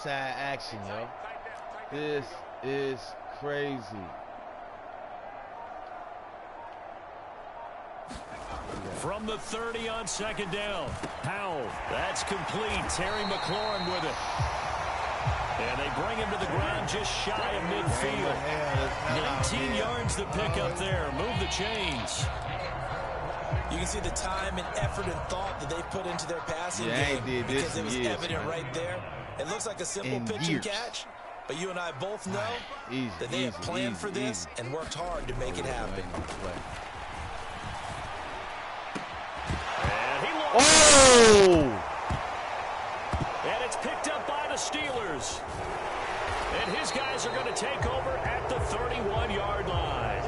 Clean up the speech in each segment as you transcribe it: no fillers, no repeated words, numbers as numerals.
onside action, yo. This is crazy. From the 30 on second down. Powell, that's complete. Terry McLaurin with it. And they bring him to the ground just shy of midfield. 19 yards to pick up there. Move the chains. You can see the time and effort and thought that they put into their passing game because it was evident right there. It looks like a simple pitch and catch, but you and I both know that they have planned for this and worked hard to make it happen. Oh! And it's picked up by the Steelers. And his guys are going to take over at the 31-yard line.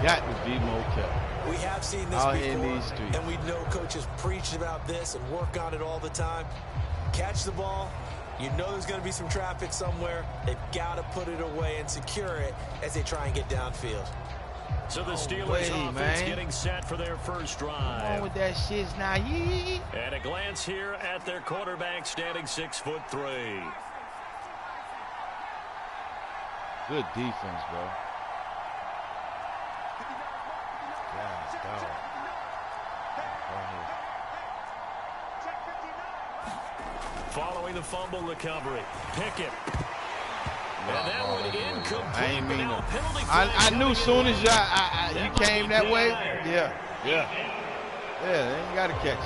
Got to be more careful. We have seen this before, and we know coaches preach about this and work on it all the time. Catch the ball. You know there's going to be some traffic somewhere. They've got to put it away and secure it as they try and get downfield. So the Steelers offense getting set for their first drive. Come on with that shit, Nahi. And a glance here at their quarterback, standing 6'3". Good defense, bro. Following the fumble recovery, Pickett. And that one incomplete. I ain't mean to. I knew as soon as you came that way. Yeah, they ain't got to catch it.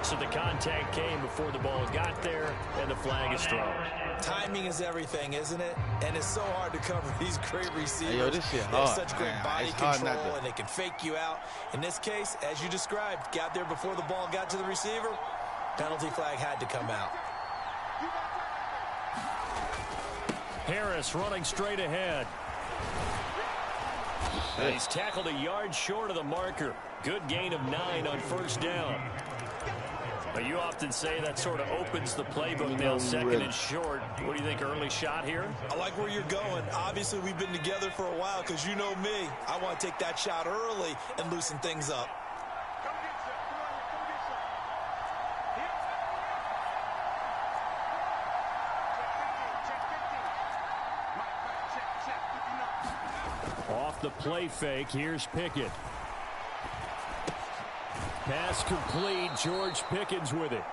So the contact came before the ball got there, and the flag is thrown. Timing is everything, isn't it? And it's so hard to cover these great receivers. Hey, yo, this shit they have hard. such great body control, and they can fake you out. In this case, as you described, got there before the ball got to the receiver. Penalty flag had to come out. Harris running straight ahead. He's tackled a yard short of the marker. Good gain of 9 on first down. But you often say that sort of opens the playbook now, second and short. What do you think, early shot here? I like where you're going. Obviously, we've been together for a while because you know me. I want to take that shot early and loosen things up. Off the play fake, here's Pickett. Pass complete, George Pickens with it.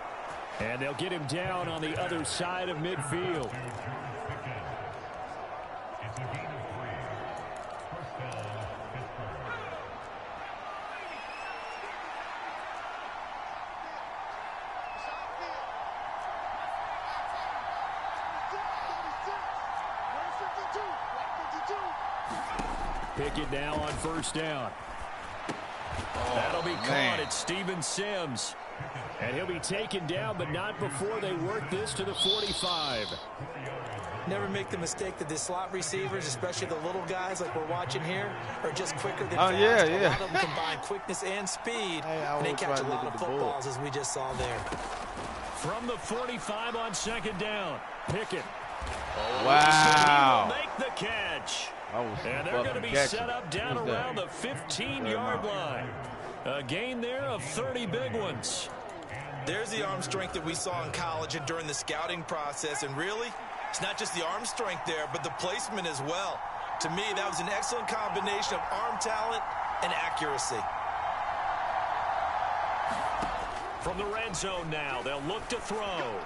And they'll get him down on the other side of midfield. Pickett now on first down. That'll be caught at Steven Sims. And he'll be taken down, but not before they work this to the 45. Never make the mistake that the slot receivers, especially the little guys like we're watching here, are just quicker than fast. A lot of them combine quickness and speed, and they catch a lot of footballs, as we just saw there. From the 45 on second down, Pickett. Wow. He will make the catch. And they're going to be set up down around the 15-yard line. A gain there of 30 big ones. There's the arm strength that we saw in college and during the scouting process. And really, it's not just the arm strength there, but the placement as well. To me, that was an excellent combination of arm talent and accuracy. From the red zone now, they'll look to throw.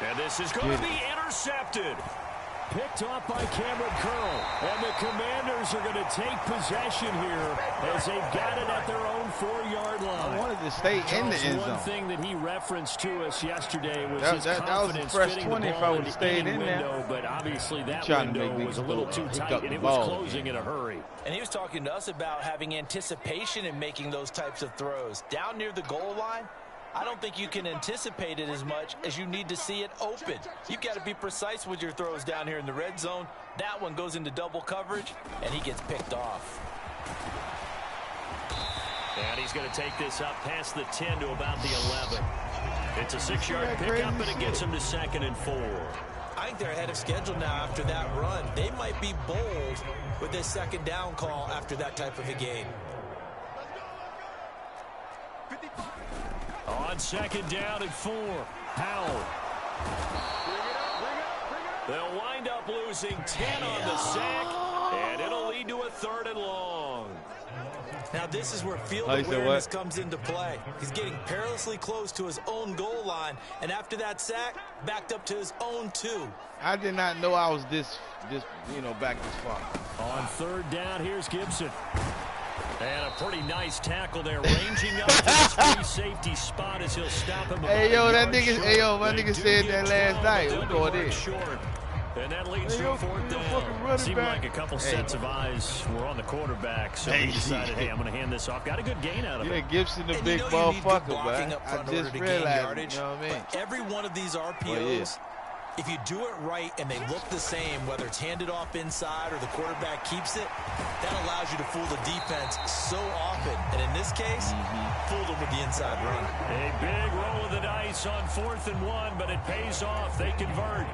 And this is going to be intercepted. Picked off by Cameron Curl. And the Commanders are going to take possession here as they've got it at their own 4-yard line. I wanted to stay in the end zone. One thing that he referenced to us yesterday was his confidence. That was a fresh 20 if I would have stayed in there. But obviously that window was a little too tight, and it was closing in a hurry. And he was talking to us about having anticipation in making those types of throws. Down near the goal line, I don't think you can anticipate it as much as you need to see it open. You've got to be precise with your throws down here in the red zone. That one goes into double coverage, and he gets picked off. And he's going to take this up past the 10 to about the 11. It's a 6-yard pickup, and it gets him to 2nd and 4. I think they're ahead of schedule now after that run. They might be bold with this second down call after that type of a game. On second down and 4, Powell. losing 10 on the sack, and it'll lead to a 3rd and long. Now this is where field awareness comes into play. He's getting perilously close to his own goal line, and after that sack, backed up to his own 2. I did not know I was this back this far. On 3rd down, here's Gibson. And a pretty nice tackle there, ranging up to his free safety spot as he'll stop him. Hey, yo, my nigga said that last night. We're going in. And that leads to a 4th down. Seemed like a couple sets of eyes were on the quarterback, so he decided, hey, I'm going to hand this off. Got a good gain out of it. Yeah, Gibson the big motherfucker, man. I just realized it, you know what I mean? But every one of these RPOs, if you do it right and they look the same, whether it's handed off inside or the quarterback keeps it, that allows you to fool the defense so often. And in this case, fooled them with the inside run. A big roll of the dice on 4th and 1, but it pays off. They convert.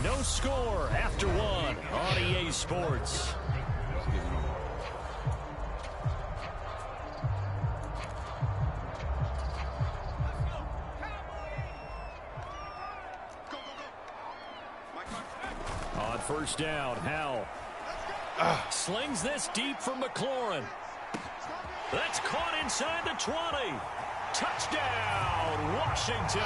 No score after 1 on EA Sports. On 1st down, Howell slings this deep from McLaurin. That's caught inside the 20. Touchdown, Washington.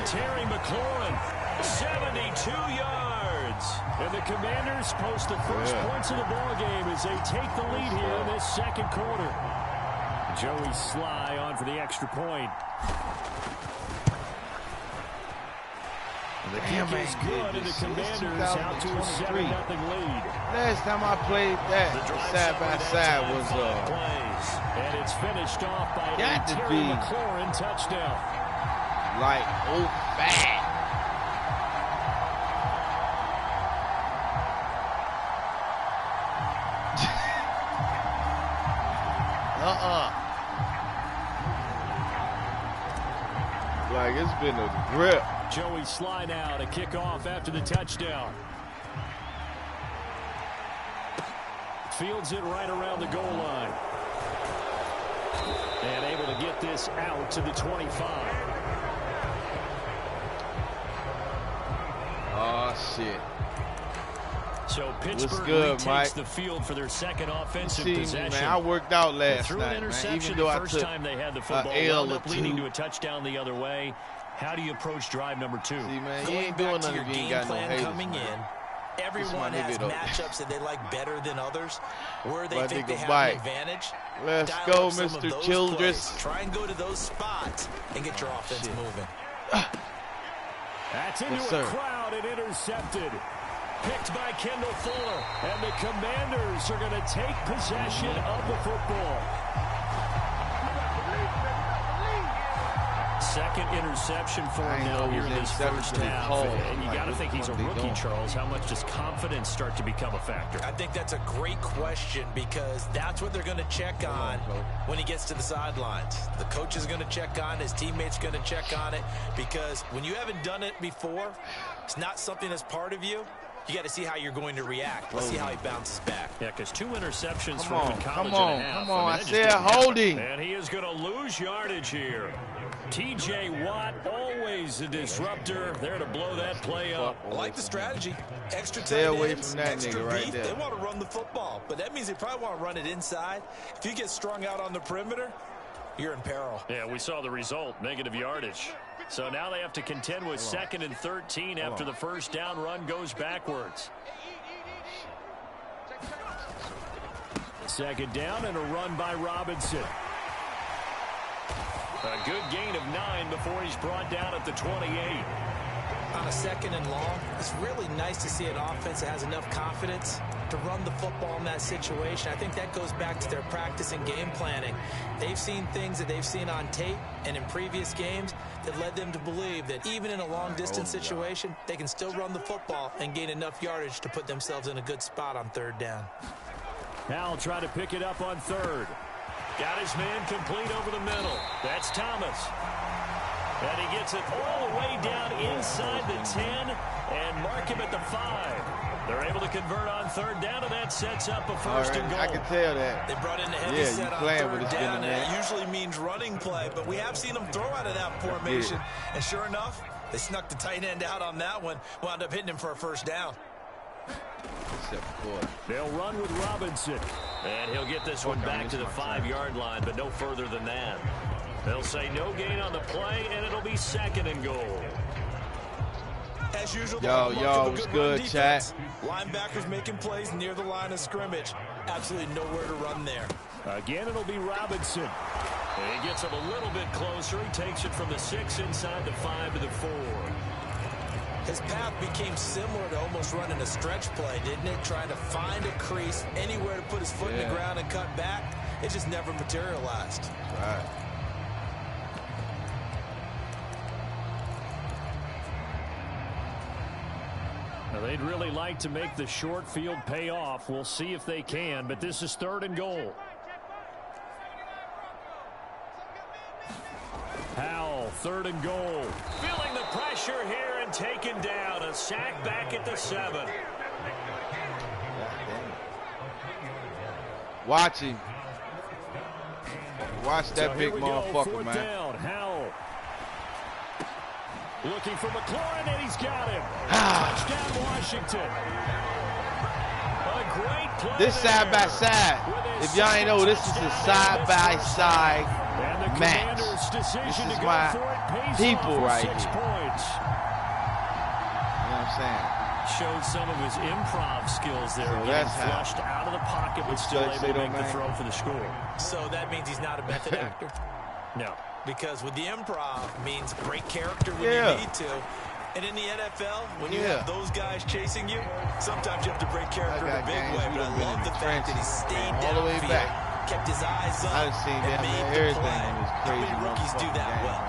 Terry McLaurin, 72 yards. And the Commanders post the first points of the ball game as they take the lead here in this 2nd quarter. Joey Sly on for the extra point. The kick is good, and the Commanders out to a 7-0 lead. Last time I played that side by side was and it's finished off by a Terry McLaurin touchdown. Like bad. Like it's been a grip. Joey Sly now to kick off after the touchdown. Fields it right around the goal line. And able to get this out to the 25. Oh, shit. So Pittsburgh good, takes the field for their 2nd offensive possession. Man, I worked out last night, man. Even though the first time they had the football, wound up leading to a touchdown the other way. How do you approach drive number 2? See, man, you ain't doing nothing if you ain't got no haters, coming in. Everyone has matchups that they like better than others, where they think they have an advantage. Let's go, Mr. Childress. Try and go to those spots and get your offense moving. That's into a crowd and intercepted. Picked by Kendall Fuller. And the Commanders are going to take possession of the football. 2nd interception for him now here in this 1st half. And you got to think he's a rookie, Charles. How much does confidence start to become a factor? I think that's a great question because that's what they're going to check on when he gets to the sidelines. The coach is going to check on it. His teammates going to check on it because when you haven't done it before, it's not something that's part of you. You got to see how you're going to react. Let's see how he bounces back. Yeah, because 2 interceptions from him in college and a half. Come on, I said holding. And he is going to lose yardage here. T.J. Watt, always a disruptor, there to blow that play up. I like the strategy. Extra tight Stay away ends, from that extra nigga right beef. there. They want to run the football, but that means they probably want to run it inside. If you get strung out on the perimeter, you're in peril. Yeah, we saw the result, negative yardage. So now they have to contend with 2nd and 13 after the 1st down run goes backwards. 2nd down and a run by Robinson. A good gain of 9 before he's brought down at the 28. On a 2nd and long, it's really nice to see an offense that has enough confidence to run the football in that situation. I think that goes back to their practice and game planning. They've seen things that they've seen on tape and in previous games that led them to believe that even in a long-distance situation, they can still run the football and gain enough yardage to put themselves in a good spot on 3rd down. Howell try to pick it up on 3rd. Got his man complete over the middle. That's Thomas. And he gets it all the way down inside the 10 and mark him at the 5. They're able to convert on third down, and that sets up a first and goal. I can tell that. They brought in a heavy set on third down, and it usually means running play, but we have seen them throw out of that formation. And sure enough, they snuck the tight end out on that one, wound up hitting him for a first down. They'll run with Robinson, and he'll get this one back to the 5-yard line, but no further than that. They'll say no gain on the play, and it'll be second and goal. As usual, yo, what's good, chat? Linebackers making plays near the line of scrimmage. Absolutely nowhere to run there. Again, it'll be Robinson. And he gets him a little bit closer. He takes it from the 6 inside the 5 to the 4. His path became similar to almost running a stretch play, didn't it? Trying to find a crease, anywhere to put his foot in the ground and cut back. It just never materialized. Right. Now, they'd really like to make the short field pay off. We'll see if they can, but this is third and goal. Howell, third and goal. Feeling the pressure here and taken down. A sack back at the 7. Watch him. Watch that so big motherfucker, man. Down. Howell. Looking for McLaurin, and he's got him. Touchdown, Washington. A great play. This side by side. If y'all ain't know, this is a side by side match. This is my people right here. You know what I'm saying? Showed some of his improv skills there. So getting flushed out of the pocket, but still able to make the throw for the score. So that means he's not a method actor? No. Because with the improv means great character when you need to. And in the NFL, when you have those guys chasing you, sometimes you have to break character in a big way. But I love the fact that he stayed downfield, kept his eyes up, and made the play. How many rookies do that well?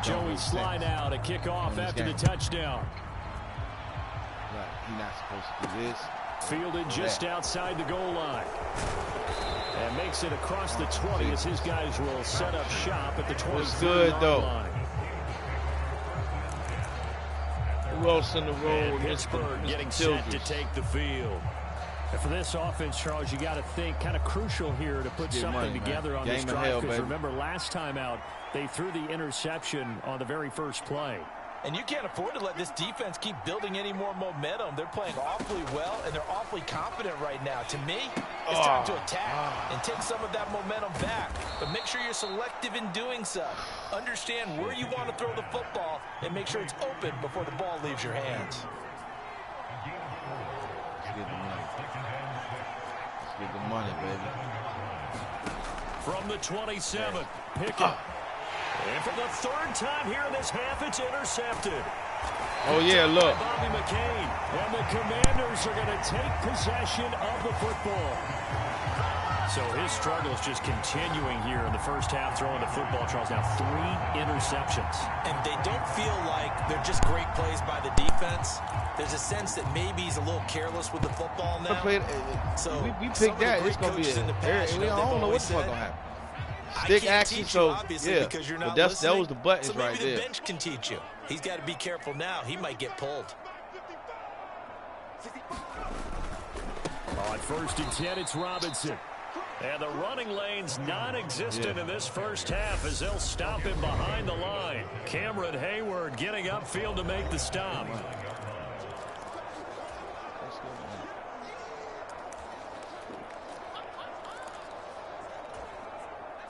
Joey slide out, a kickoff after the touchdown. He's not supposed to do this. Fielded just outside the goal line. And makes it across the 20 as his guys will set up shop at the 23-yard line. Wilson the road. Pittsburgh getting set to take the field. And for this offense, Charles, you got to think kind of crucial here to put something together on this drive. Because remember, last time out, they threw the interception on the very first play. And you can't afford to let this defense keep building any more momentum. They're playing awfully well, and they're awfully confident right now. To me, it's time to attack and take some of that momentum back. But make sure you're selective in doing so. Understand where you want to throw the football and make sure it's open before the ball leaves your hands. Let's get the money, baby. From the 27, Pickett. And for the third time here in this half, it's intercepted. Oh, yeah, look. Bobby McCain. And the Commanders are going to take possession of the football. So his struggle is just continuing here in the first half, throwing the football. Charles, now 3 interceptions. And they don't feel like they're just great plays by the defense. There's a sense that maybe he's a little careless with the football now. So we picked that. It's going to be I don't know what the fuck going to happen. Stick action, so yeah, but that was the buttons so right there. The bench can teach you. He's got to be careful now. He might get pulled. On 1st and 10, it's Robinson. And the running lane's non-existent in this first half as they'll stop him behind the line. Cameron Hayward getting upfield to make the stop.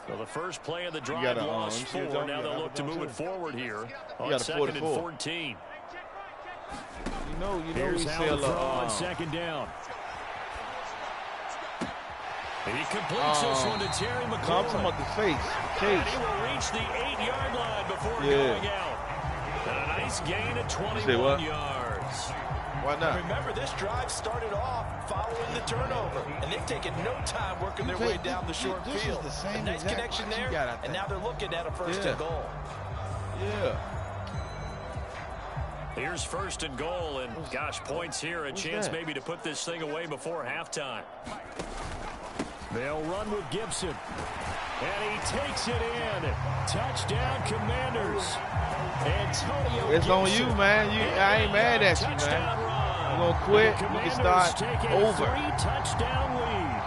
So the first play of the drive lost 4. Now they'll look to move it forward here on 2nd and 14. You know here's how to throw on 2nd down. He completes this one to Terry McLaurin. I'm talking about the face. And he will reach the 8-yard line before going out. And a nice gain of 21 yards. Why not? Remember, this drive started off following the turnover, and they've taken no time working their way down the short field. A nice connection there, and now they're looking at a 1st and goal. Yeah. Here's first and goal, and gosh, points here, a chance maybe to put this thing away before halftime. They'll run with Gibson, and he takes it in. Touchdown, Commanders. Antonio it's on Gibson. you, man. I ain't mad at you, man. You're gonna quit. We can start over. Touchdown lead.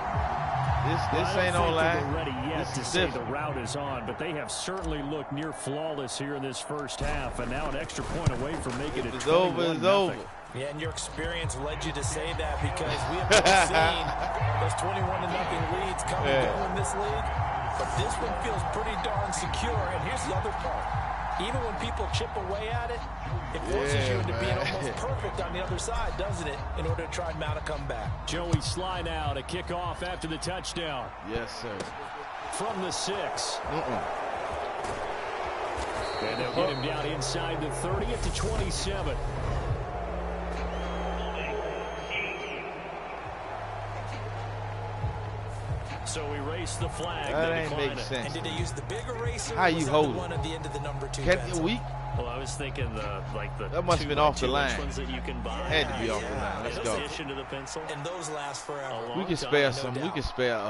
This ain't on line. Ready yet This to is say different. the route is on, but they have certainly looked near flawless here in this first half, and now an extra point away from making it 21-0. It's over. It's over. Yeah, and your experience led you to say that because we have never seen those 21-0 leads come and go in this league. But this one feels pretty darn secure. And here's the other part. Even when people chip away at it, it forces you into being almost perfect on the other side, doesn't it, in order to try and mount a comeback. Joey Sly now to kick off after the touchdown. Yes, sir. From the 6. And they'll get him down inside the 30 at the 27. So we race the flag. That ain't make sense. And did they use the big eraser? How you hold one at the end of the number 2? Well, I was thinking that must have been off the line. Ones that you can buy. Had to be off the line. Let's go. To the pencil. And those last forever. We can spare some. We can spare. You know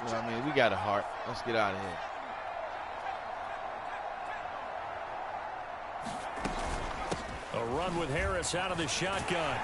what I mean? We got a heart. Let's get out of here. A run with Harris out of the shotgun.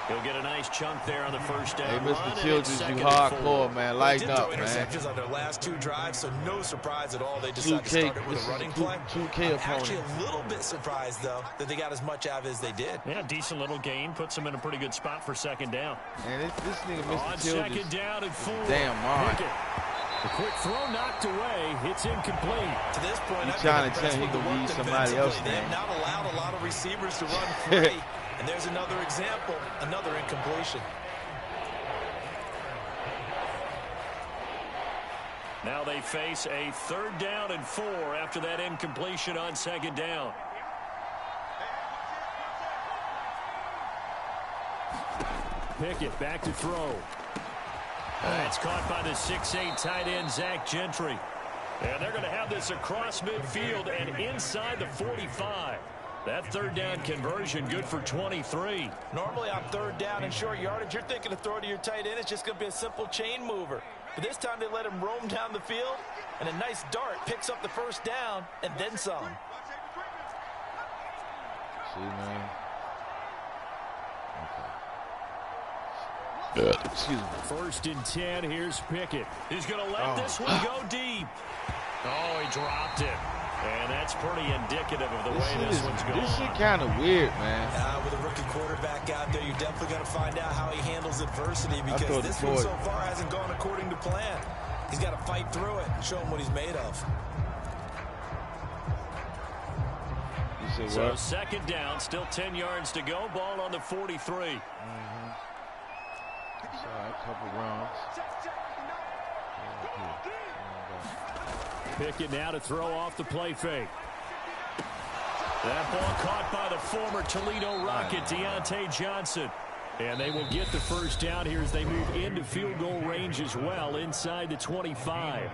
He'll get a nice chunk there on the first down. Hey, Mr. Childress, you hardcore, man. Lighten up, man. Interceptions on their last 2 drives, so no surprise at all they decided to start it with a running play. 2K I'm actually a little bit surprised, though, that they got as much out of it as they did. Yeah, decent little gain. Puts them in a pretty good spot for second down. And this nigga, Mr. On Childress. second down and 4. Damn, hard. The quick throw knocked away. It's incomplete. To this point, He's trying to tell him he can lead somebody else. They have not allowed a lot of receivers to run free. And there's another example, another incompletion. Now they face a 3rd down and 4 after that incompletion on second down. Pickett back to throw. That's caught by the 6'8" tight end, Zach Gentry. And they're going to have this across midfield and inside the 45. That 3rd down conversion good for 23. Normally on 3rd down and short yardage, you're thinking to throw to your tight end. It's just going to be a simple chain mover. But this time they let him roam down the field, and a nice dart picks up the 1st down and then some. See, man. Excuse me. 1st and 10. Here's Pickett. He's going to let this one go deep. Oh, he dropped it. And that's pretty indicative of the way this one's going. This shit kind of weird, man. With a rookie quarterback out there, you're definitely going to find out how he handles adversity because this one so far hasn't gone according to plan. He's got to fight through it and show him what he's made of. You said so what? 2nd down, still 10 yards to go. Ball on the 43. A couple rounds. Pickett now to throw off the play fake. That ball caught by the former Toledo Rocket, Deontay Johnson. And they will get the 1st down here as they move into field goal range as well inside the 25.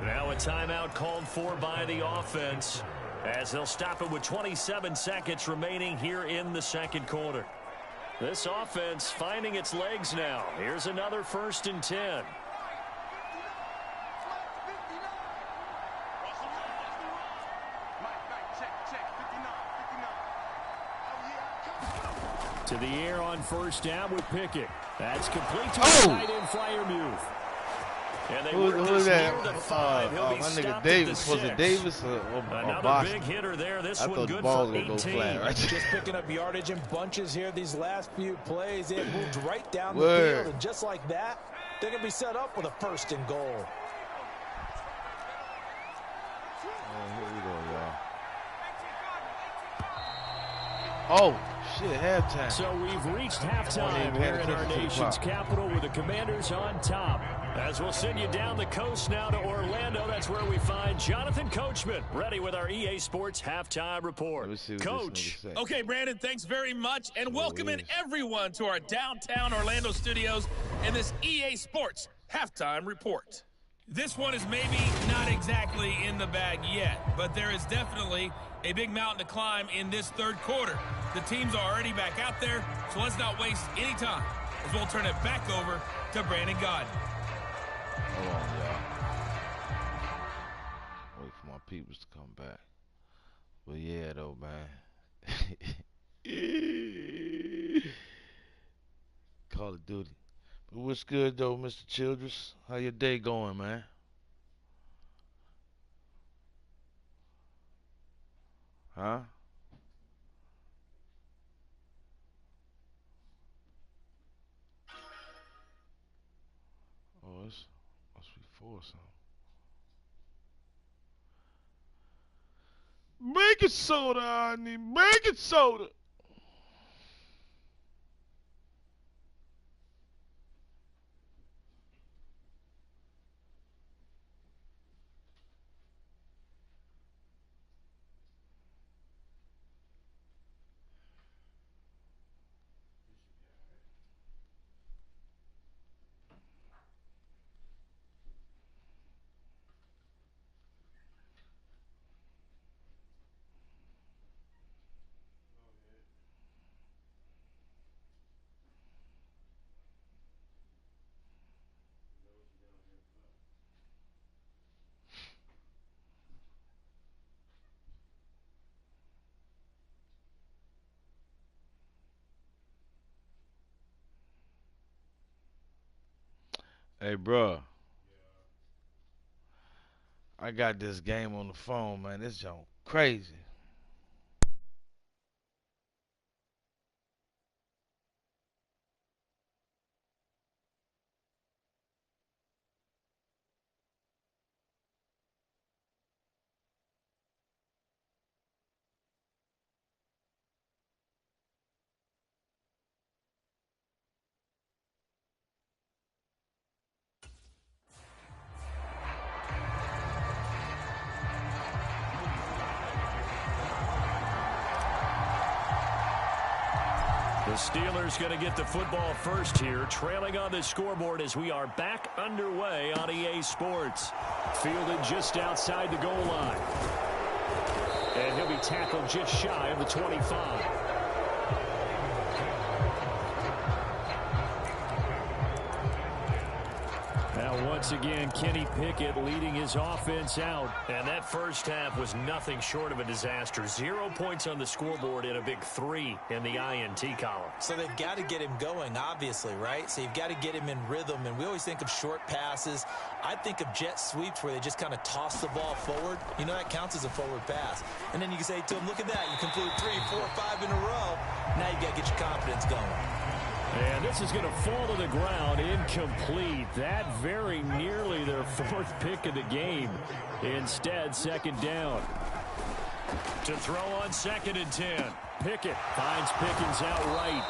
Now a timeout called for by the offense as they'll stop it with 27 seconds remaining here in the 2nd quarter. This offense finding its legs now. Here's another 1st and 10. To the air on 1st down with Pickett. That's complete to the tight end Freiermuth. And they who is that? My nigga Davis. Was it Davis or another Boston? big hitter there. This I one thought good the ball for was going to go 18. flat right there. Just picking up yardage in bunches here these last few plays. They have moved right down the Word. field, and just like that, they're going to be set up with a 1st and goal. Here we go, y'all. Oh, shit, halftime. So we've reached halftime here in our nation's capital with the Commanders on top. As we'll send you down the coast now to Orlando, that's where we find Jonathan Coachman, ready with our EA Sports halftime report. Coach. Okay, Brandon, thanks very much, and welcoming everyone to our downtown Orlando studios in this EA Sports halftime report. This one is maybe not exactly in the bag yet, but there is definitely a big mountain to climb in this third quarter. The teams are already back out there, so let's not waste any time, as we'll turn it back over to Brandon Godden. Hold on, y'all. Wait for my peoples to come back. But yeah, though, man. Call of Duty. But what's good, though, Mr. Childress? How your day going, man? Huh? Oh, it's must be 4 something. Baking soda, I need baking soda. Hey, bro. I got this game on the phone, man. This junk crazy. The Steelers going to get the football first here, trailing on the scoreboard as we are back underway on EA Sports. Fielded just outside the goal line. And he'll be tackled just shy of the 25. Now once again, Kenny Pickett leading his offense out. And that first half was nothing short of a disaster. 0 points on the scoreboard and a big 3 in the INT column. So they've got to get him going, obviously, right? So you've got to get him in rhythm. And we always think of short passes. I think of jet sweeps where they just kind of toss the ball forward. You know, that counts as a forward pass. And then you can say to him, look at that. You completed 3, 4, 5 in a row. Now you've got to get your confidence going. And this is going to fall to the ground, incomplete. That very nearly their 4th pick of the game. Instead, second down. To throw on 2nd and 10. Pickett finds Pickens outright.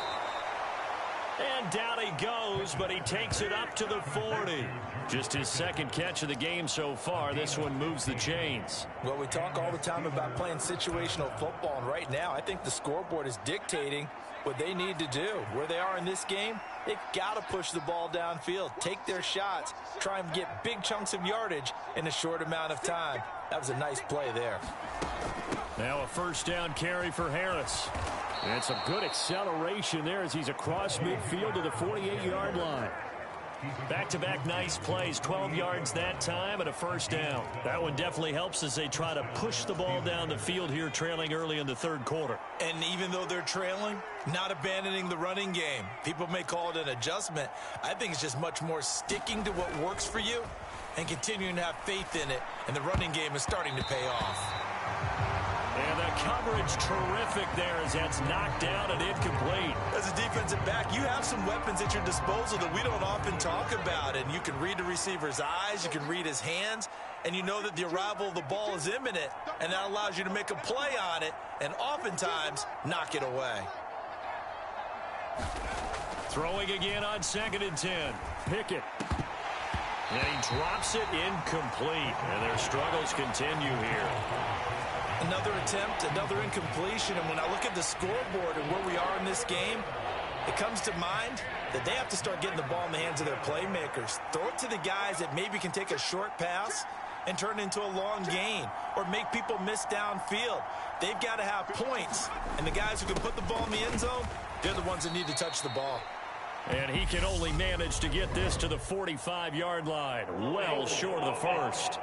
And down he goes, but he takes it up to the 40. Just his 2nd catch of the game so far. This one moves the chains. Well, we talk all the time about playing situational football, and right now I think the scoreboard is dictating what they need to do. Where they are in this game, they've got to push the ball downfield, take their shots, try and get big chunks of yardage in a short amount of time. That was a nice play there. Now a first down carry for Harris. And some good acceleration there as he's across midfield to the 48-yard line. Back-to-back nice plays, 12 yards that time and a first down. That one definitely helps as they try to push the ball down the field here, trailing early in the third quarter. And even though they're trailing, not abandoning the running game. People may call it an adjustment. I think it's just much more sticking to what works for you and continuing to have faith in it. And the running game is starting to pay off. And the coverage terrific there as that's knocked down and incomplete. As a defensive back, you have some weapons at your disposal that we don't often talk about. And you can read the receiver's eyes, you can read his hands, and you know that the arrival of the ball is imminent. And that allows you to make a play on it and oftentimes knock it away. Throwing again on 2nd and 10. Pickett. And he drops it incomplete. And their struggles continue here. Another attempt, another incompletion, and when I look at the scoreboard and where we are in this game, It comes to mind that they have to start getting the ball in the hands of their playmakers. Throw it to the guys that maybe can take a short pass and turn it into a long gain or make people miss downfield. They've got to have points, and the guys who can put the ball in the end zone, they're the ones that need to touch the ball. And he can only manage to get this to the 45-yard line, well short of the first.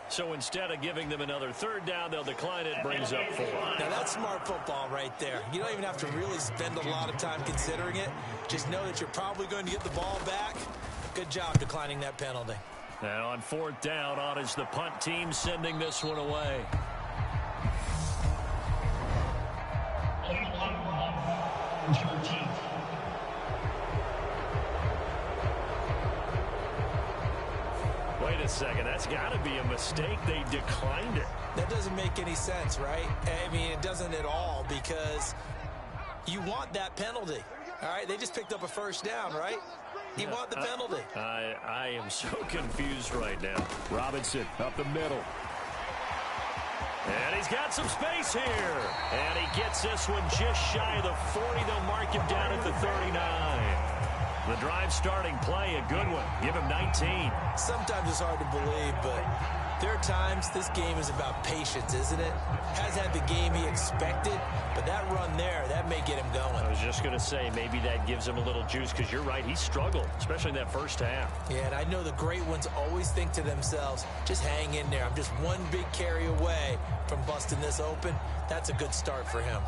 So instead of giving them another third down, they'll decline it, brings up 4. Now that's smart football right there. You don't even have to really spend a lot of time considering it. Just know that you're probably going to get the ball back. Good job declining that penalty. Now on 4th down, on is the punt team sending this one away. Wait a second, that's got to be a mistake. They declined it. That doesn't make any sense, right? I mean, it doesn't at all, because you want that penalty. All right, they just picked up a first down, right? You want the penalty. I am so confused right now. Robinson up the middle. And he's got some space here. And he gets this one just shy of the 40. They'll mark him down at the 39. The drive starting play, a good one. Give him 19. Sometimes it's hard to believe, but there are times this game is about patience, isn't it? Has had the game he expected, but that run there, that may get him going. I was just going to say, maybe that gives him a little juice, because you're right, he struggled, especially in that first half. Yeah, and I know the great ones always think to themselves, just hang in there. I'm just one big carry away from busting this open. That's a good start for him.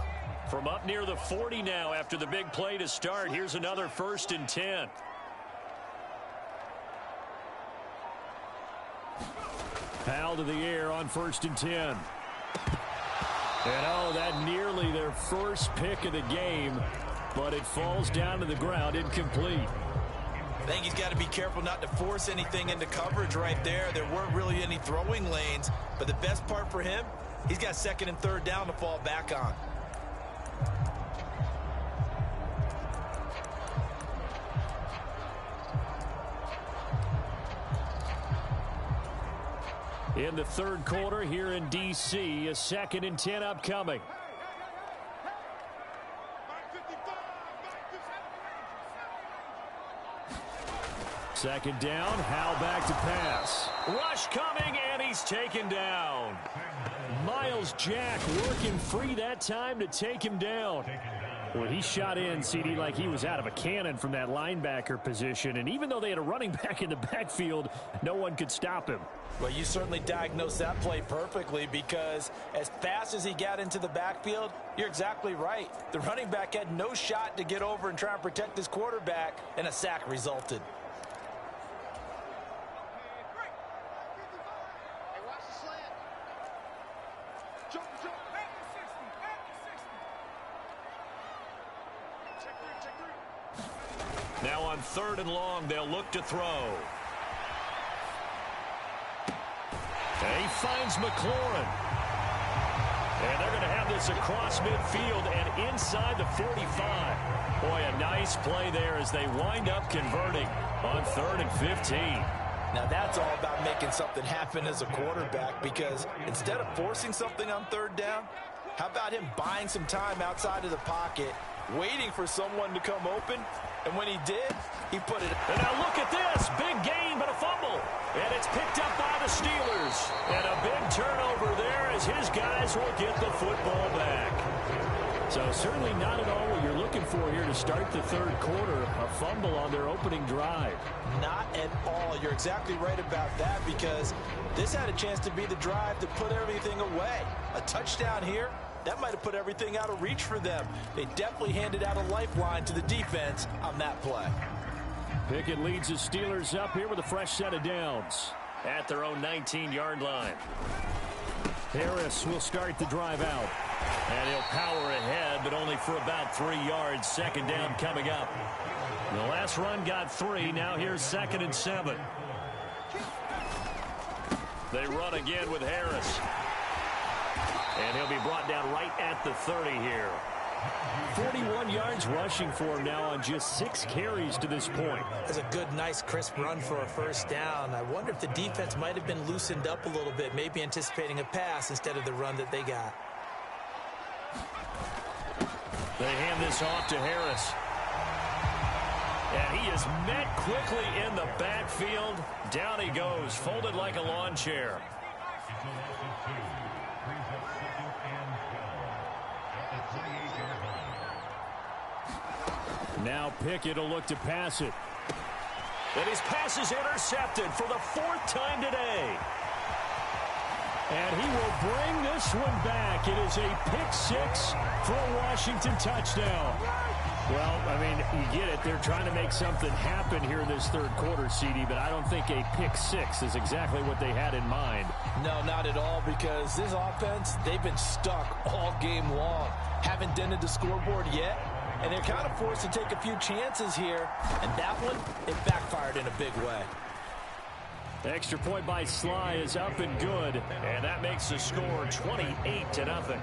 From up near the 40 now after the big play to start, here's another 1st and 10. Powell to the air on 1st and 10. And oh, that nearly their first pick of the game, but it falls down to the ground incomplete. I think he's got to be careful not to force anything into coverage right there. There weren't really any throwing lanes, but the best part for him, he's got 2nd and 3rd down to fall back on. In the 3rd quarter here in D.C., a 2nd and 10 upcoming. Second down, Howell back to pass. Rush coming, and he's taken down. Miles Jack working free that time to take him down. Well, he shot in, CD, like he was out of a cannon from that linebacker position. And even though they had a running back in the backfield, no one could stop him. Well, you certainly diagnosed that play perfectly, because as fast as he got into the backfield, you're exactly right. The running back had no shot to get over and try and protect his quarterback, and a sack resulted. Now on 3rd and long, they'll look to throw. And he finds McLaurin. And they're going to have this across midfield and inside the 45. Boy, a nice play there as they wind up converting on 3rd and 15. Now that's all about making something happen as a quarterback, because instead of forcing something on 3rd down, how about him buying some time outside of the pocket, waiting for someone to come open, and when he did, he put it. And now look at this. Big gain, but a fumble. And it's picked up by the Steelers. And a big turnover there as his guys will get the football back. So certainly not at all what you're looking for here to start the 3rd quarter. A fumble on their opening drive. Not at all. You're exactly right about that, because this had a chance to be the drive to put everything away. A touchdown here, that might have put everything out of reach for them. They definitely handed out a lifeline to the defense on that play. Pickett leads the Steelers up here with a fresh set of downs at their own 19-yard line. Harris will start the drive out. And he'll power ahead, but only for about 3 yards. 2nd down coming up. The last run got 3. Now here's 2nd and 7. They run again with Harris. And he'll be brought down right at the 30 here. 41 yards rushing for him now on just 6 carries to this point. That's a good, nice, crisp run for a 1st down. I wonder if the defense might have been loosened up a little bit, maybe anticipating a pass instead of the run that they got. They hand this off to Harris. And he is met quickly in the backfield. Down he goes, folded like a lawn chair. Now Pickett will look to pass it. And his pass is intercepted for the 4th time today. And he will bring this one back. It is a pick-6 for a Washington touchdown. Well, I mean, you get it. They're trying to make something happen here in this 3rd quarter, CD, but I don't think a pick-6 is exactly what they had in mind. No, not at all, because this offense, they've been stuck all game long. Haven't dented the scoreboard yet, and they're kind of forced to take a few chances here. And that one, it backfired in a big way. The extra point by Sly is up and good, and that makes the score 28-0.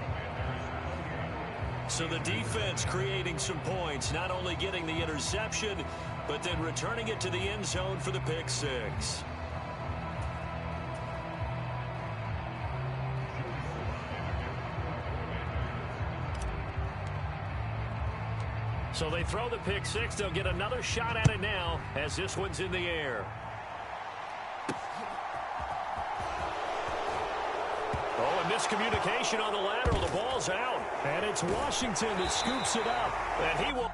So the defense creating some points, not only getting the interception, but then returning it to the end zone for the pick-6. So they throw the pick-6. They'll get another shot at it now as this one's in the air. Oh, a miscommunication on the lateral. The ball's out. And it's Washington that scoops it up. And he will...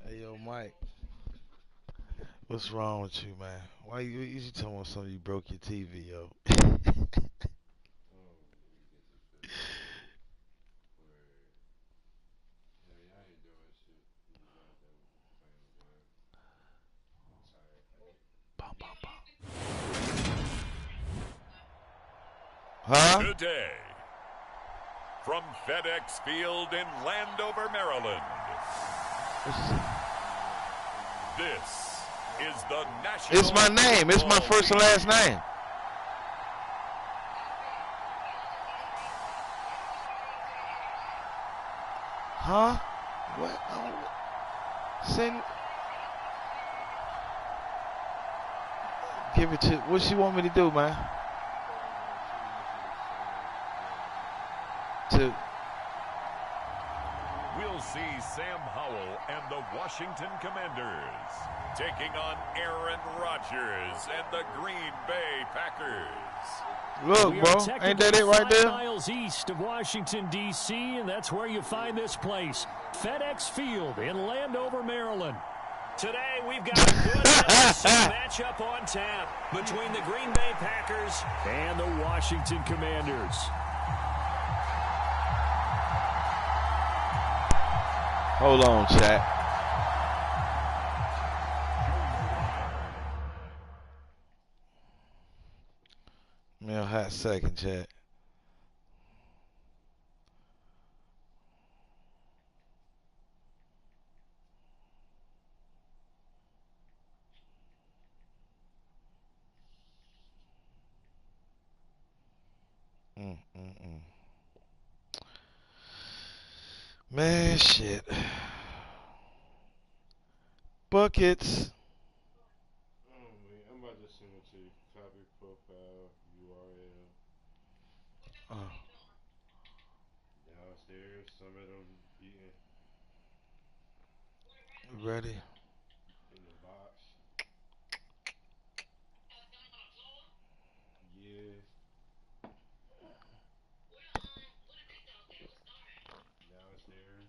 Hey, yo, Mike. What's wrong with you, man? Why you talking about something you broke your TV, yo? Huh? Today, from FedEx Field in Landover, Maryland, this is the National... It's my name. It's my first and last name. Huh? What? Send... Give it to... What she want me to do, man? to. We'll see Sam Howell and the Washington Commanders taking on Aaron Rodgers and the Green Bay Packers. Look, bro, ain't that it right there? 5 miles east of Washington, D.C., and that's where you find this place, FedEx Field in Landover, Maryland. Today, we've got a good matchup on tap between the Green Bay Packers and the Washington Commanders. Hold on, chat. Man, a hot second, chat. Man, shit. Buckets. I'm about to send it to you. Copy profile URL. Downstairs, some of them eating. Ready? In the box. Yeah. Downstairs.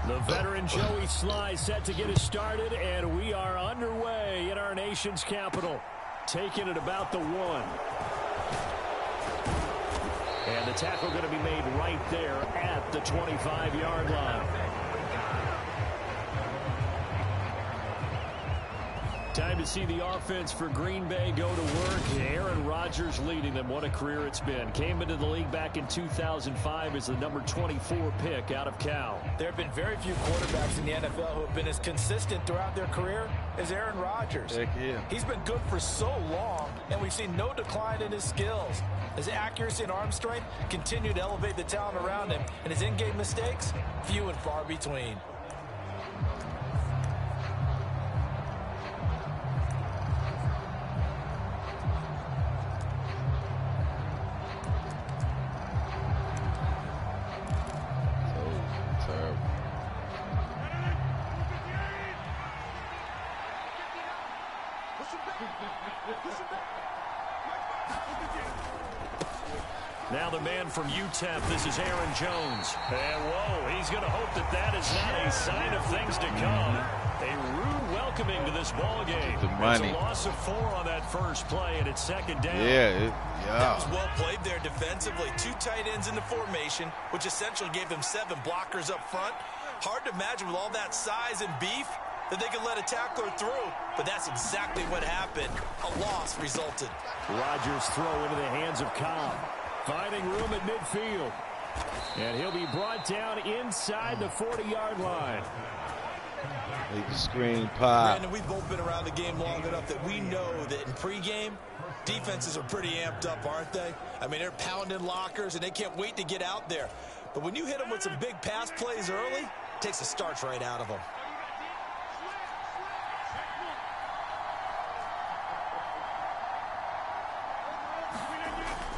The veteran Joey Sly set to get us started, and we are underway in our nation's capital. Taking it about the 1. And the tackle going to be made right there at the 25-yard line. Time to see the offense for Green Bay go to work. Aaron Rodgers leading them. What a career it's been. Came into the league back in 2005 as the number 24 pick out of Cal. There have been very few quarterbacks in the NFL who have been as consistent throughout their career as Aaron Rodgers. Heck yeah. He's been good for so long, and we've seen no decline in his skills. His accuracy and arm strength continue to elevate the talent around him, and his in-game mistakes, few and far between. Now the man from UTEP, this is Aaron Jones. And whoa, he's going to hope that that is not a sign of things to come. A rude welcoming to this ball game. It's a loss of 4 on that first play, and it's second down. That was well played there defensively. 2 tight ends in the formation, which essentially gave them 7 blockers up front. Hard to imagine with all that size and beef that they could let a tackler through, but that's exactly what happened. A loss resulted. Rodgers throw into the hands of Cobb. Finding room at midfield. And he'll be brought down inside the 40-yard line. Big screen pop. Brandon, we've both been around the game long enough that we know that in pregame, defenses are pretty amped up, aren't they? I mean, they're pounding lockers, and they can't wait to get out there. But when you hit them with some big pass plays early, it takes the starch right out of them.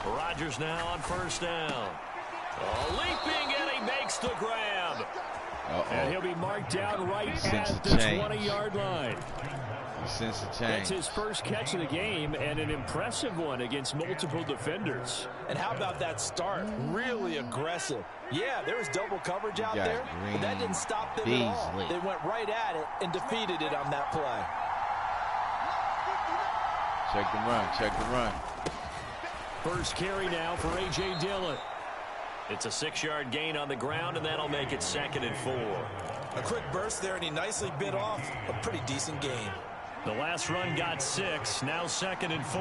Rodgers now on first down. Leaping, and he makes the grab. And he'll be marked down right at the 20-yard line. Sense of change. That's his first catch of the game, and an impressive one against multiple defenders. And how about that start? Really aggressive. Yeah, there was double coverage out there, but that didn't stop them at all. They went right at it and defeated it on that play. Check the run, check the run. First carry now for A.J. Dillon. It's a 6-yard gain on the ground, and that'll make it 2nd and 4. A quick burst there, and he nicely bit off a pretty decent gain. The last run got 6, now 2nd and 4.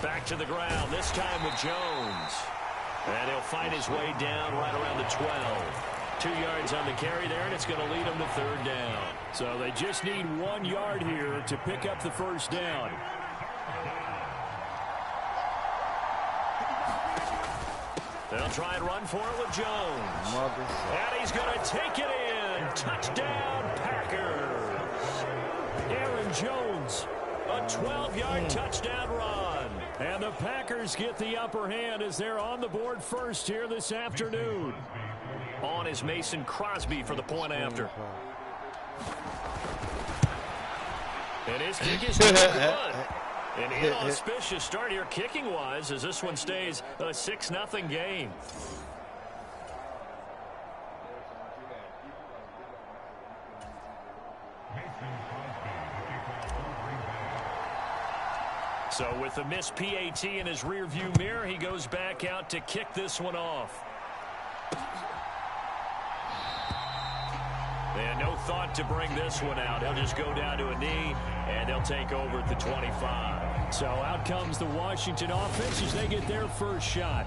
Back to the ground, this time with Jones. And he'll find his way down right around the 12. 2 yards on the carry there, and it's going to lead him to 3rd down. So they just need 1 yard here to pick up the first down. They'll try and run for it with Jones. And he's going to take it in. one. Touchdown, Packers. Aaron Jones, a 12-yard touchdown run. And the Packers get the upper hand as they're on the board first here this afternoon. On is Mason Crosby for the point after. And his kick is good. An inauspicious start here kicking-wise as this one stays a 6-0 game. So with the missed PAT in his rearview mirror, he goes back out to kick this one off. They had no thought to bring this one out. He'll just go down to a knee, and they'll take over at the 25. So out comes the Washington offense as they get their first shot.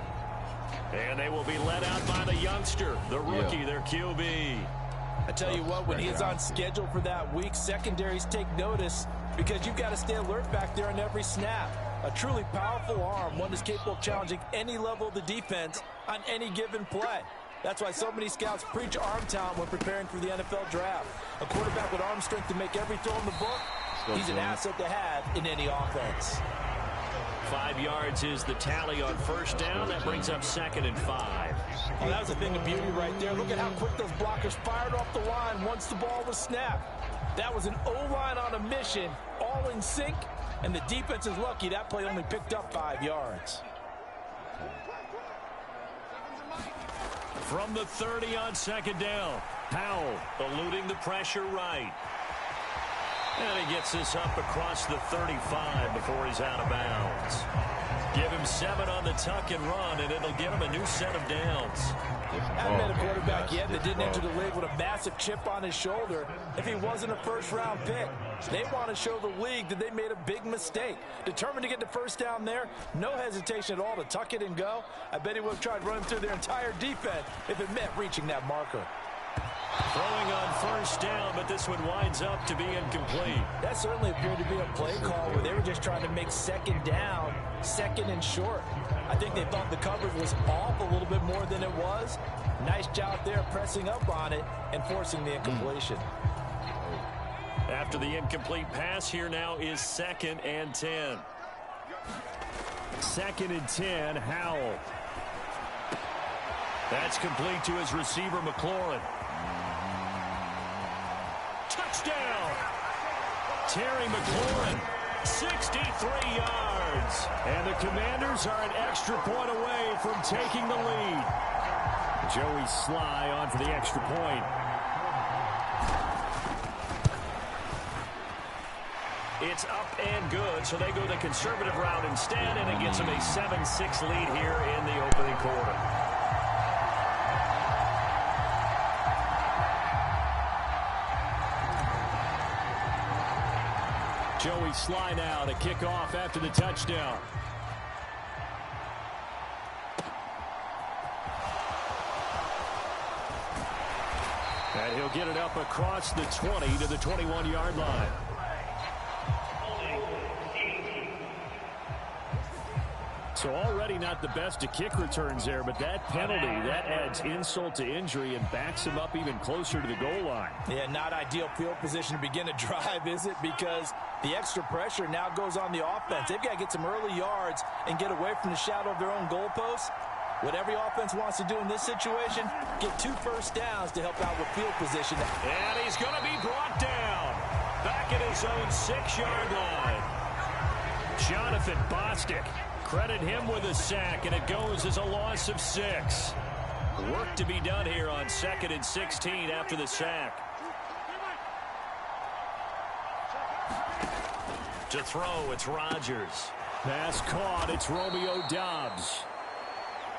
And they will be led out by the youngster, the rookie, their QB. I tell you what, when he's on schedule for that week, secondaries take notice because you've got to stay alert back there on every snap. A truly powerful arm, one that's capable of challenging any level of the defense on any given play. That's why so many scouts preach arm talent when preparing for the NFL draft. A quarterback with arm strength to make every throw in the book, he's an asset to have in any offense. 5 yards is the tally on first down. That brings up 2nd and 5. Well, that was a thing of beauty right there. Look at how quick those blockers fired off the line once the ball was snapped. That was an O-line on a mission, all in sync, and the defense is lucky that play only picked up 5 yards. From the 30 on 2nd down, Powell eluding the pressure right. And he gets this up across the 35 before he's out of bounds. Give him 7 on the tuck and run, and it'll give him a new set of downs. Haven't met a quarterback yet that didn't enter the league with a massive chip on his shoulder if he wasn't a first-round pick. They want to show the league that they made a big mistake. Determined to get the first down there, no hesitation at all to tuck it and go. I bet he would have tried running through their entire defense if it meant reaching that marker. Throwing on first down, but this one winds up to be incomplete. That certainly appeared to be a play call where they were just trying to make 2nd down, 2nd and short. I think they thought the coverage was off a little bit more than it was. Nice job there pressing up on it and forcing the incompletion. After the incomplete pass, here now is 2nd and 10. 2nd and 10, Howell. That's complete to his receiver, McLaurin. Touchdown! Terry McLaurin, 63 yards. And the Commanders are an extra point away from taking the lead. Joey Sly on for the extra point. It's up and good, so they go the conservative route instead, and it gets them a 7-6 lead here in the opening quarter. Joey Sly now to kick off after the touchdown. And he'll get it up across the 20 to the 21-yard line. So already not the best of kick returns there, but that penalty, that adds insult to injury and backs him up even closer to the goal line. Yeah, not ideal field position to begin a drive, is it? Because the extra pressure now goes on the offense. They've got to get some early yards and get away from the shadow of their own goalposts. What every offense wants to do in this situation, get 2 first downs to help out with field position. And he's going to be brought down back at his own 6-yard line. Jonathan Bostic. Credit him with a sack, and it goes as a loss of 6. Work to be done here on 2nd and 16 after the sack. To throw, it's Rodgers. Pass caught, it's Romeo Doubs.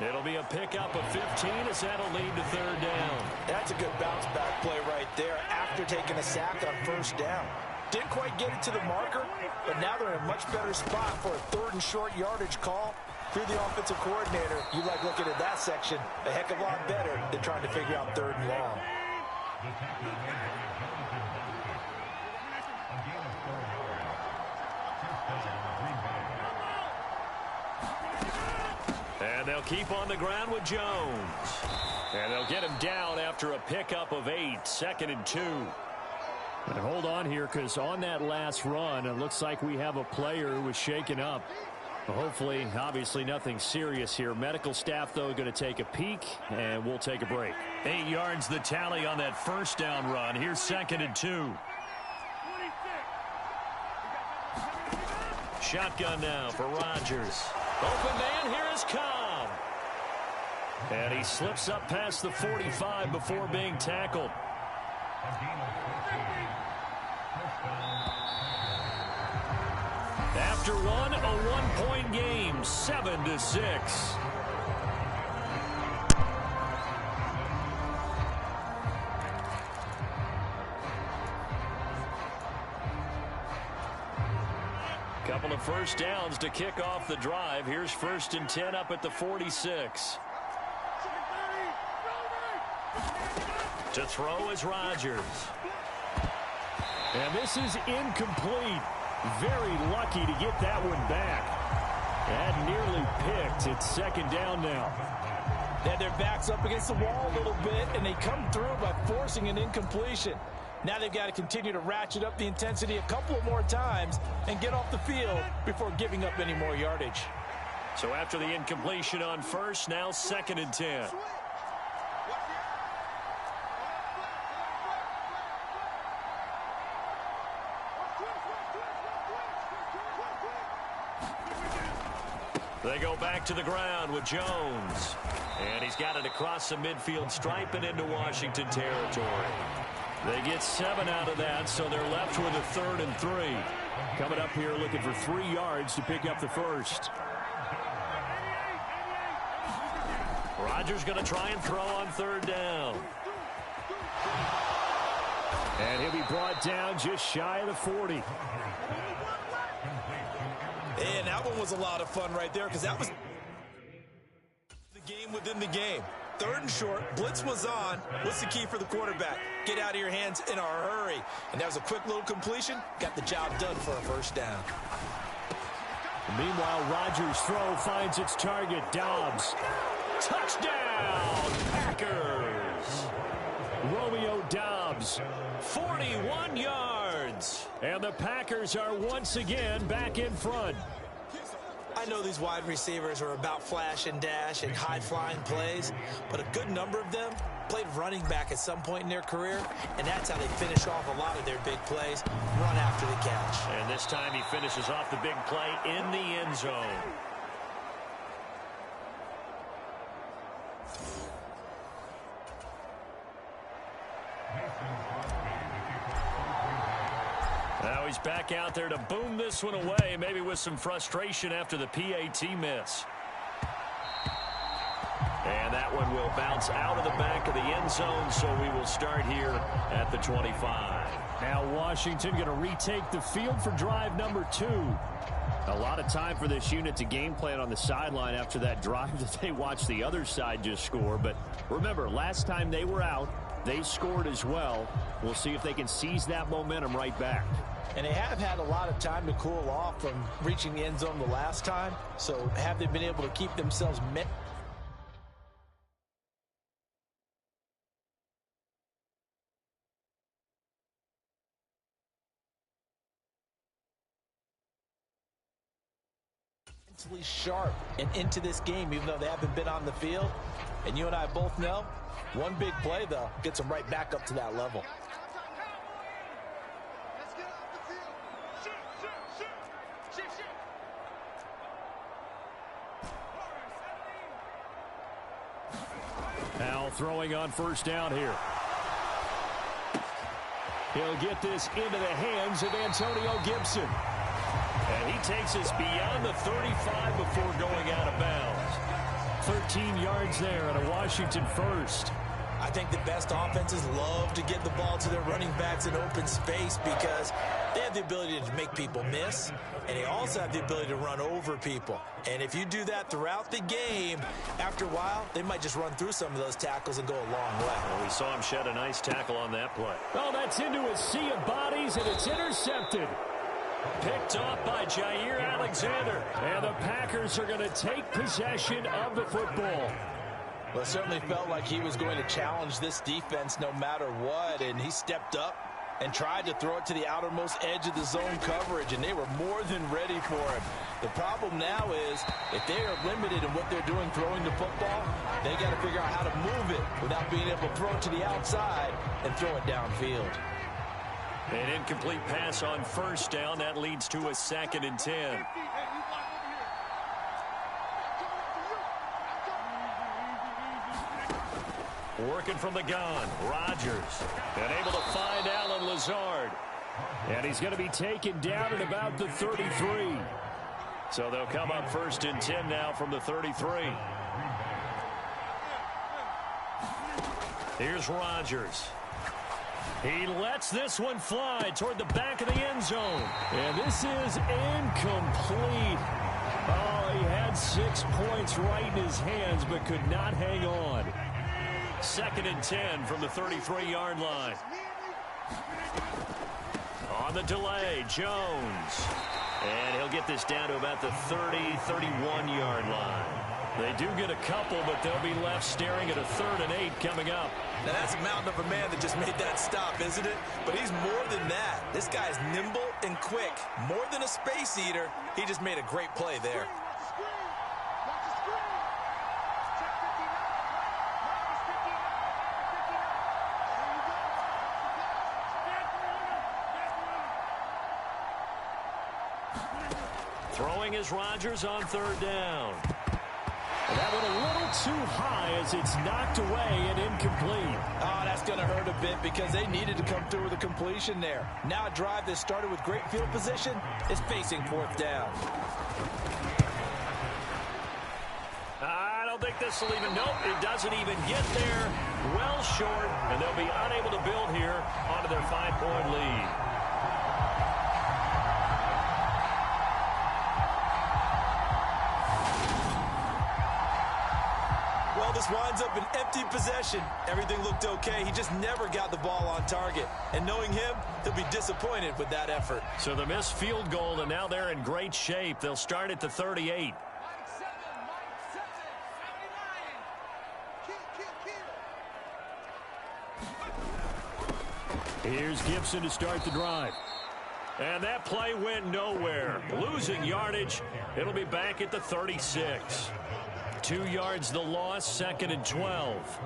It'll be a pickup of 15 as that'll lead to 3rd down. That's a good bounce back play right there after taking a sack on first down. Didn't quite get it to the marker, but now they're in a much better spot for a 3rd and short yardage call. If you're the offensive coordinator, you like looking at that section a heck of a lot better than trying to figure out 3rd and long. And they'll keep on the ground with Jones. And they'll get him down after a pickup of 8, 2nd and 2. And hold on here, because on that last run, it looks like we have a player who was shaken up. Hopefully, obviously nothing serious here. Medical staff, though, going to take a peek, and we'll take a break. 8 yards the tally on that first down run. Here's 2nd and 2. Shotgun now for Rodgers. Open man, here is Cobb. And he slips up past the 45 before being tackled. After one, a 1-point game, 7-6. Couple of first downs to kick off the drive. Here's 1st and 10 up at the 46. To throw is Rodgers. And this is incomplete. Very lucky to get that one back. That nearly picked. It's 2nd down now. They had their backs up against the wall a little bit, and they come through by forcing an incompletion. Now they've got to continue to ratchet up the intensity a couple of more times and get off the field before giving up any more yardage. So after the incompletion on first, now 2nd and 10. They go back to the ground with Jones. And he's got it across the midfield stripe and into Washington territory. They get 7 out of that, so they're left with a 3rd and 3. Coming up here looking for 3 yards to pick up the first. Rodgers going to try and throw on 3rd down. And he'll be brought down just shy of the 40. And that one was a lot of fun right there, because that was the game within the game. 3rd and short, blitz was on. What's the key for the quarterback? Get out of your hands in a hurry. And that was a quick little completion. Got the job done for a 1st down. Meanwhile, Rodgers' throw finds its target. Dobbs. Touchdown, Packers. Romeo Dobbs. 41 yards. And the Packers are once again back in front. I know these wide receivers are about flash and dash and high-flying plays, but a good number of them played running back at some point in their career, and that's how they finish off a lot of their big plays, run after the catch. And this time he finishes off the big play in the end zone. Now he's back out there to boom this one away, maybe with some frustration after the PAT miss. And that one will bounce out of the back of the end zone, so we will start here at the 25. Now Washington going to retake the field for drive number 2. A lot of time for this unit to game plan on the sideline after that drive that they watched the other side just score. But remember, last time they were out, they scored as well. We'll see if they can seize that momentum right back. And they have had a lot of time to cool off from reaching the end zone the last time. So have they been able to keep themselves mentally sharp and into this game, even though they haven't been on the field? And you and I both know, one big play, though, gets them right back up to that level. Now throwing on 1st down here. He'll get this into the hands of Antonio Gibson. And he takes us beyond the 35 before going out of bounds. 13 yards there and a Washington 1st. I think the best offenses love to get the ball to their running backs in open space because they have the ability to make people miss, and they also have the ability to run over people. And if you do that throughout the game, after a while, they might just run through some of those tackles and go a long way. Well, we saw him shed a nice tackle on that play. Oh, that's into a sea of bodies, and it's intercepted. Picked off by Jair Alexander. And the Packers are going to take possession of the football. Well, it certainly felt like he was going to challenge this defense no matter what, and he stepped up and tried to throw it to the outermost edge of the zone coverage, and they were more than ready for him. The problem now is if they are limited in what they're doing throwing the football, they got to figure out how to move it without being able to throw it to the outside and throw it downfield. An incomplete pass on first down. That leads to a 2nd and 10. Working from the gun, Rodgers. And able to find Allen Lazard. And he's going to be taken down at about the 33. So they'll come up 1st and 10 now from the 33. Here's Rodgers. He lets this one fly toward the back of the end zone. And this is incomplete. Oh, he had 6 points right in his hands, but could not hang on. 2nd and 10 from the 33-yard line. On the delay, Jones. And he'll get this down to about the 30, 31-yard line. They do get a couple, but they'll be left staring at a 3rd and 8 coming up. Now, that's a mountain of a man that just made that stop, isn't it? But he's more than that. This guy's nimble and quick. More than a space eater, he just made a great play there. Throwing is Rodgers on 3rd down. And that one a little too high as it's knocked away and incomplete. Oh, that's going to hurt a bit because they needed to come through with a completion there. Now a drive that started with great field position is facing 4th down. I don't think this will even, nope, it doesn't even get there. Well short, and they'll be unable to build here onto their 5-point lead. This winds up an empty possession. Everything looked okay. He just never got the ball on target. And knowing him, he'll be disappointed with that effort. So the missed field goal, and now they're in great shape. They'll start at the 38. Here's Gibson to start the drive. And that play went nowhere. Losing yardage. It'll be back at the 36. 2 yards the loss, 2nd and 12.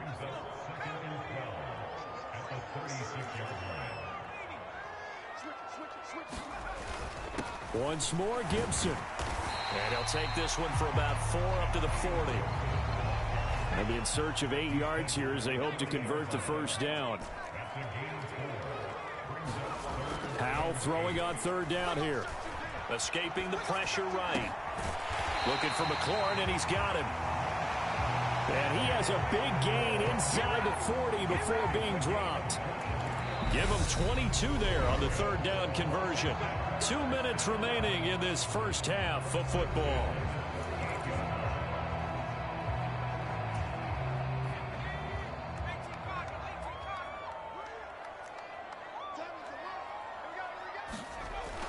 Once more, Gibson. And he'll take this one for about 4 up to the 40. They'll be in search of 8 yards here as they hope to convert the 1st down. Powell throwing on 3rd down here. Escaping the pressure right. Looking for McLaurin, and he's got him. And he has a big gain inside the 40 before being dropped. Give him 22 there on the 3rd down conversion. 2 minutes remaining in this first half of football.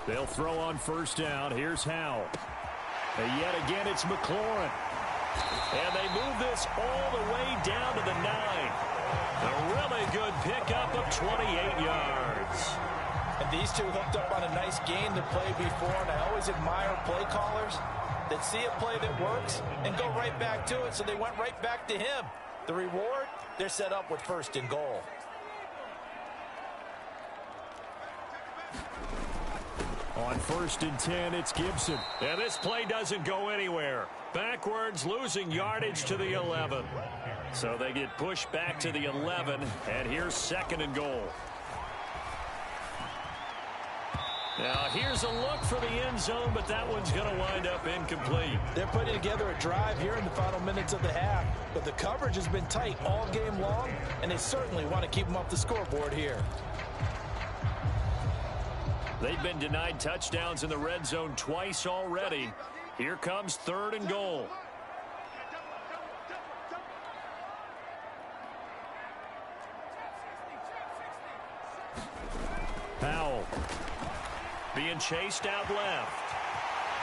They'll throw on 1st down. Here's Howell. And yet again, it's McLaurin. And they move this all the way down to the 9. A really good pickup of 28 yards. And these two hooked up on a nice game to play before, and I always admire play callers that see a play that works and go right back to it, so they went right back to him. The reward, they're set up with 1st and goal. On 1st and 10, it's Gibson. And this play doesn't go anywhere. Backwards, losing yardage to the 11. So they get pushed back to the 11, and here's 2nd and goal. Now, here's a look for the end zone, but that one's going to wind up incomplete. They're putting together a drive here in the final minutes of the half, but the coverage has been tight all game long, and they certainly want to keep them off the scoreboard here. They've been denied touchdowns in the red zone twice already. Here comes 3rd and goal. Powell. being chased out left.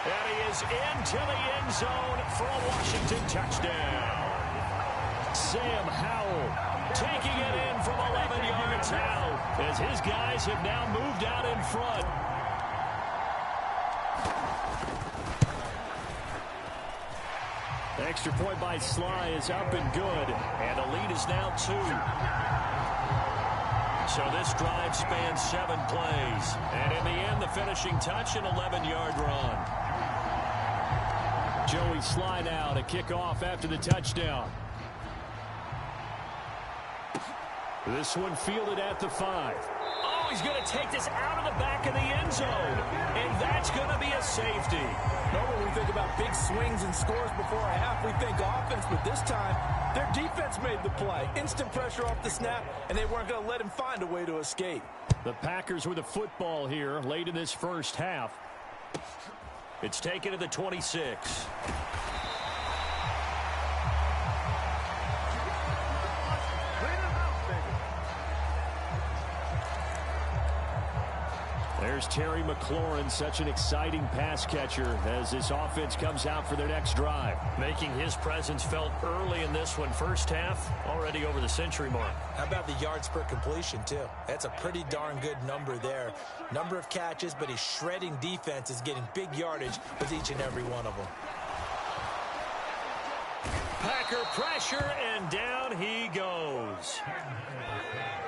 And he is into the end zone for a Washington touchdown. Sam Howell taking it in from 11 yards out as his guys have now moved out in front. Extra point by Sly is up and good, and the lead is now 2. So this drive spans 7 plays, and in the end, the finishing touch, an 11-yard run. Joey Sly now to kick off after the touchdown. This one fielded at the 5. Oh, he's going to take this out of the back of the end zone. And that's going to be a safety. Normally, when we think about big swings and scores before a half, we think offense. But this time, their defense made the play. Instant pressure off the snap, and they weren't going to let him find a way to escape. The Packers with a football here late in this first half. It's taken to the 26. There's Terry McLaurin, such an exciting pass catcher as this offense comes out for their next drive. Making his presence felt early in this one. First half, already over the century mark. How about the yards per completion, too? That's a pretty darn good number there. Number of catches, but he's shredding defense, is getting big yardage with each and every one of them. Packer pressure, and down he goes.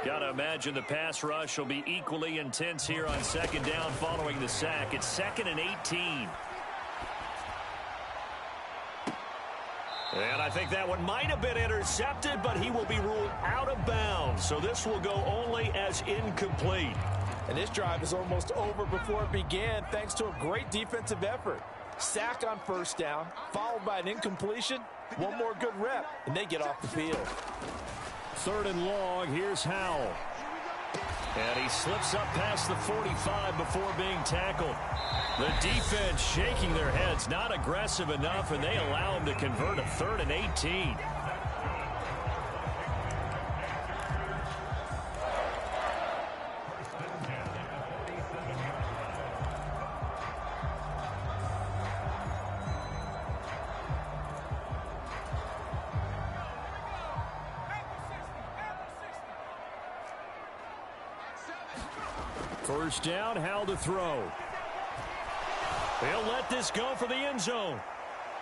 Got to imagine the pass rush will be equally intense here on second down following the sack. It's 2nd and 18. And I think that one might have been intercepted, but he will be ruled out of bounds. So this will go only as incomplete. And this drive is almost over before it began, thanks to a great defensive effort. Sack on first down, followed by an incompletion. One more good rep, and they get off the field. 3rd and long, here's Howell. And he slips up past the 45 before being tackled. The defense shaking their heads, not aggressive enough, and they allow him to convert a 3rd and 18. First down, Howell to throw. He'll let this go for the end zone.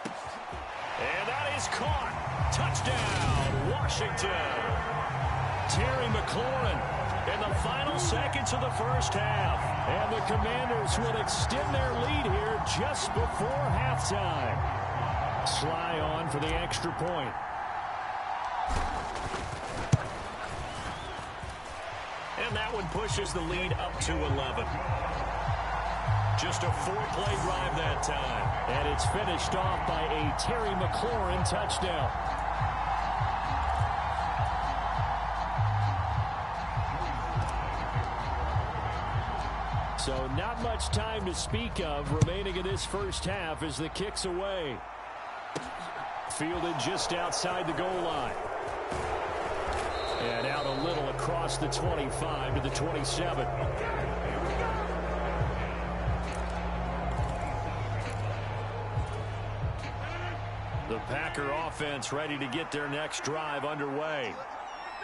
And that is caught. Touchdown, Washington. Terry McLaurin in the final seconds of the first half. And the Commanders will extend their lead here just before halftime. Sly on for the extra point. And that one pushes the lead up to 11. Just a 4-play drive that time. And it's finished off by a Terry McLaurin touchdown. So not much time to speak of remaining in this first half as the kick's away. Fielded just outside the goal line. And out a little across the 25 to the 27. The Packer offense ready to get their next drive underway.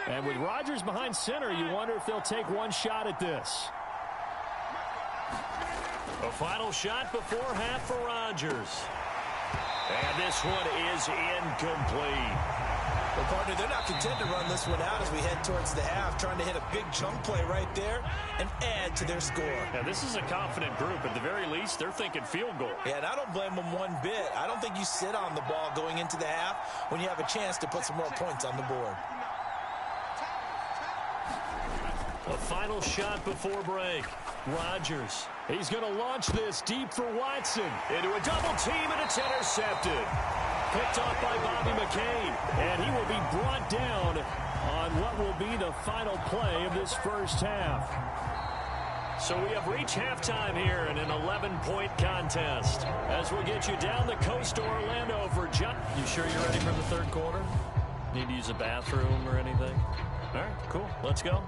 And with Rodgers behind center, you wonder if they'll take one shot at this. A final shot before half for Rodgers. And this one is incomplete. Well, partner, they're not content to run this one out as we head towards the half, trying to hit a big chunk play right there and add to their score. Yeah, this is a confident group. At the very least, they're thinking field goal. Yeah, and I don't blame them one bit. I don't think you sit on the ball going into the half when you have a chance to put some more points on the board. A final shot before break. Rodgers. He's going to launch this deep for Watson. Into a double team, and it's intercepted. Picked off by Bobby McCain. And he will be brought down on what will be the final play of this first half. So we have reached halftime here in an 11-point contest. As we'll get you down the coast to Orlando for John. You sure you're ready for the third quarter? Need to use a bathroom or anything? All right, cool. Let's go.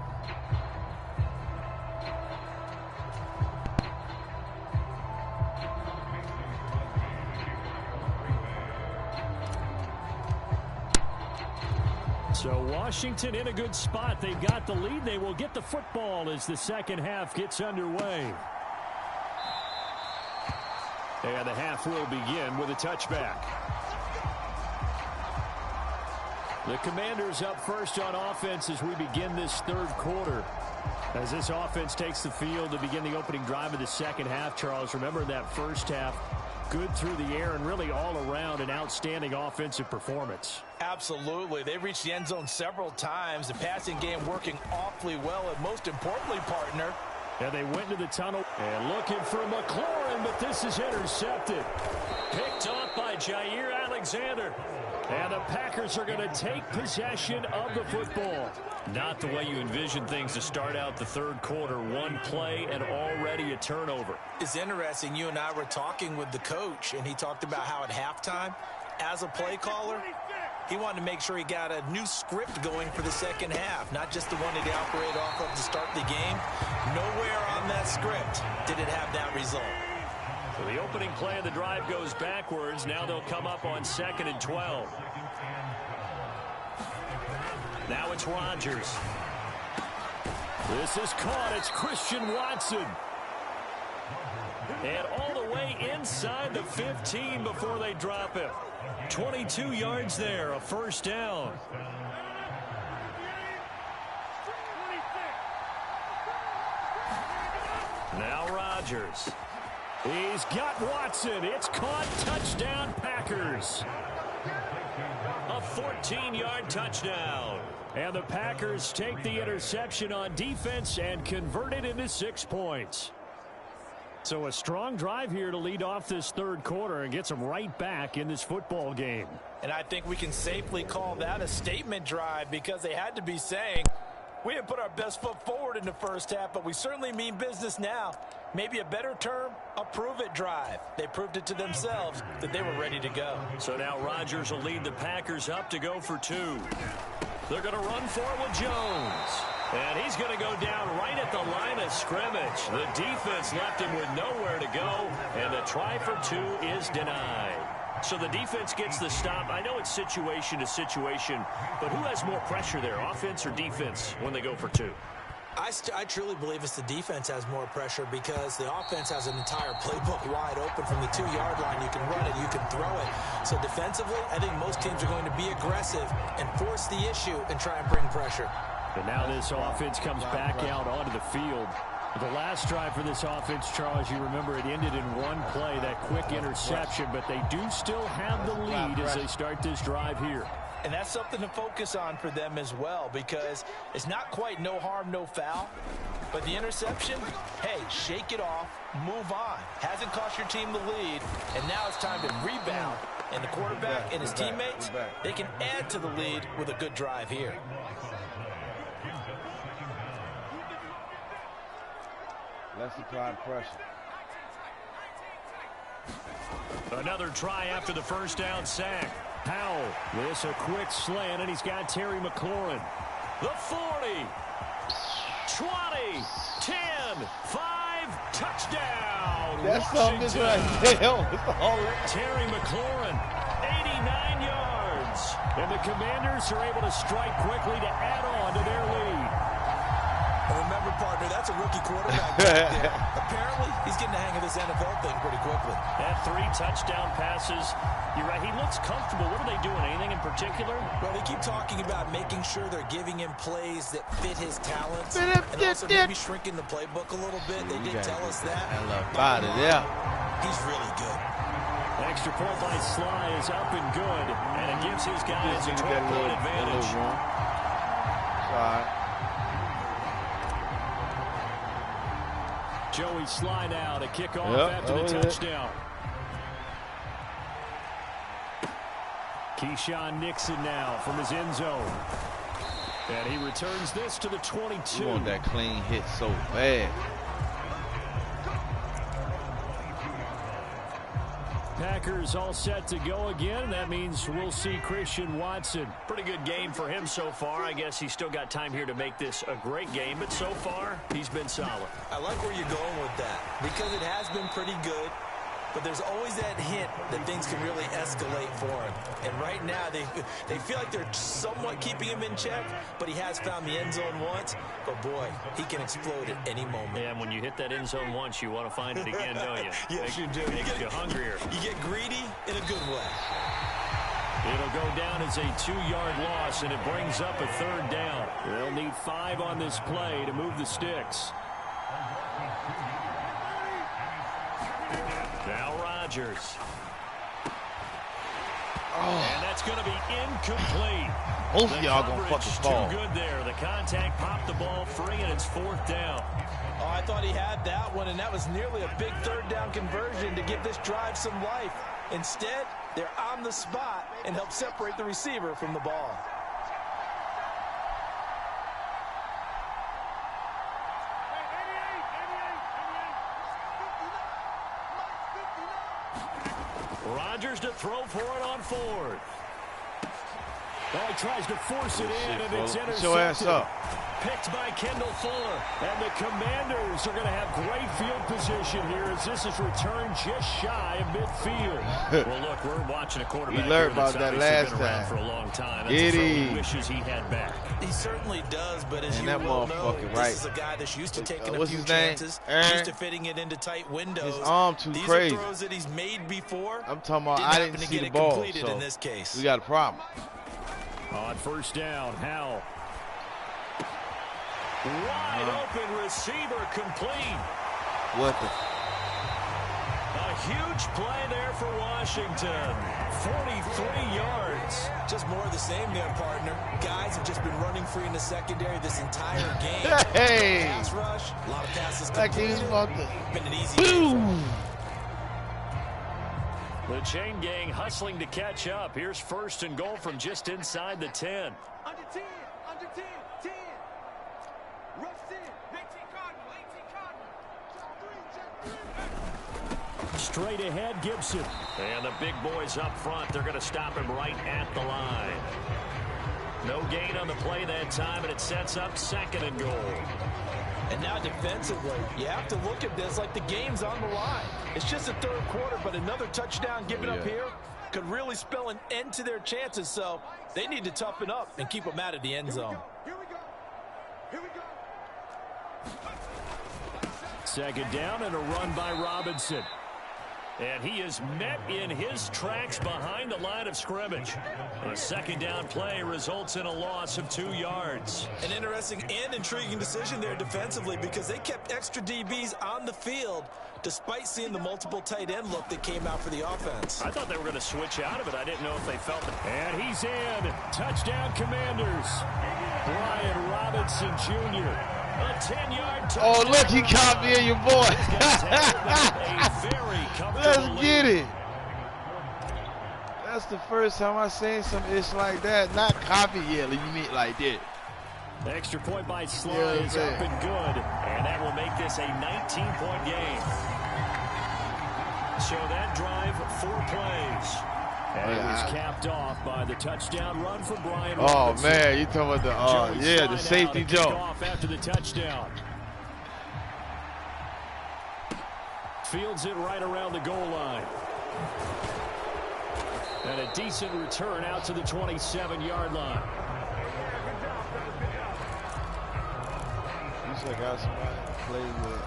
So Washington in a good spot. They've got the lead. They will get the football as the second half gets underway. And the half will begin with a touchback. The Commanders up first on offense as we begin this third quarter. As this offense takes the field to begin the opening drive of the second half, Charles, remember in that first half, good through the air and really all around an outstanding offensive performance. Absolutely. They reached the end zone several times. The passing game working awfully well, and most importantly, partner. And they went to the tunnel and looking for McLaurin, but this is intercepted. Picked off by Jair Alexander. And the Packers are going to take possession of the football. Not the way you envision things to start out the third quarter. One play and already a turnover. It's interesting. You and I were talking with the coach, and he talked about how at halftime, as a play caller, he wanted to make sure he got a new script going for the second half, not just the one that he operated off of to start the game. Nowhere on that script did it have that result. So the opening play of the drive goes backwards. Now they'll come up on 2nd and 12. Now it's Rodgers. This is caught. It's Christian Watson. And all the way inside the 15 before they drop him. 22 yards there, a first down. Now Rodgers. He's got Watson. It's caught. Touchdown, Packers. A 14-yard touchdown. And the Packers take the interception on defense and convert it into 6 points. So a strong drive here to lead off this third quarter and gets them right back in this football game. And I think we can safely call that a statement drive because they had to be saying, we didn't put our best foot forward in the first half, but we certainly mean business now. Maybe a better term, a prove-it drive. They proved it to themselves that they were ready to go. So now Rodgers will lead the Packers up to go for 2. They're going to run for it with Jones. And he's going to go down right at the line of scrimmage. The defense left him with nowhere to go, and the try for 2 is denied. So the defense gets the stop. I know it's situation to situation, but who has more pressure there, offense or defense, when they go for 2? I truly believe it's the defense has more pressure because the offense has an entire playbook wide open from the 2-yard line. You can run it, you can throw it. So defensively, I think most teams are going to be aggressive and force the issue and try and bring pressure. And now this offense comes back out onto the field. The last drive for this offense, Charles, you remember it ended in one play, that quick interception, but they do still have the lead as they start this drive here. And that's something to focus on for them as well because it's not quite no harm, no foul. But the interception, hey, shake it off, move on. Hasn't cost your team the lead, and now it's time to rebound. And the quarterback and his teammates, they can add to the lead with a good drive here. Let's apply pressure. Another try after the first down sack. Powell, this a quick slant, and he's got Terry McLaurin. The 40, 20, 10, 5, touchdown. That's something right there. Terry McLaurin, 89 yards. And the Commanders are able to strike quickly to add on to their lead. Remember, partner, that's a rookie quarterback right there. Apparently, he's getting the hang of this NFL thing pretty quickly. That 3 touchdown passes. You're right, he looks comfortable. What are they doing? Anything in particular? Well, they keep talking about making sure they're giving him plays that fit his talents. And also maybe shrinking the playbook a little bit. They did tell us that. He's really good. Extra point by Sly is up and good. And it gives his guys a 12-point advantage. Joey Sly now to kick off after the touchdown. Keyshawn Nixon now from his end zone. And he returns this to the 22. You want that clean hit so bad. Packers all set to go again. That means we'll see Christian Watson. Pretty good game for him so far. I guess he's still got time here to make this a great game, but so far, he's been solid. I like where you're going with that because it has been pretty good. but there's always that hint that things can really escalate for him. And right now, they feel like they're somewhat keeping him in check, but he has found the end zone once. But, boy, he can explode at any moment. Yeah, and when you hit that end zone once, you want to find it again, don't you? Yes, you do. Makes you hungrier. You get greedy in a good way. It'll go down as a 2-yard loss, and it brings up a 3rd down. They'll need 5 on this play to move the sticks. Now Rodgers. And that's going to be incomplete. Both of y'all going to fucking fall. Too good there. The contact popped the ball free, and it's 4th down. Oh, I thought he had that one, and that was nearly a big 3rd down conversion to give this drive some life. Instead, they're on the spot and help separate the receiver from the ball. Rodgers to throw for it on 4th. Well, he tries to force it in, and it's intercepted. Show ass up. Picked by Kendall Fuller. And the Commanders are going to have great field position here as this is returned just shy of midfield. Well, look, we're watching a quarterback. We learned about that last time. For a long time. That's a throw he wishes he had back. He certainly does, but as and you well know, right. this is a guy that's used to taking a few his chances, name? used to fitting it into tight windows. His arm too These crazy. are throws that he's made before. I'm talking about I didn't see the ball, so in this case. we got a problem. On 1st down, Howell. Wide open receiver complete. What A huge play there for Washington. 43 yards. Just more of the same there, partner. Guys have just been running free in the secondary this entire game. Hey! Pass rush, a lot of passes completed. Been an easy boom. The chain gang hustling to catch up. Here's 1st and goal from just inside the 10. Under 10, under 10, 10. Rush 10, 19 Cardinal, 18 Cardinal. Straight ahead, Gibson. And the big boys up front, they're going to stop him right at the line. No gain on the play that time, and it sets up 2nd and goal. And now defensively, you have to look at this like the game's on the line. It's just the 3rd quarter, but another touchdown given up here could really spell an end to their chances. So they need to toughen up and keep them out of the end zone. Here we go. Here we go. 2nd down and a run by Robinson. And he is met in his tracks behind the line of scrimmage. A 2nd down play results in a loss of 2 yards. An interesting and intriguing decision there defensively because they kept extra DBs on the field despite seeing the multiple tight end look that came out for the offense. I thought they were going to switch out of it. I didn't know if they felt it. And he's in. Touchdown, Commanders. Brian Robinson Jr. A 10-yard touchdown. Oh, look, he copying your boy. Let's get it. That's the first time I seen some ish like that. Not copy yet, you mean like that. Extra point by Sly is up and good. And that will make this a 19-point game. So that drive, 4 plays. And it was capped off by the touchdown run for Brian Robinson. Oh, man, you talking about the safety jump. Off after the touchdown. Fields it right around the goal line. And a decent return out to the 27-yard line. Looks like I somebody play with.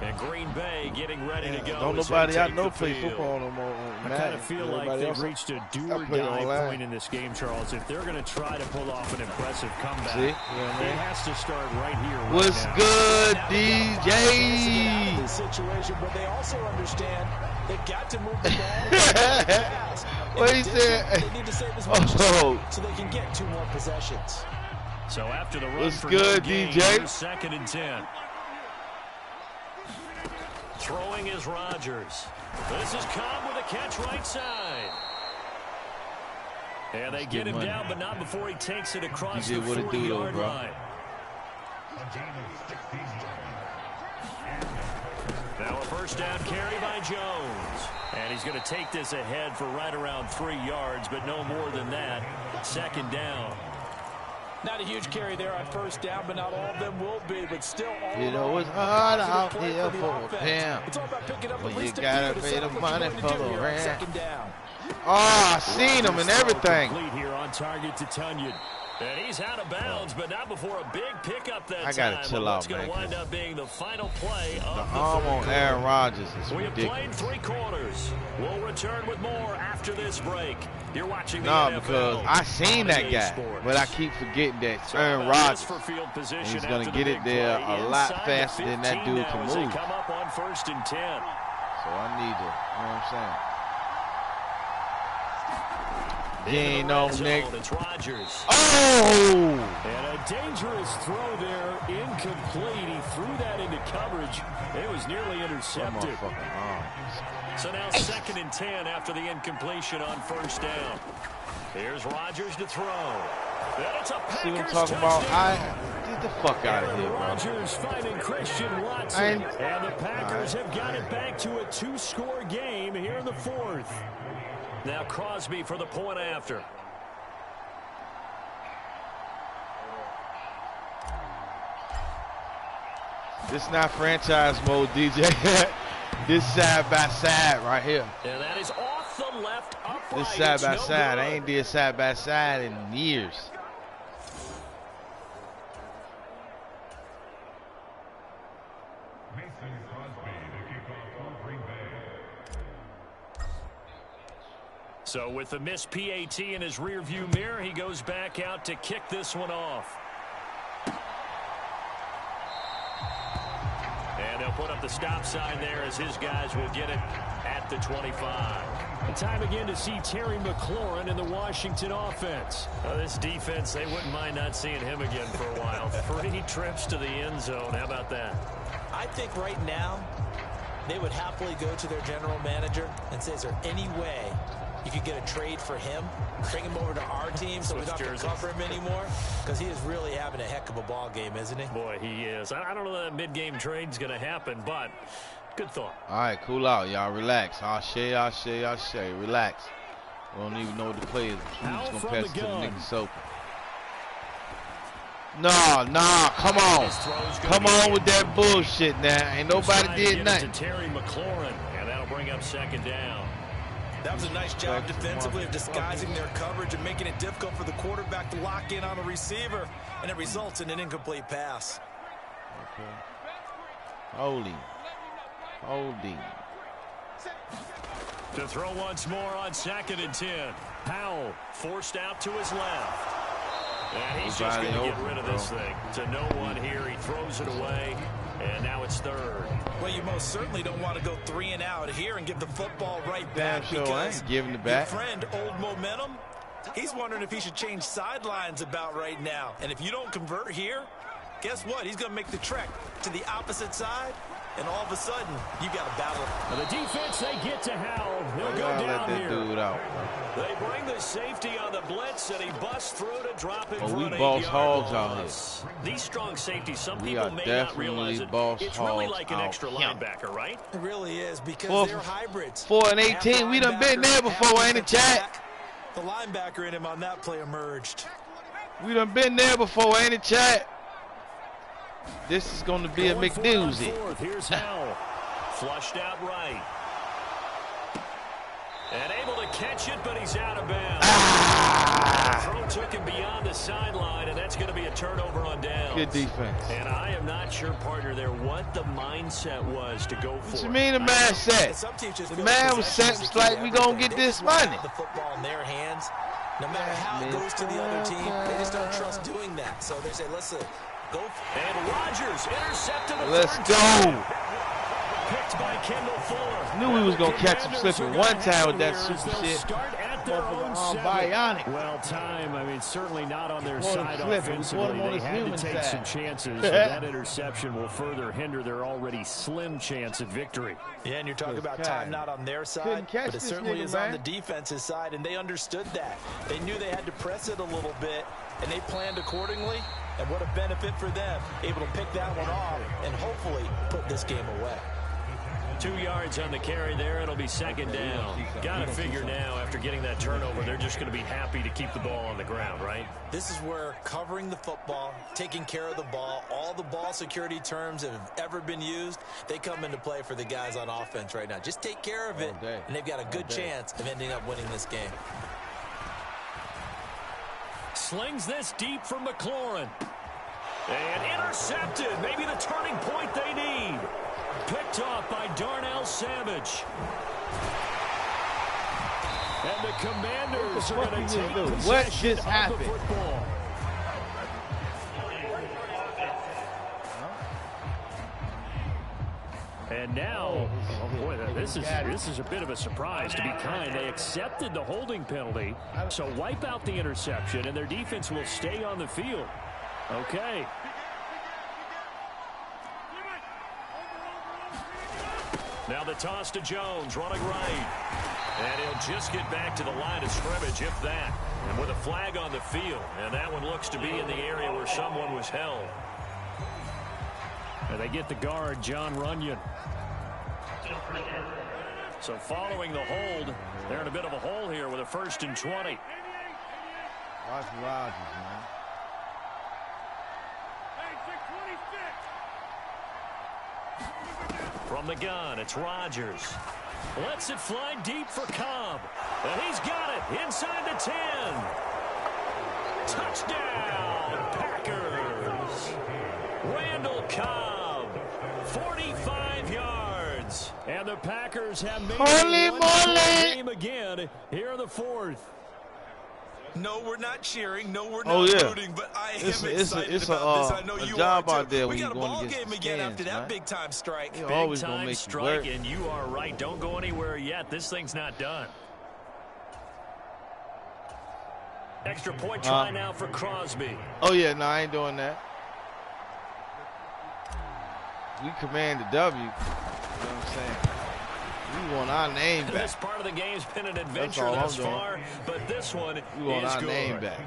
And Green Bay getting ready to go. Don't nobody I know play football no more. I kind of feel like they've reached a do-or-die point in this game, Charles. If they're going to try to pull off an impressive comeback, it has to start right here. What's good, DJ? This situation, but they also understand they've got to move the ball. What he said? They need to save as much so they can get 2 more possessions. So after the run What's for good, game, DJ? 2nd and 10. Throwing is Rodgers. This is Cobb with a catch right side. And they get him down, but not before he takes it across the 40-yard line. Now a 1st down carry by Jones. And he's going to take this ahead for right around 3 yards, but no more than that. 2nd down. Not a huge carry there on first down, but not all of them will be. But still, all you know it's hard out here for a offense. pimp. It's all about picking up When at you least a gotta few to pay set the up what money you're going for to do the here on rent. second down. Oh, I seen him and everything. Complete here on target to Tunyon. And he's out of bounds, but not before a big pickup that I gotta time. chill out, It's going to man. wind up being the final play of The the arm third on quarter. Aaron Rodgers is We have played ridiculous. 3 quarters. We'll return with more after this break. You're watching the No, NFL because I seen that guy, but I keep forgetting that Aaron Rodgers. And he's going to get it there a lot faster than that dude can move. Come up on 1st and 10. So I need to, you know what I'm saying? You ain't no Nick. It's Rodgers. Oh! And a dangerous throw there, incomplete. He threw that into coverage. It was nearly intercepted. So now 2nd and 10 after the incompletion on first down. Here's Rodgers to throw. And it's a See what I'm Packers talking about? touchdown. Get the fuck out of here, bro. Rodgers finding Christian Watson. And the Packers have got it back to a 2-score game here in the 4th. Now Crosby for the point after. This not franchise mode, DJ. This side by side right here. And that is off the left upright. This side by It's no side. good. I ain't did side by side in years. So with the missed PAT in his rearview mirror, he goes back out to kick this one off. And they'll put up the stop sign there as his guys will get it at the 25. And time again to see Terry McLaurin in the Washington offense. This defense, they wouldn't mind not seeing him again for a while. 3 trips to the end zone. How about that? I think right now they would happily go to their general manager and say, is there any way you could get a trade for him, bring him over to our team so we don't have to cover him anymore? Because he is really having a heck of a ball game, isn't he? Boy, he is. I don't know that mid-game trade's going to happen, but good thought. All right, cool out, y'all. Relax. I'll share. Relax. We don't even know what the play is. We just going to pass it to the niggas open. Nah, come on. Come on with that bullshit now. Ain't nobody did nothing. To Terry McLaurin, and that'll bring up 2nd down. That was a nice job defensively of disguising their coverage and making it difficult for the quarterback to lock in on the receiver, and it results in an incomplete pass. Holding. To throw once more on 2nd and 10. Powell forced out to his left. And he's just going to get rid of this thing. To no one here. He throws it away. And now it's 3rd. Well, you most certainly don't want to go 3 and out here and give the football right back. Damn sure I ain't giving it back. Your friend, Old Momentum, he's wondering if he should change sidelines about right now. And if you don't convert here, guess what? He's going to make the trek to the opposite side. And all of a sudden, you got a battle. Now the defense, they get to Howell. He'll go down let that here. dude out. They bring the safety on the blitz, and he busts through to drop in front We of boss 8-yard hogs loss. out here. These strong safeties, some We people are may not definitely realize it. boss It's really hogs like an out extra here. linebacker, right? It really is because they're hybrids. 4 and 18. We done been there before, ain't it, Chat? The linebacker in him on that play emerged. We done been there before, ain't it, Chat? This is going to be a McDoozy. Here's Howell. Flushed out right. And able to catch it, but he's out of bounds. Throw took him beyond the sideline, and that's going to be a turnover on downs. Good defense. And I am not sure, partner, there what the mindset was to go for. What you mean the man set? The man was set like we going to get this money. The football in their hands. No matter how it goes to the other team, they just don't trust doing that. So they say, listen, go. And Rodgers intercepted the Let's third go. time. Picked by Kendall Fuller. Knew we was going to catch him slipping one time with that super shit. Start at their own bionic. Well, time, I mean, certainly not on their Before side the flip, offensively. before They the had to human take side. some chances. So that interception will further hinder their already slim chance at victory. Yeah, and you're talking about time not on their side, but it certainly is on the defense's side, and they understood that. They knew they had to press it a little bit, and they planned accordingly, and what a benefit for them, able to pick that one off and hopefully put this game away. 2 yards on the carry there. It'll be second down. Got to figure now, after getting that turnover, they're just going to be happy to keep the ball on the ground, right? This is where covering the football, taking care of the ball, all the ball security terms that have ever been used, they come into play for the guys on offense right now. Just take care of it, and they've got a good chance of ending up winning this game. Slings this deep for McLaurin. And intercepted. Maybe the turning point they need. Picked off by Darnell Savage. And the Commanders are going to take possession of the football. And now, boy, this is a bit of a surprise, to be kind. They accepted the holding penalty, so wipe out the interception, and their defense will stay on the field. Okay. Now the toss to Jones, running right. And he'll just get back to the line of scrimmage, if that. And with a flag on the field, and that one looks to be in the area where someone was held. And they get the guard, John Runyon. So following the hold, they're in a bit of a hole here with a 1st and 20. Watch Rodgers, man. From the gun, it's Rodgers. Lets it fly deep for Cobb. And he's got it inside the 10. Touchdown, Packers. Randall Cobb, 45 yards. And the Packers have made a game again here in the 4th. No, we're not cheering. No, we're not rooting. But I am excited about this. I know you are out there. We got a ball game again after that big-time strike. Big time strike, and you are right. Don't go anywhere yet. This thing's not done. Extra point try now for Crosby. Oh, yeah. No, I ain't doing that. We command the W. You know what I'm saying? We want our name back. This part of the game's been an adventure thus far, but this one we want our name back.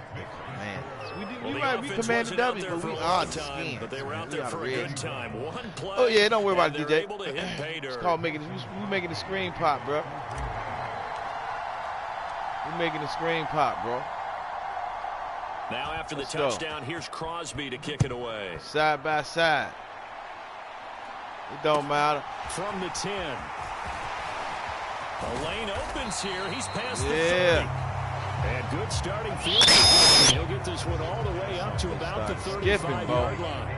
Man, we command the W, but we are the scheme. But they were out there for a good time. One play. Oh yeah, don't worry about it, DJ. Able to hit pay dirt. It's called making. We making the screen pop, bro. We making the screen pop, bro. Now after the touchdown, here's Crosby to kick it away. Side by side. It don't matter. From the 10. The lane opens here. He's past the 30. And good starting field position. He'll get this one all the way up to about the 35-yard line.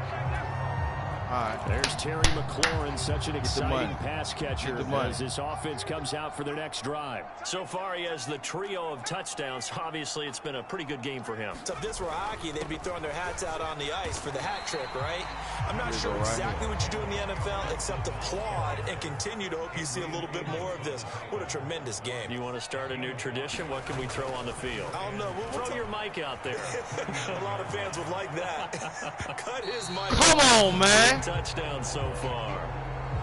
All right. There's Terry McLaurin, such an exciting pass catcher as this offense comes out for their next drive. So far, he has the trio of touchdowns. Obviously, it's been a pretty good game for him. So if this were hockey, they'd be throwing their hats out on the ice for the hat trick, right? I'm not sure exactly what you do in the NFL except applaud and continue to hope you see a little bit more of this. What a tremendous game. You want to start a new tradition? What can we throw on the field? I don't know. We'll throw your mic out there. A lot of fans would like that. Cut his mic. Come on, man. Touchdown so far.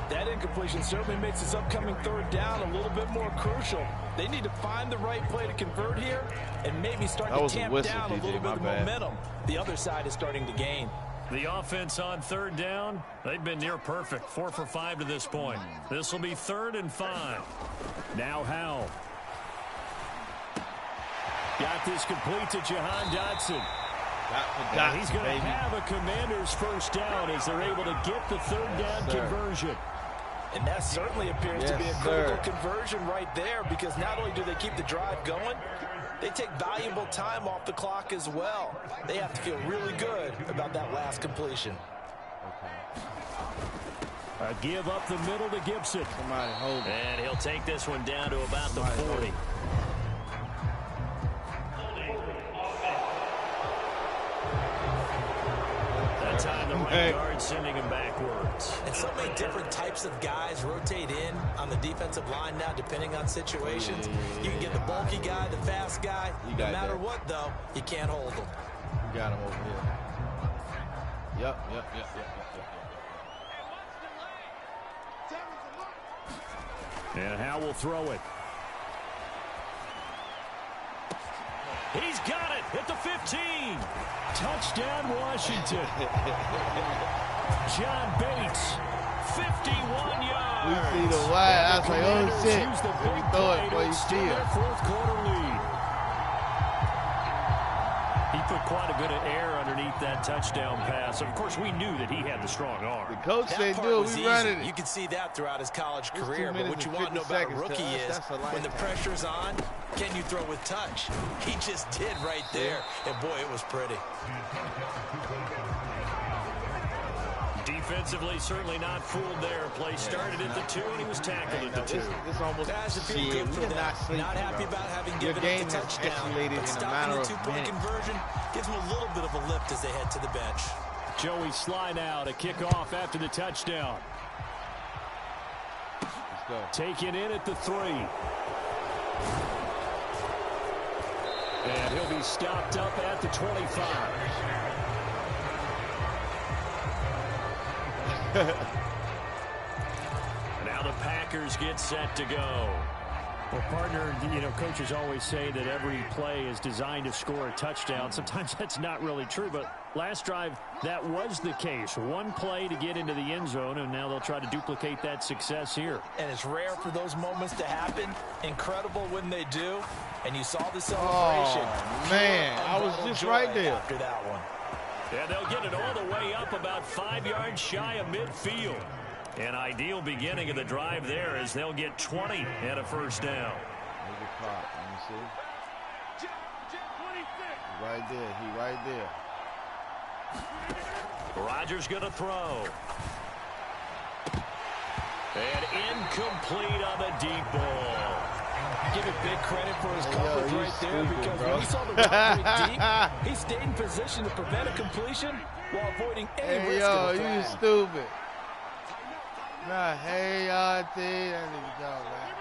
That incompletion certainly makes this upcoming 3rd down a little bit more crucial. They need to find the right play to convert here and maybe start to tamp down a little bit of momentum. The other side is starting to gain. The offense on 3rd down, they've been near perfect. 4 for 5 to this point. This will be 3rd and 5. Now Howell. Got this complete to Jahan Dotson. And he's going to have a Commander's 1st down as they're able to get the 3rd down conversion. And that certainly appears to be a critical conversion right there, because not only do they keep the drive going, they take valuable time off the clock as well. They have to feel really good about that last completion. A give up the middle to Gibson. Somebody hold it. And he'll take this one down to about the 40. That time the right guard sending him backwards. And so many different types of guys rotate in on the defensive line now, depending on situations. You can get the bulky guy, the fast guy. No matter what, though, you can't hold them. You got him over here. Yep. And Howell will throw it. He's got it at the 15. Touchdown, Washington. John Bates, 51 yards. We see the wide. I was like, oh shit. Use the Let big me throw it play before to you extend see their it. fourth quarter lead. He put quite a bit of air underneath that touchdown pass. Of course, we knew that he had the strong arm. The coach said, do it. We running it. You can see that throughout his college It's career. 2 But minutes what you and want to know 50 about a seconds to rookie us, is that's a when the lifetime. pressure's on, can you throw with touch? He just did right there. And, boy, it was pretty. Defensively, certainly not fooled there. Play started at the 2, and he was tackled at the 2. This almost That's a feel shit. good for We're them. not sleeping, Not happy bro. about having Your given game up the has touchdown, escalated but in a stopping matter the of two-point minutes. conversion gives them a little bit of a lift as they head to the bench. Joey Sly now to kick off after the touchdown. Let's go. Taken in at the 3. And he'll be stopped up at the 25. Now the Packers get set to go. Well, partner, you know, coaches always say that every play is designed to score a touchdown. Sometimes that's not really true, but last drive, that was the case. One play to get into the end zone, and now they'll try to duplicate that success here. And it's rare for those moments to happen. Incredible when they do. And you saw the celebration. Oh, man. I was just right there. After that one. And they'll get it all the way up about 5 yards shy of midfield. An ideal beginning of the drive there as they'll get 20 and a first down. Look at clock. Let me see. Right there. He right there. Rodgers going to throw. And incomplete on the deep ball. Give it big credit for his coverage right there, stupid, because bro. when he saw the route break deep, he stayed in position to prevent a completion while avoiding any Hey, risk yo, of a you flag. stupid. Nah, hey, y'all, that nigga go, man.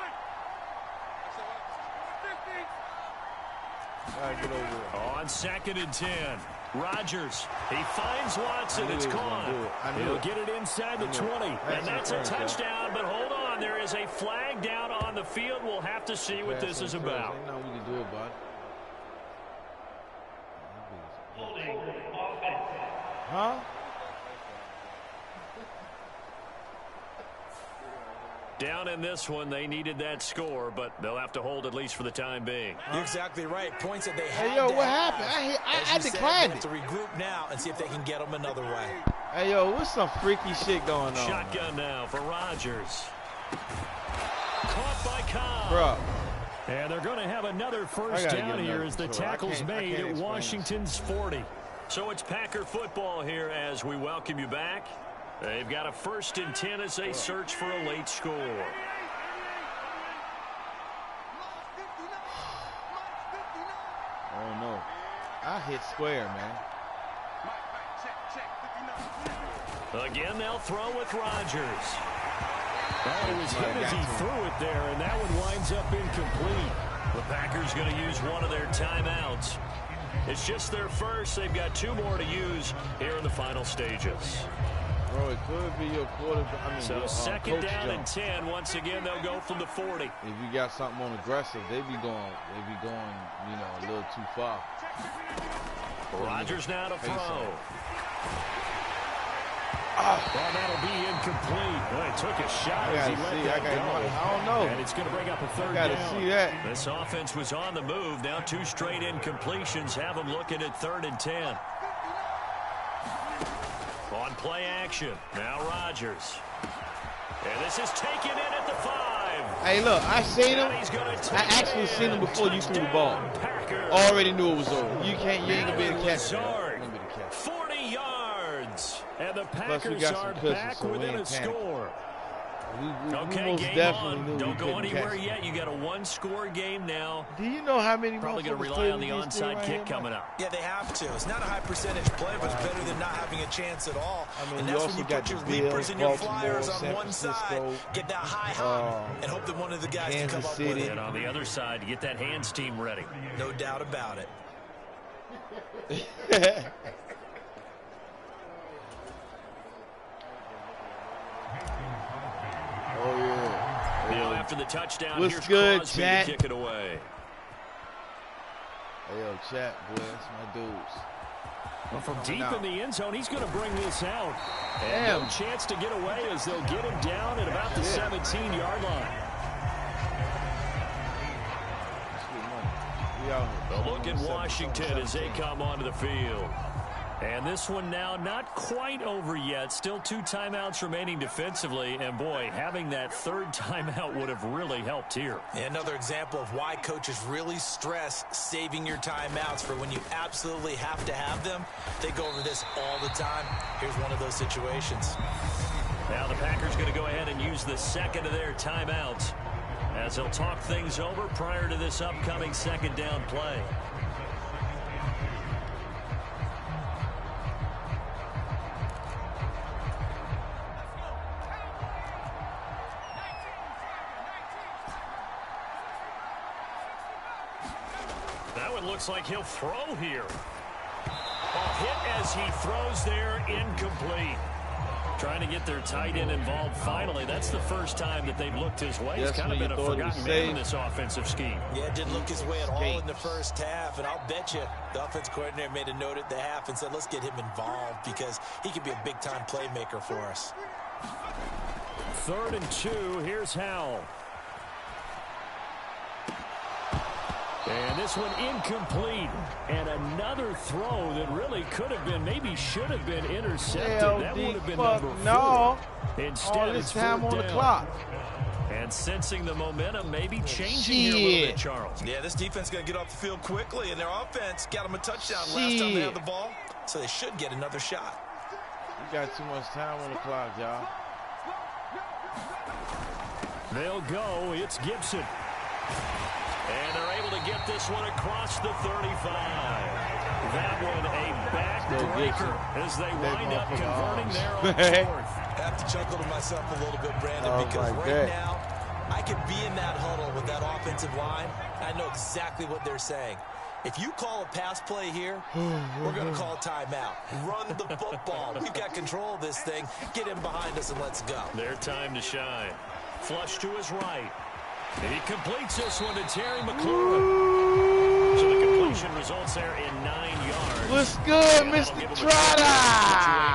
Gotta get over it. On 2nd and 10. Rodgers. He finds Watson. I knew It's he was gonna gone. do it. I knew He'll it. get it inside the I knew it. 20. And that's a touchdown. But hold on. There is a flag down on the field. We'll have to see what this is about. Ain't nothing we can do about it. Huh? Down in this one, they needed that score, but they'll have to hold at least for the time being. You're exactly right. Points that they had Hey, yo, to what have. happened? I As you said, declined they it. have to regroup now and see if they can get them another way. Hey, yo, what's some freaky shit going on? Shotgun now for Rodgers. Caught by Cobb. Bro. And they're going to have another first gotta down get here another as the control. I tackle's can't made at explain Washington's 40. So it's Packer football here as we welcome you back. They've got a 1st and 10 as they search for a late score. Oh, no. I hit square, man. Again, they'll throw with Rodgers. Oh, it was hit as he threw it there, and that one winds up incomplete. The Packers going to use one of their timeouts. It's just their first. They've got 2 more to use here in the final stages. Bro, it could be your quarterback. I mean, So your, 2nd down jump. and 10. Once again, they'll go from the 40. If you got something on aggressive, they be going, you know, a little too far. Rodgers now to Face throw. off. Well, that'll be incomplete. Well, it took a shot as he let that go. I don't know. And it's going to bring up a third Gotta down. see that. This offense was on the move. Now 2 straight incompletions have them looking at 3rd and 10. On play action. Now Rodgers. And this is taken in at the 5. Hey, look, I seen him. And he's gonna take I actually it seen him in. before you threw the ball. Touchdown, Packers. Already knew it was over. You ain't gonna be able to catch it. Lazard. You ain't gonna be able to catch it. 40 yards. And the Plus, we Packers got are some cushion, back so we within ain't a score. We Okay, most game definitely on. knew Don't we go couldn't anywhere catch it. yet. You got a 1-score game now. Do you know how many Probably going to motherfuckers rely on played the with this thing onside right kick here, coming man? up. Yeah, they have to. It's not a high percentage play, but it's better than not having a chance at all. I mean, and you that's also when you got put your the Bills, Reapers and your Baltimore, Flyers on San one side, Francisco, get that high hop, and hope that one of the guys can come Kansas up with City. it. And on the other side, to get that hands team ready. No doubt about it. Oh, yeah. Now after the touchdown, What's here's good, Crosby chat? to kick it away. Hey, yo, chat, boy, that's my dudes. Well, from deep in the end zone, he's going to bring this out. And Damn. no chance to get away as they'll get him down at about the 17-yard line. The look in Washington as they come onto the field. And this one now not quite over yet. Still 2 timeouts remaining defensively. And, boy, having that 3rd timeout would have really helped here. Another example of why coaches really stress saving your timeouts for when you absolutely have to have them. They go over this all the time. Here's one of those situations. Now the Packers going to go ahead and use the 2nd of their timeouts as they'll talk things over prior to this upcoming 2nd down play. That one looks like he'll throw here. A hit as he throws there, incomplete. Trying to get their tight end involved finally. That's the first time that they've looked his way. It's kind of been a forgotten man in this offensive scheme. Yeah, it didn't look his way at all in the first half. And I'll bet you the offense coordinator made a note at the half and said, let's get him involved because he could be a big-time playmaker for us. 3rd and 2. Here's Howell. And this one incomplete. And another throw that really could have been, maybe should have been intercepted. That would have been number 4. Instead, all this time on the clock. And sensing the momentum maybe changing here a little bit, Charles. Yeah, this defense is going to get off the field quickly, and their offense got them a touchdown last time they had the ball. So they should get another shot. We got too much time on the clock, y'all. They'll go. It's Gibson. And they're able to get this one across the 35. That one a backbreaker as they wind up converting there on 4th. I have to chuckle to myself a little bit, Brandon, because right now I could be in that huddle with that offensive line. I know exactly what they're saying. If you call a pass play here, we're going to call a timeout. Run the football. We've got control of this thing. Get him behind us and let's go. Their time to shine. Flush to his right. And he completes this one to Terry McLaurin. So the completion results there in 9 yards. What's good, Mr. Trotter?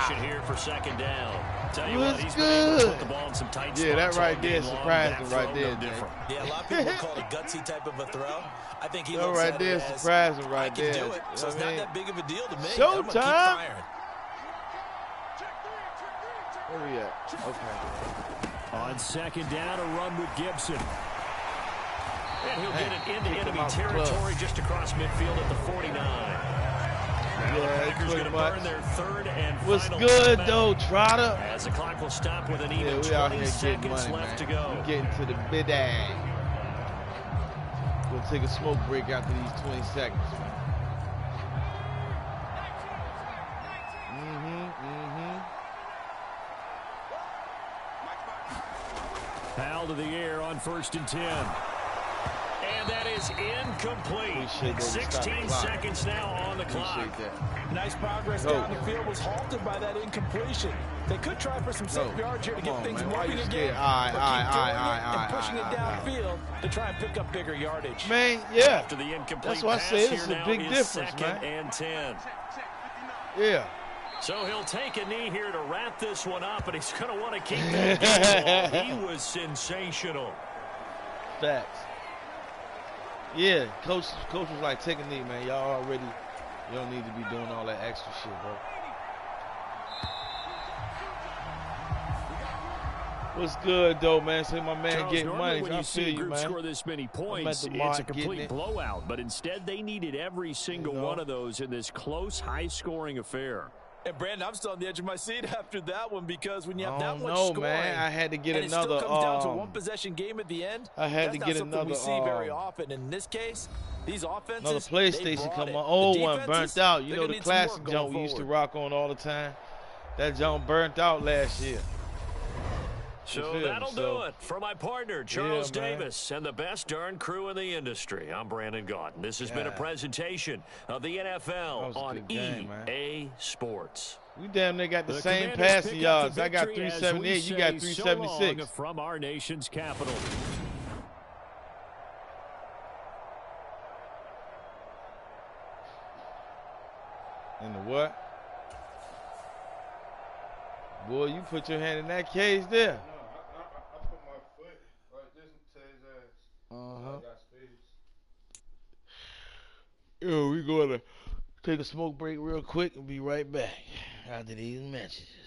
Situation here for 2nd down. Tell you What's what, he's good? been able to put the ball in some tight spots. That right there long. surprised him right there, Yeah, a lot of people call it a gutsy type of a throw. I think he that looks right at there it as, surprised him right I can there. do it, so it's not that big of a deal to me. Showtime. I'm gonna keep firing. Where we at? Okay. On 2nd down, a run with Gibson. And he'll get it into enemy territory just across midfield at the 49. Now the Packers going to burn their 3rd and What's final good, timeout. though, Trotter? As the clock will stop with an even we out 20 here seconds money, left man. to go. We getting to the bid-ag. We'll take a smoke break after these 20 seconds, man. Foul to the air on 1st and 10. And that is incomplete. 16 seconds now on the clock. Nice progress down the field was halted by that incompletion. They could try for some safe yards here to get things moving again. And pushing it downfield to try and pick up bigger yardage. Man, yeah. After the incomplete that's why I say this is a big difference, 2nd man. and 10. Yeah. So he'll take a knee here to wrap this one up, and he's going to want to keep that game ball. He was sensational. Facts. Yeah, coach was like, take a knee, man. Y'all already, you don't need to be doing all that extra shit, bro. What's good, though, man? Say my man Charles, getting money. When I you see feel a group you, man. score this many points, it's a complete blowout. But instead, they needed every single one of those in this close, high-scoring affair. And Brandon, I'm still on the edge of my seat after that one because when you have that much scoring, man. I had to get and another. It still comes down to one possession game at the end. I had to get another. We see very often. In this case, these offenses. Another PlayStation come on. Old one burnt out. You know the classic jump we used to rock on all the time. That jump burnt out last year. So that'll do it for my partner, Charles Davis, and the best darn crew in the industry. I'm Brandon Gaudin. This has been a presentation of the NFL on EA Sports. We damn near got the same passing yards. I got 378. You got 376. From our nation's capital. In the what? Boy, you put your hand in that cage there. No, I put my foot like this to his ass. Uh-huh. I got space. Yo, we gonna take a smoke break real quick and be right back after these messages.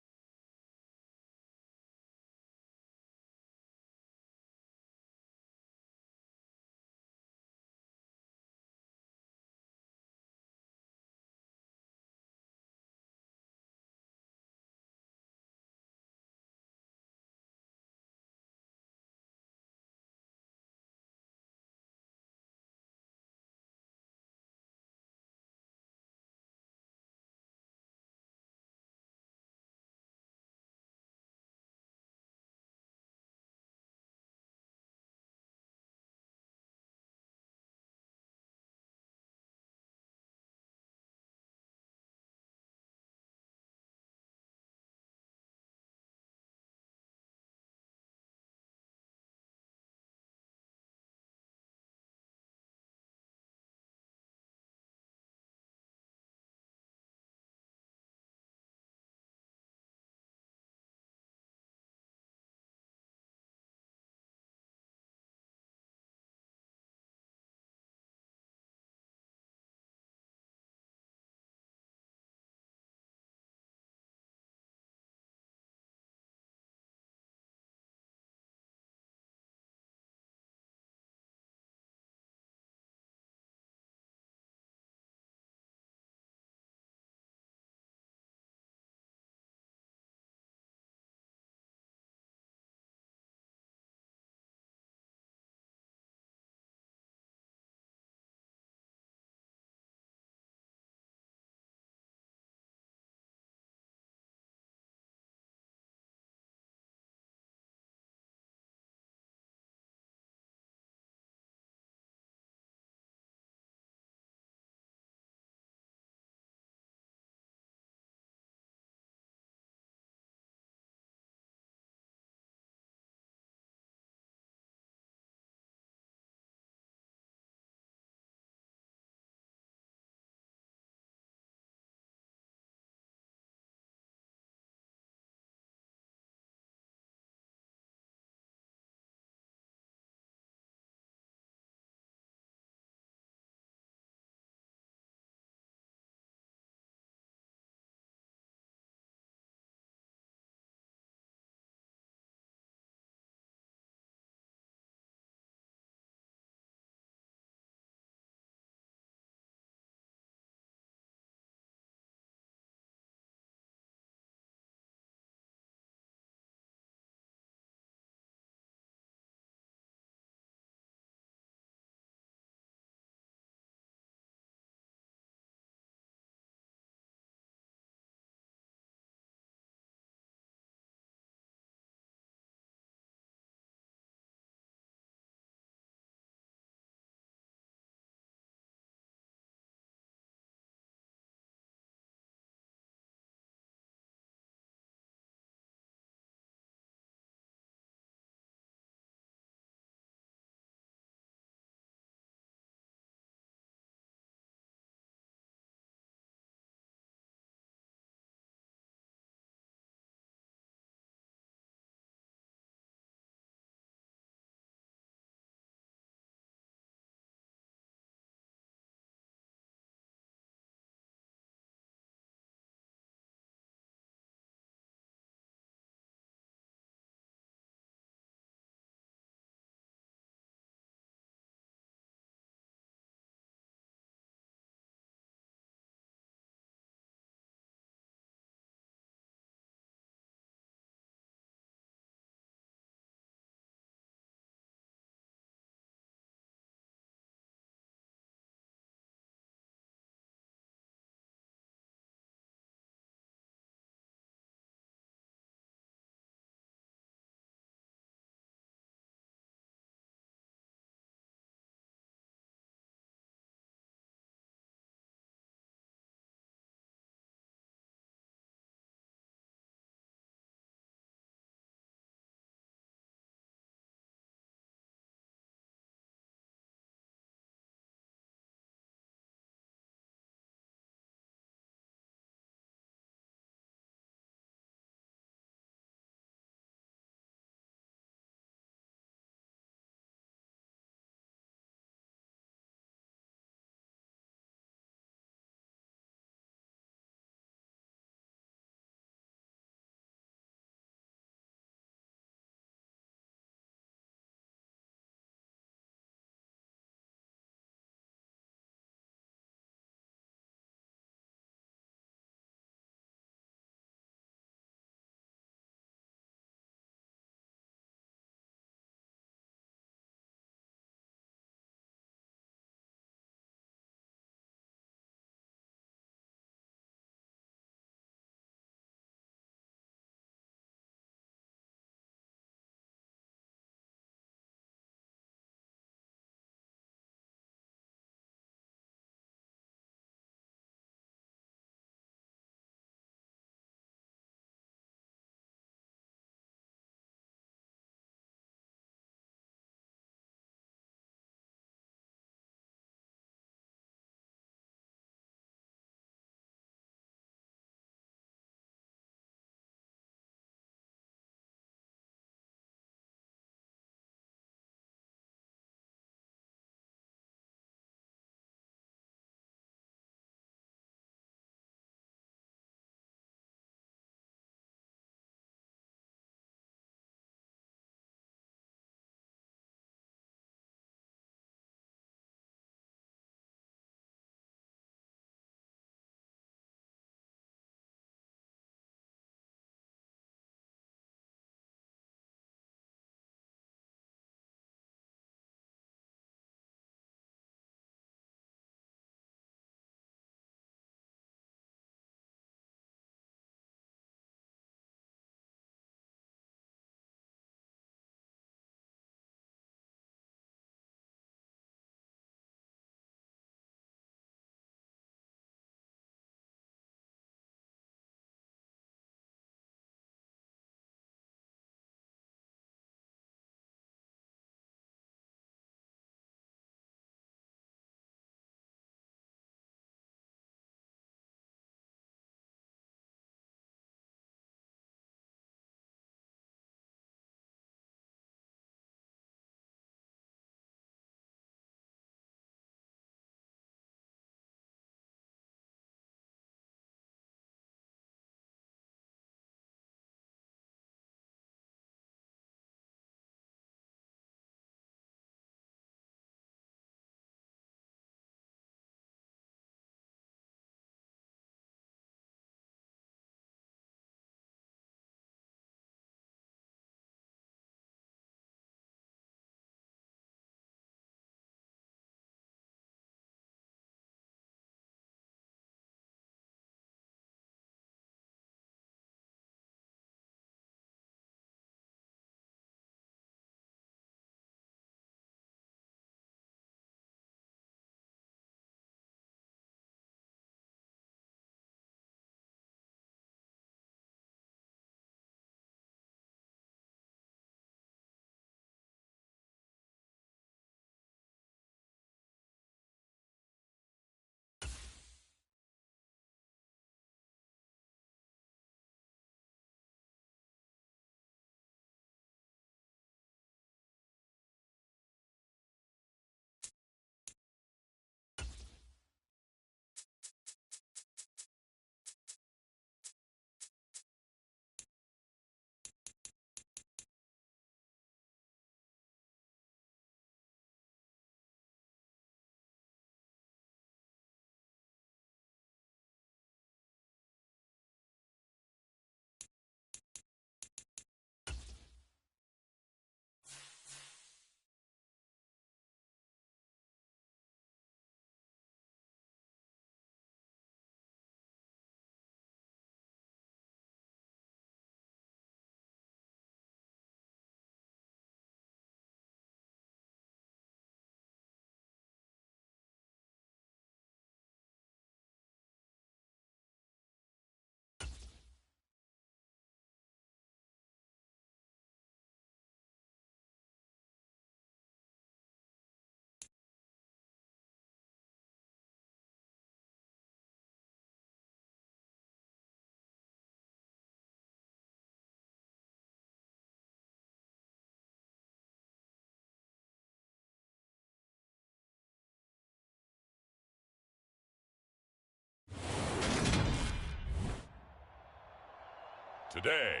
Today,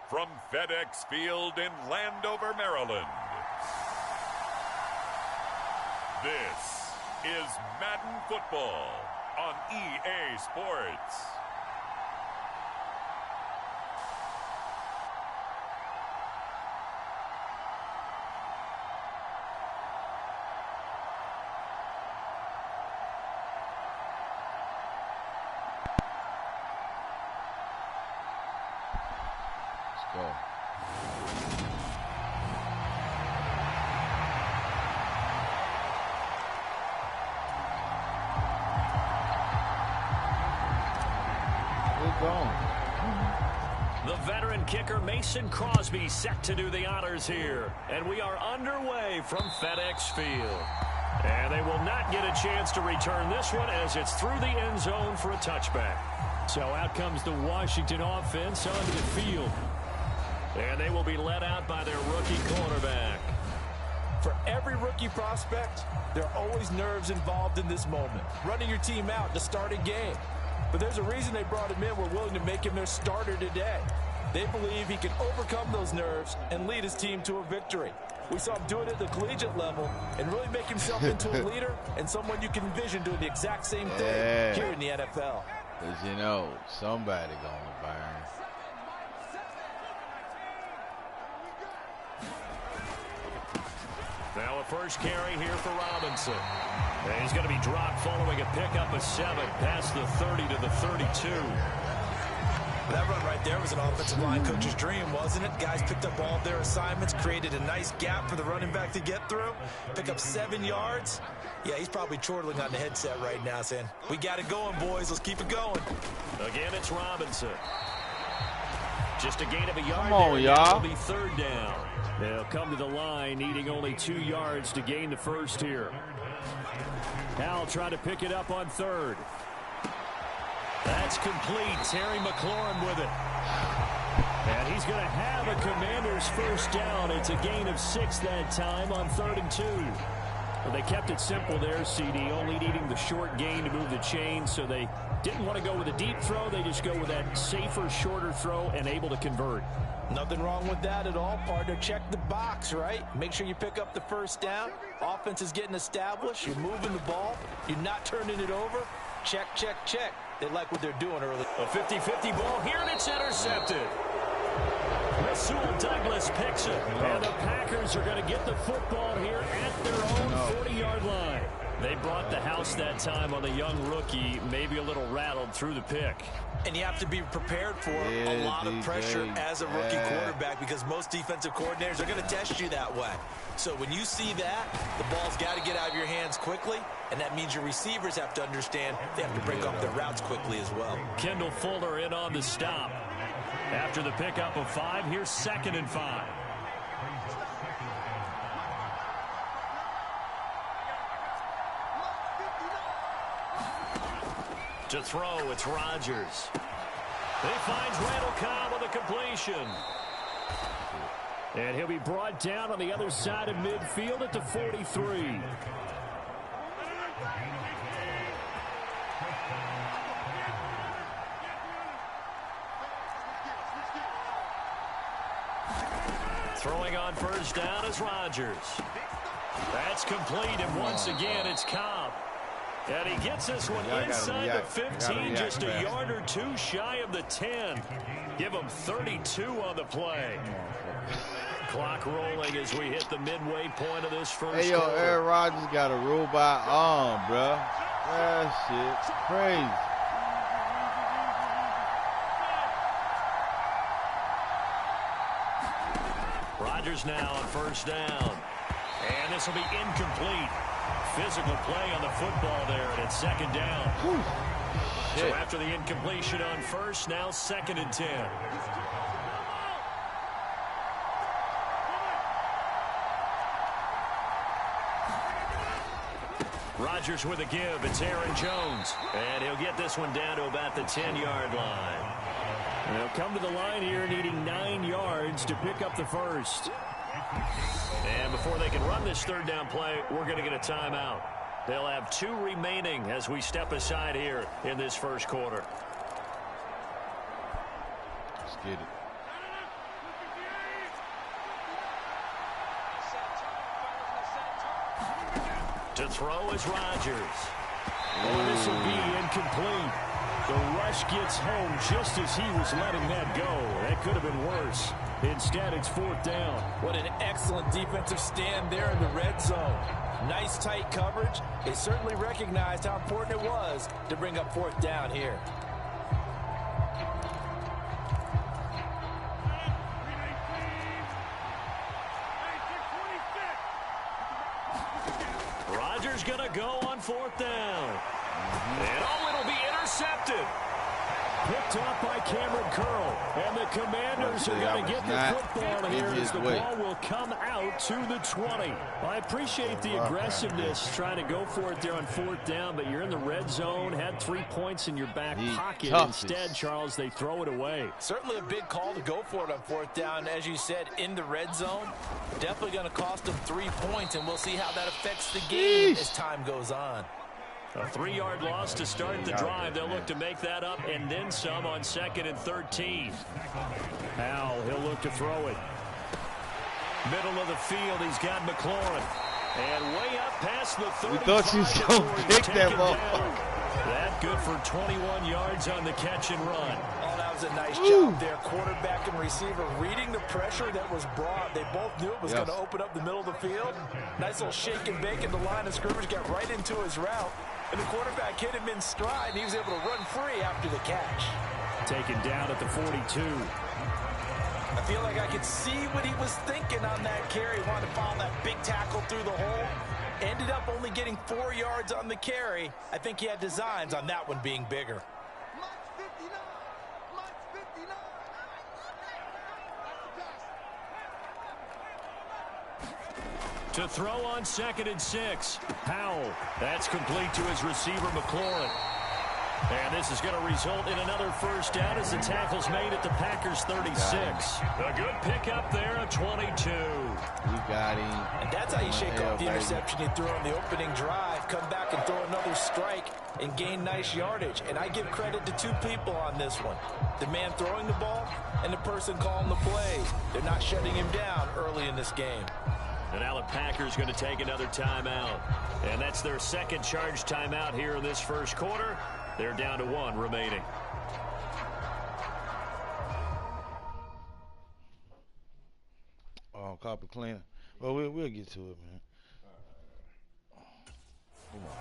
from FedEx Field in Landover, Maryland, this is Madden Football on EA Sports. Go. Good going. The veteran kicker Mason Crosby set to do the honors here. And we are underway from FedEx Field. And they will not get a chance to return this one as it's through the end zone for a touchback. So out comes the Washington offense onto the field. And they will be led out by their rookie quarterback. For every rookie prospect, there are always nerves involved in this moment. Running your team out to start a game. But there's a reason they brought him in. We're willing to make him their starter today. They believe he can overcome those nerves and lead his team to a victory. We saw him do it at the collegiate level and really make himself into a leader and someone you can envision doing the exact same thing here in the NFL. Because, you know, somebody going to burn. Now a first carry here for Robinson. And he's going to be dropped following a pickup of 7 past the 30 to the 32. That run right there was an offensive line coach's dream, wasn't it? Guys picked up all of their assignments, created a nice gap for the running back to get through, pick up 7 yards. Yeah, he's probably chortling on the headset right now saying, we got it going, boys. Let's keep it going. Again, it's Robinson. Just a gain of a yard. Come on, y'all. It'll be 3rd down. They'll come to the line, needing only 2 yards to gain the first here. Howell trying to pick it up on 3rd. That's complete. Terry McLaurin with it. And he's going to have a Commander's first down. It's a gain of 6 that time on 3rd and 2. Well, they kept it simple there, CD, only needing the short gain to move the chain, so they didn't want to go with a deep throw. They just go with that safer, shorter throw and able to convert. Nothing wrong with that at all, partner. Check the box, right? Make sure you pick up the first down. Offense is getting established. You're moving the ball. You're not turning it over. Check, check, check. They like what they're doing early. A 50-50 ball here, and it's intercepted. Rasul Douglas picks it. And the Packers are going to get the football here at their own 40-yard line. They brought the house that time on the young rookie, maybe a little rattled through the pick. And you have to be prepared for a lot of pressure as a rookie quarterback because most defensive coordinators are going to test you that way. So when you see that, the ball's got to get out of your hands quickly, and that means your receivers have to understand they have to break off their routes quickly as well. Kendall Fuller in on the stop. After the pickup of 5, here's 2nd and 5. To throw, it's Rodgers. He finds Randall Cobb with a completion. And he'll be brought down on the other side of midfield at the 43. Throwing on first down is Rodgers. That's complete, and once again, it's Cobb. And he gets this one inside the 15, just a yard or 2 shy of the 10. Give him 32 on the play. Clock rolling as we hit the midway point of this first Hey, yo, quarter. Aaron Rodgers got a robot arm, bro. That shit's crazy. Rodgers now on first down. And this will be incomplete. Physical play on the football there, and it's 2nd down. So after the incompletion on first, now 2nd and 10. Rodgers with a give. It's Aaron Jones. And he'll get this one down to about the 10-yard line. They'll come to the line here needing 9 yards to pick up the first. And before they can run this 3rd down play, we're going to get a timeout. They'll have 2 remaining as we step aside here in this first quarter. Get it. To throw is Rodgers. Oh, this will be incomplete. The rush gets home just as he was letting that go. That could have been worse. Instead, it's 4th down. What an excellent defensive stand there in the red zone. Nice tight coverage. They certainly recognized how important it was to bring up 4th down here. Rodgers going to go on 4th down. And oh, it'll be intercepted. Picked off by Cameron Curl. And the Commanders are going to get the football here as the ball will come out to the 20. I appreciate the aggressiveness trying to go for it there on 4th down, but you're in the red zone, had 3 points in your back pocket. Instead, Charles, they throw it away. Certainly a big call to go for it on 4th down. As you said, in the red zone, definitely going to cost them 3 points, and we'll see how that affects the game as time goes on. A 3-yard loss to start the drive. They'll look to make that up and then some on 2nd and 13. Howell, he'll look to throw it. Middle of the field, he's got McLaurin. And way up past the 35. We thought she was going to pick that motherfucker. That good for 21 yards on the catch and run. Oh, that was a nice job there. Quarterback and receiver reading the pressure that was brought. They both knew it was going to open up the middle of the field. Nice little shake and bake at the line of scrimmage. Got right into his route. And the quarterback hit him in stride, and he was able to run free after the catch. Taken down at the 42. I feel like I could see what he was thinking on that carry. Wanted to follow that big tackle through the hole. Ended up only getting 4 yards on the carry. I think he had designs on that one being bigger. To throw on 2nd and 6. Howell. That's complete to his receiver, McLaurin. And this is going to result in another first down as the tackle's made at the Packers 36. A good pickup there, a 22. We got him. And that's how you shake off the interception you threw on the opening drive. Come back and throw another strike and gain nice yardage. And I give credit to 2 people on this one. The man throwing the ball and the person calling the plays. They're not shutting him down early in this game. And now the Packers going to take another timeout. And that's their second charge timeout here in this first quarter. They're down to 1 remaining. Oh, copper cleaner. Well, we'll get to it, man. Come on.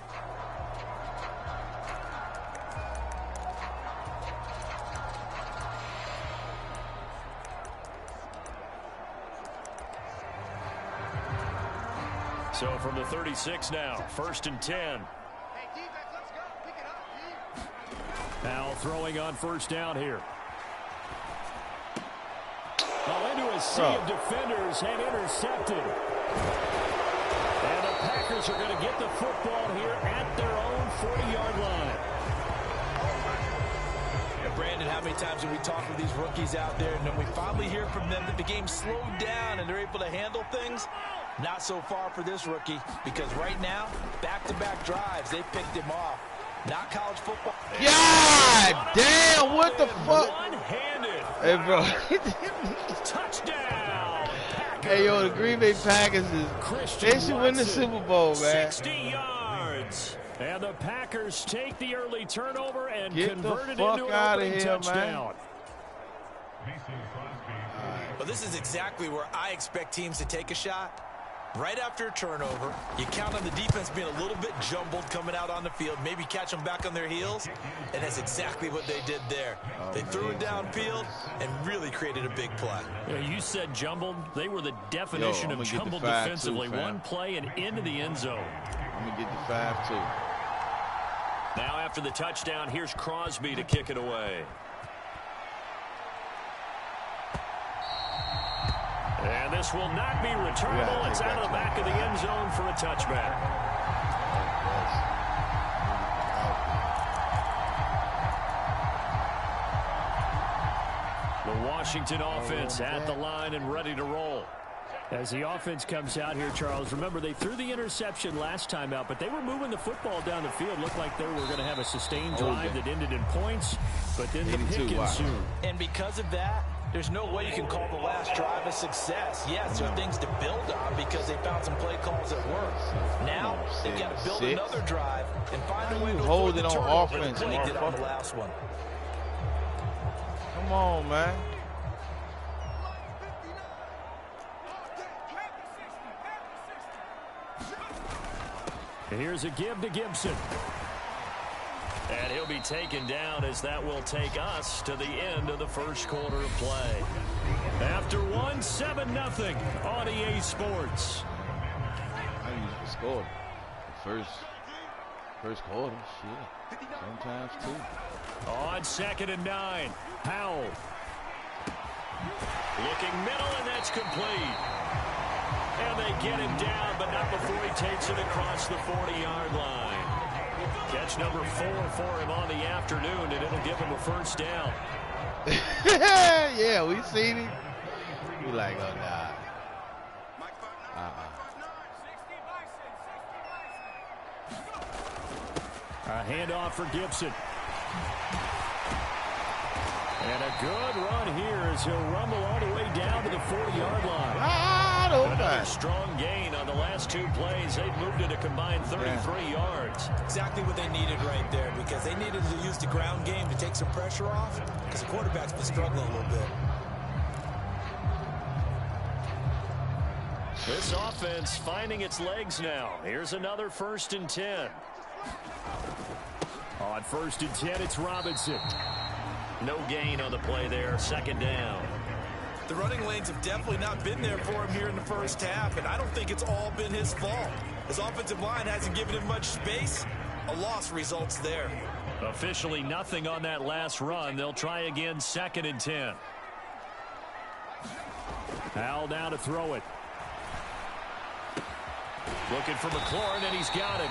So from the 36 now, 1st and 10. Hey, defense, let's go. Pick it up, Now throwing on 1st down here. Oh, into a sea of defenders and intercepted. And the Packers are going to get the football here at their own 40-yard line. Yeah, Brandon, how many times have we talked with these rookies out there, and then we finally hear from them that the game slowed down and they're able to handle things? Not so far for this rookie, because right now, back-to-back drives, they picked him off. Not college football. God damn, what the fuck? One-handed. Hey, bro. Touchdown. Hey, yo, the Green Bay Packers they should win the Super Bowl, man. 60 yards. And the Packers take the early turnover and convert it fuck into an outta opening here, touchdown. Well, this is exactly where I expect teams to take a shot. Right after a turnover, you count on the defense being a little bit jumbled coming out on the field, maybe catch them back on their heels, and that's exactly what they did there. They threw it downfield and really created a big play. Yeah, you said jumbled. They were the definition of jumbled defensively. One play and into the end zone. I'm going to get the 5 too. Now after the touchdown, here's Crosby to kick it away. And this will not be returnable. It's out of the back of the end zone for a touchback. The Washington offense at the line and ready to roll. As the offense comes out here, Charles, remember they threw the interception last time out, but they were moving the football down the field. Looked like they were going to have a sustained drive that ended in points, but then the pick ensued. And because of that, There's no way you can call the last drive a success. Yes, there are things to build on because they found some play calls that work. Now, they've got to build another drive and find a way to avoid the turnover that they did on the last one. Come on, man. Here's a give to Gibson. And he'll be taken down as that will take us to the end of the first quarter of play. After 1, 7-0 on EA Sports. I usually score the first quarter. Shit. Sometimes too. On 2nd and 9, Powell. Looking middle, and that's complete. And they get him down, but not before he takes it across the 40-yard line. Catch number 4 for him on the afternoon, and it'll give him a first down. Yeah, we seen him. We like, oh, nah. A handoff for Gibson. And a good run here as he'll rumble all the way down to the 40-yard line. Another strong gain on the last 2 plays. They've moved it a combined 33 yards. Exactly what they needed right there, because they needed to use the ground game to take some pressure off, because the quarterback's been struggling a little bit. This offense finding its legs now. Here's another 1st and 10. On 1st and 10, it's Robinson. No gain on the play there. 2nd down. The running lanes have definitely not been there for him here in the first half, and I don't think it's all been his fault. His offensive line hasn't given him much space. A loss results there. Officially nothing on that last run. They'll try again 2nd and 10. Powell now to throw it. Looking for McLaurin, and he's got him.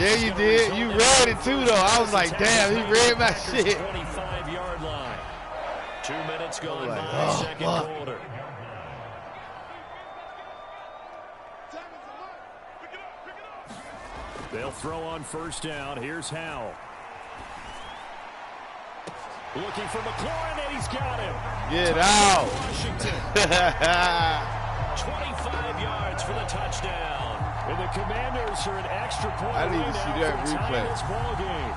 Yeah, you did. You read it too, though. I was like, damn, he read my shit. 25-yard line. 2 minutes gone by, second quarter. They'll throw on 1st down. Here's Howell. Looking for McLaurin, and he's got him. Get out. Washington. 25 yards for the touchdown. And the Commanders are an extra point I need to see that replay. This ball game.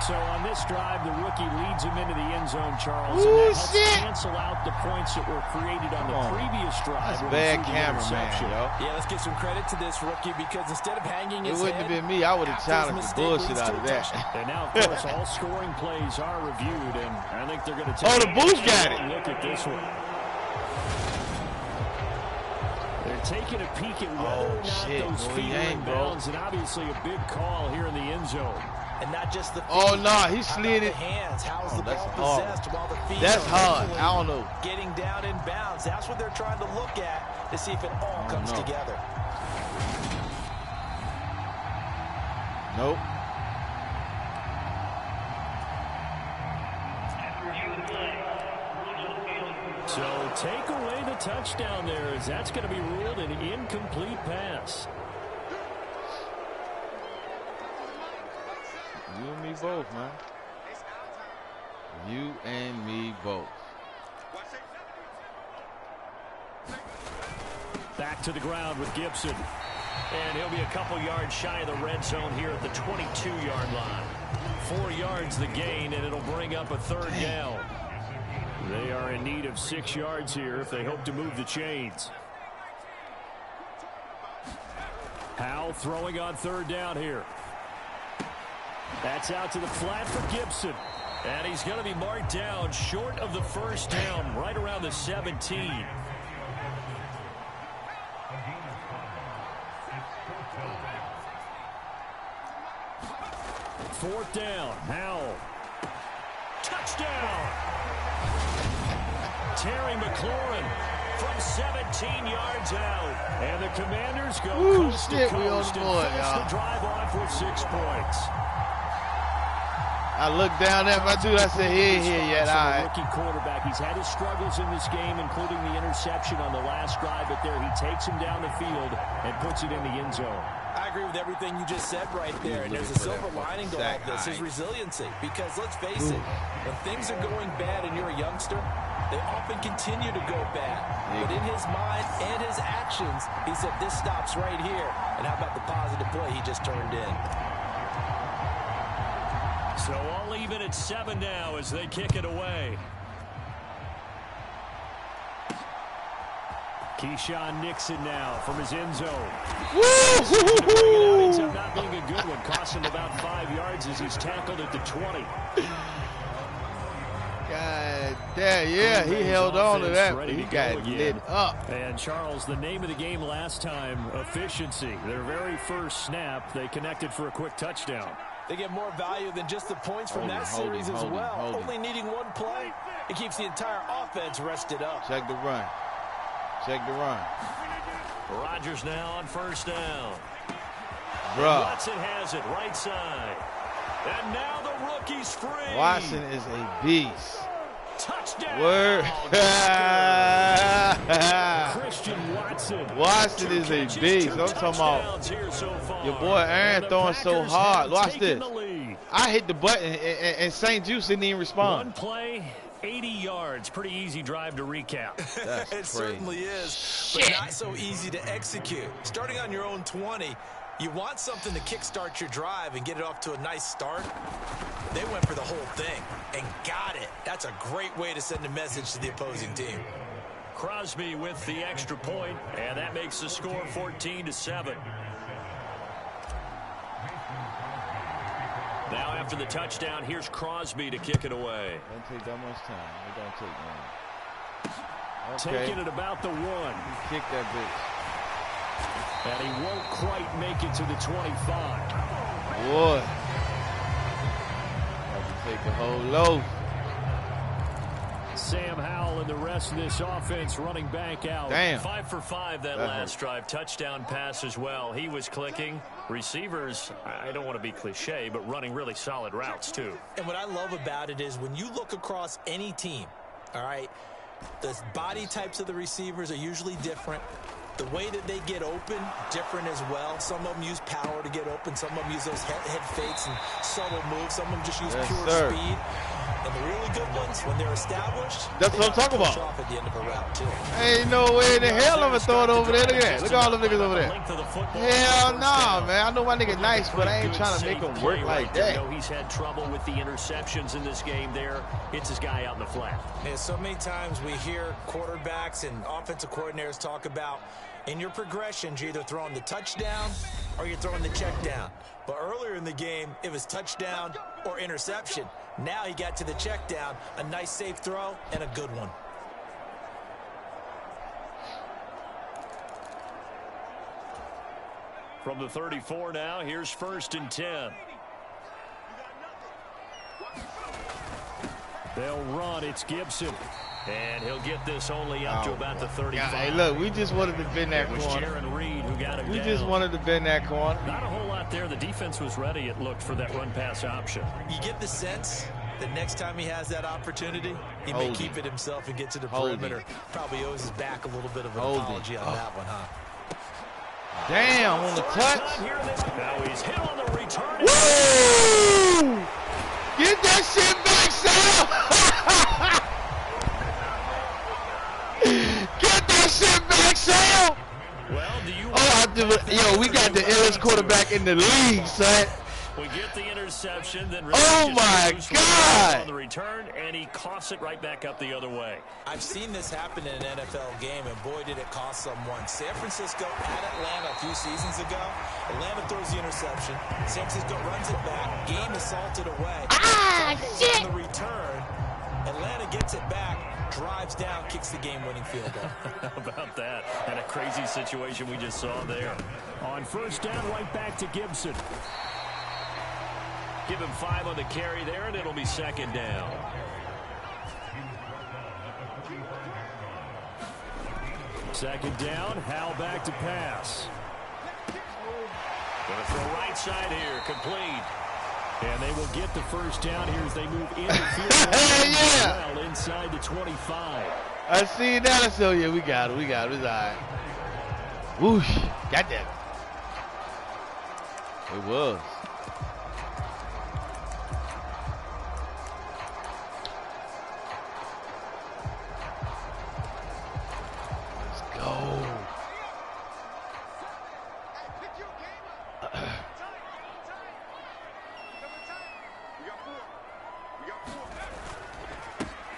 So on this drive, the rookie leads him into the end zone, Charles. Ooh, and that helps shit. cancel out the points that were created on the previous drive. That's bad camera, man, yo. Yeah, let's give some credit to this rookie, because instead of hanging his It wouldn't have been me. I would have challenged the bullshit out of that. And now, of course, all scoring plays are reviewed, and I think they're going to take the Boost got it. Look at this one. They're taking a peek at whether or not those feet are in bounds, and obviously a big call here in the end zone. And not just the feet. Oh, no, he slid it. Hands. How's the that's ball hard. possessed while the feet That's are hard. I don't know. getting down in bounds? That's what they're trying to look at to see if it all comes together. Nope. So take away the touchdown there, as that's going to be ruled an incomplete pass. You and me both, man. You and me both. Back to the ground with Gibson. And he'll be a couple yards shy of the red zone here at the 22-yard line. 4 yards the gain, and it'll bring up a 3rd down. They are in need of 6 yards here if they hope to move the chains. Howell throwing on 3rd down here. That's out to the flat for Gibson. And he's going to be marked down short of the 1st down, right around the 17. Fourth down, Howell. Touchdown! Terry McLaurin from 17 yards out. And the Commanders go coast to coast and finish the drive off with 6 points. I looked down at my dude. I said, he ain't here yet. All right. Rookie quarterback. He's had his struggles in this game, including the interception on the last drive, but there he takes him down the field and puts it in the end zone. I agree with everything you just said right there. And there's a silver lining to all this, his resiliency. Because let's face it, when things are going bad and you're a youngster, they often continue to go bad. But in his mind and his actions, he said, this stops right here. And how about the positive play he just turned in? So all even at 7 now as they kick it away. Keyshawn Nixon now from his end zone. Woo! Ends up not being a good one. Cost him about 5 yards as he's tackled at the 20. God damn, yeah, he held on to that, but he got lit up. And Charles, the name of the game last time, efficiency. Their very first snap, they connected for a quick touchdown. They get more value than just the points from that series as well. Only needing one play, it keeps the entire offense rested up. Check the run. Check the run. Rodgers now on first down. Bruh. Watson has it right side. And now the rookie's free. Watson is a beast. Touchdown. Word. Christian Watson. Watson is a beast. I'm talking about your boy Aaron throwing so hard. Watch this. I hit the button and St. Juice didn't even respond. One play, 80 yards. Pretty easy drive to recap. That's it certainly is, but not so easy to execute. Starting on your own 20, you want something to kickstart your drive and get it off to a nice start. They went for the whole thing and got it. That's a great way to send a message to the opposing team. Crosby with the extra point, and that makes the score 14-7. Now after the touchdown, here's Crosby to kick it away. Don't take that much time. It don't take long. Okay. Taking it about the 1. Kick that bitch. And he won't quite make it to the 25. Boy. Have to take the whole loaf. Sam Howell and the rest of this offense running back out. Damn. 5 for 5 that last drive. Touchdown pass as well. He was clicking. Receivers, I don't want to be cliche, but running really solid routes too. And what I love about it is when you look across any team, all right, the body types of the receivers are usually different. The way that they get open, different as well. Some of them use power to get open. Some of them use those head fakes and subtle moves. Some of them just use pure speed. And the really good ones, when they're established, that's what I'm talking about. Off at the end of a route too. Ain't no way in the hell I'm gonna throw it over there. Look at that. Look at all the niggas over there. Hell no, man. I know my nigga nice, but I ain't trying to make him work like that. He's had trouble with the interceptions in this game there. Hits his guy out in the flat. Yeah, so many times we hear quarterbacks and offensive coordinators talk about in your progressions, you're either throwing the touchdown or you're throwing the check down. But earlier in the game, it was touchdown or interception. Now he got to the check down, a nice safe throw, and a good one. From the 34 now, here's 1st and 10. They'll run. It's Gibson. And he'll get this only up to about the 35. Hey, look, we just wanted to bend that corner. Reed who got him we down. just wanted to bend that corner. Not a whole lot there. The defense was ready, it looked, for that run-pass option. You get the sense that next time he has that opportunity, he may keep it himself and get to the perimeter. Probably owes his back a little bit of an apology on that one, huh? Damn, on the touch. Now he's hit on the return. Woo! Get that shit back, Sam! Get that shit back, Sam! Well, do you yo, we got the illest quarterback in the league, son. We get the interception, then oh my God! On the return, and he coughs it right back up the other way. I've seen this happen in an NFL game, and boy, did it cost someone. San Francisco at Atlanta a few seasons ago. Atlanta throws the interception. San Francisco runs it back. Game is salted away. Shit! On the return, Atlanta gets it back, drives down, kicks the game-winning field goal. How about that? And a crazy situation we just saw there. On first down, right back to Gibson. Give him 5 on the carry there, and it'll be 2nd down. Second down, Howell back to pass. Gonna throw right side here, complete. And they will get the first down here as they move in the field. Well, inside the 25. I see that. I said, yeah, we got it. We got it. It's all right. Whoosh. Got that. It was. Let's go.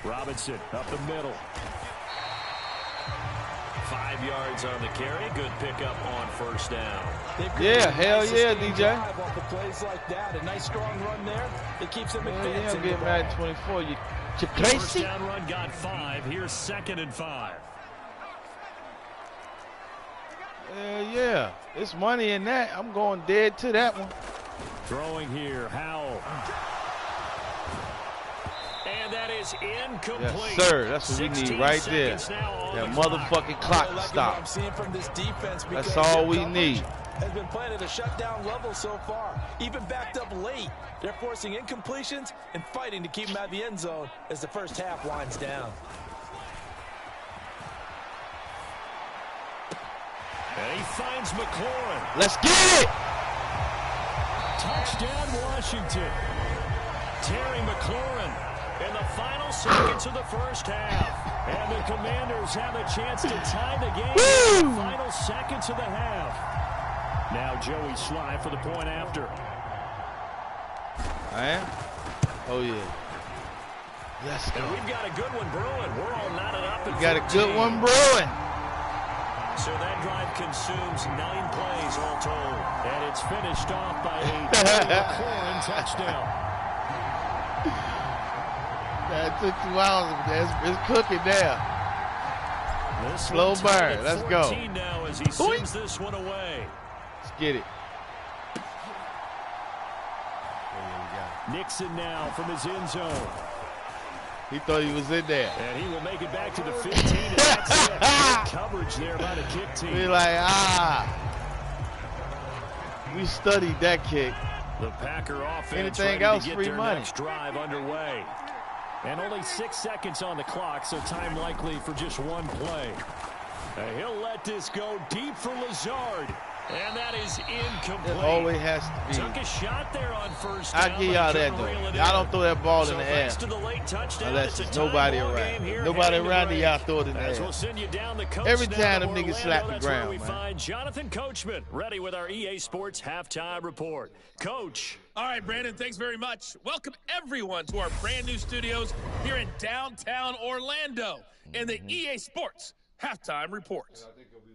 Robinson up the middle. 5 yards on the carry. Good pickup on first down. Yeah, hell yeah, DJ. Off the plays like that, a nice strong run there. It keeps them Yeah, advancing. I'm getting mad at 24. You First crazy? down run got 5. Here's 2nd and 5. Yeah. It's money in that. I'm going dead to that one. Throwing here, Howell. And that is incomplete. Yes, sir. That's what we need right there. That motherfucking clock to What stop. I'm seeing from this defense, That's all we need. Has been playing at a shutdown level so far. Even backed up late. They're forcing incompletions and fighting to keep them out of the end zone as the first half winds down. And he finds McLaurin. Let's get it! Touchdown, Washington. Terry McLaurin in the final seconds of the first half. And the Commanders have a chance to tie the game in the final seconds of the half. Now Joey Sly for the point after. I am? Oh, yeah. Let's go. And we've got a good one brewing. We're all knotted up. We got a good one brewing. So that drive consumes 9 plays all told. And it's finished off by a McLaurin touchdown. That took 2 hours. It's cooking there. Slow burn. Let's go. Now as he sends this one away. Let's get it. Nixon now from his end zone. He thought he was in there. And he will make it back to the 15. And that's it. Good coverage there by the kick team. We're like, we studied that kick. The Packer offense Anything else, to get free their money. next drive underway. And only 6 seconds on the clock, so time likely for just one play. And he'll let this go deep for Lazard. And that is incomplete. It always has to be. Took a shot there on first down. I give y'all that, though. Y'all don't throw that ball in the air. To the late touchdown, unless there's nobody around. Nobody around, y'all throw it in the air. We'll send you down the coast Every now time to them niggas Orlando. slap the That's where ground, we man. find Jonathan Coachman ready with our EA Sports Halftime Report. Coach. All right, Brandon, thanks very much. Welcome, everyone, to our brand new studios here in downtown Orlando in the EA Sports Halftime Report.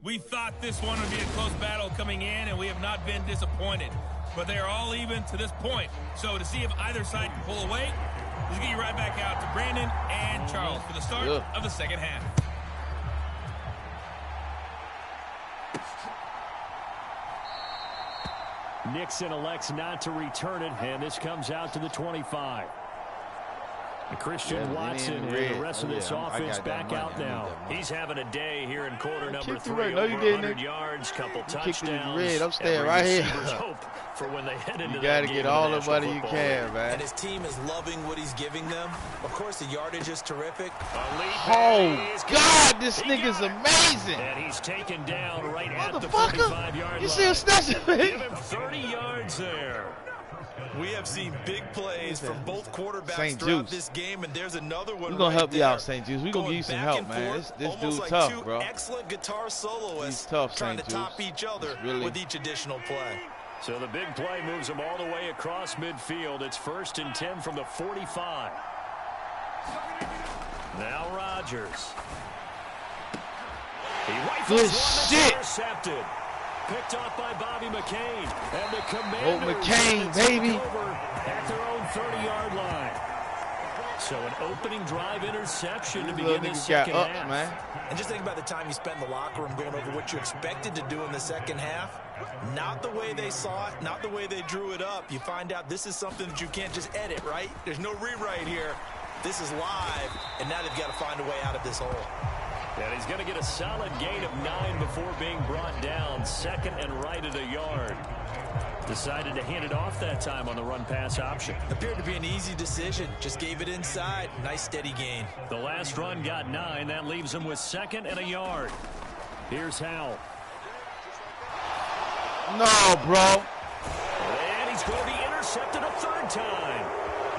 We thought this one would be a close battle coming in, and we have not been disappointed. But they are all even to this point. So to see if either side can pull away, let's get you right back out to Brandon and Charles for the start of the second half. Nixon elects not to return it, and this comes out to the 25. And Christian Watson and the rest of this offense back out now. He's having a day here in quarter number 3. No, over you didn't. 100 yards, couple touchdowns. Red. I'm staying Every right here. receiver's hope for when they head into You got to that get game all of the money National you Football can, League. man. And his team is loving what he's giving them. Of course, the yardage is terrific. Oh, God, this nigga's amazing. And he's taken down right at the Motherfucker. 45-yard line. You see him snatching Give it? him 30 yards there. We have seen big plays from both quarterbacks St. throughout Juice. this game, and there's another one. We're going to help you there. out, St. Juice. We're going to give you some help, man. This dude's like tough, two bro. Excellent guitar soloists He's tough, trying to St. top Juice. each other Really. with each additional play. So the big play moves them all the way across midfield. It's 1st and 10 from the 45. Now Rodgers. He rifles Good one that's shit. intercepted. Picked off by Bobby McCain. And the Commanders McCain, take baby. over at their own 30-yard line. So an opening drive interception to begin this second half. Man. And just think about the time you spent in the locker room going over what you expected to do in the second half. Not the way they saw it, not the way they drew it up. You find out this is something that you can't just edit, right? There's no rewrite here. This is live, and now they've got to find a way out of this hole. And he's going to get a solid gain of 9 before being brought down. 2nd and right at a yard. Decided to hand it off that time on the run-pass option. Appeared to be an easy decision. Just gave it inside. Nice steady gain. The last run got 9. That leaves him with 2nd and a yard. Here's Howell. No, bro. he's going to be intercepted a third time.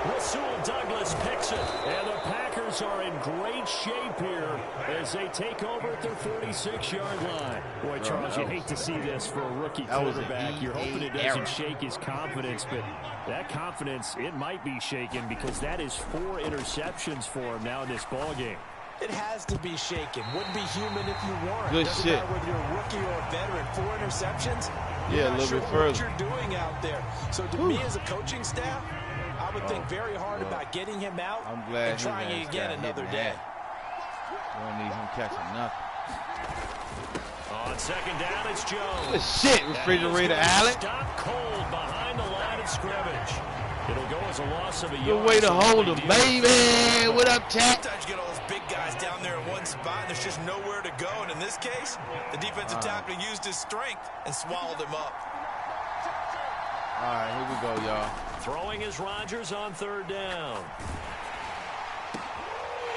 Rasul Douglas picks it, and the Packers are in great shape here as they take over at their 46-yard line. Boy, Charles, you hate to see this for a rookie quarterback. You're hoping it doesn't shake his confidence, but that confidence, it might be shaken because that is 4 interceptions for him now in this ballgame. It has to be shaken. Wouldn't be human if you weren't. Good Doesn't shit. matter whether you're a rookie or a veteran. 4 interceptions. Yeah, a little bit further. What you're doing out there. So to me as a coaching staff, I would think very hard about getting him out and trying it again another day. We don't need him catching nothing. On second down, it's Jones. Good shit, refrigerator Allen. Stop cold behind the line of scrimmage. It'll go as a loss of a yard. Good way to hold him, baby. What up, Tat? Sometimes you get all those big guys down there in one spot, and there's just nowhere to go. And in this case, the defensive tackle used his strength and swallowed him up. All right, here we go, y'all. Throwing is Rodgers on third down.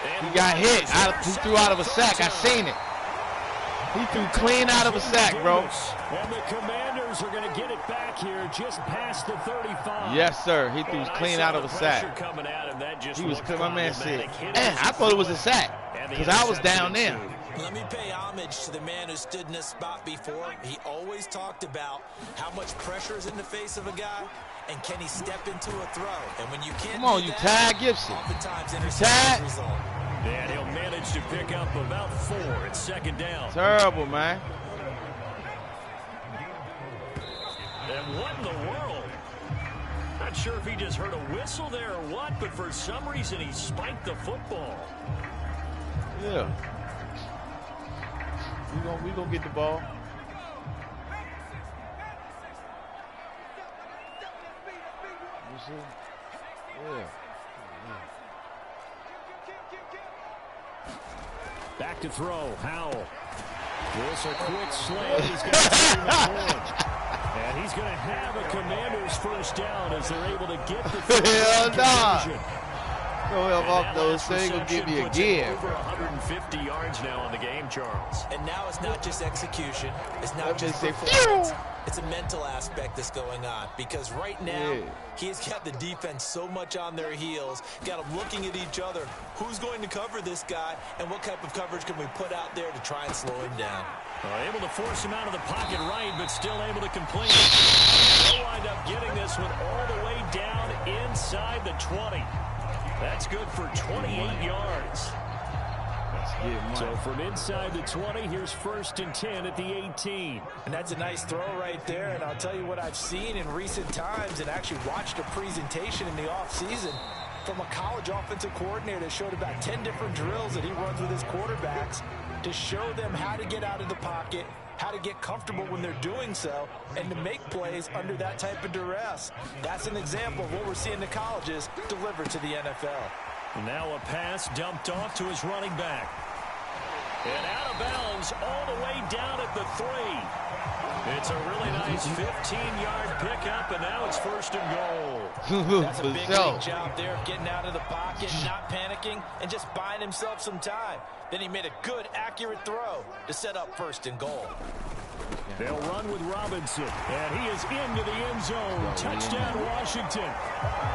And He got hit. He threw out of a sack. I seen it. He threw clean out of a sack, bro. And the Commanders are going to get it back here just past the 35. Yes, sir. He threw clean out of a sack. He was, my man said, I thought it was a sack because I was down there. Let me pay homage to the man who stood in this spot before. He always talked about how much pressure is in the face of a guy, and can he step into a throw? And when you can't, come on, you Ty Gibson. Oftentimes, Ty. result. And he'll manage to pick up about 4 at second down. Terrible, man. And what in the world? Not sure if he just heard a whistle there or what, but for some reason he spiked the football. Yeah. We gonna get the ball. You see? Yeah. Back to throw. Howell. This a quick slant. He's got to and he's going to have a Commander's first down as they're able to get the hell nah. conversion. Go off those things and give me a give. Over 150 yards now on the game, Charles. And now it's not just execution. It's not just performance. It's a mental aspect that's going on. Because right now, he's got the defense so much on their heels. Got them looking at each other. Who's going to cover this guy? And what type of coverage can we put out there to try and slow him down? Able to force him out of the pocket right, but still able to complete. They'll wind up getting this one all the way down inside the 20. That's good for 28 yards. So from inside the 20, here's 1st and 10 at the 18. And that's a nice throw right there. And I'll tell you what I've seen in recent times and actually watched a presentation in the offseason from a college offensive coordinator that showed about 10 different drills that he runs with his quarterbacks to show them how to get out of the pocket, how to get comfortable when they're doing so, and to make plays under that type of duress. That's an example of what we're seeing the colleges deliver to the NFL. Now a pass dumped off to his running back. And out of bounds all the way down at the 3. It's a really nice 15-yard pickup, and now it's 1st and goal. That's a big job there of getting out of the pocket, not panicking, and just buying himself some time. Then he made a good, accurate throw to set up 1st and goal. They'll run with Robinson, and he is into the end zone. Touchdown, Washington.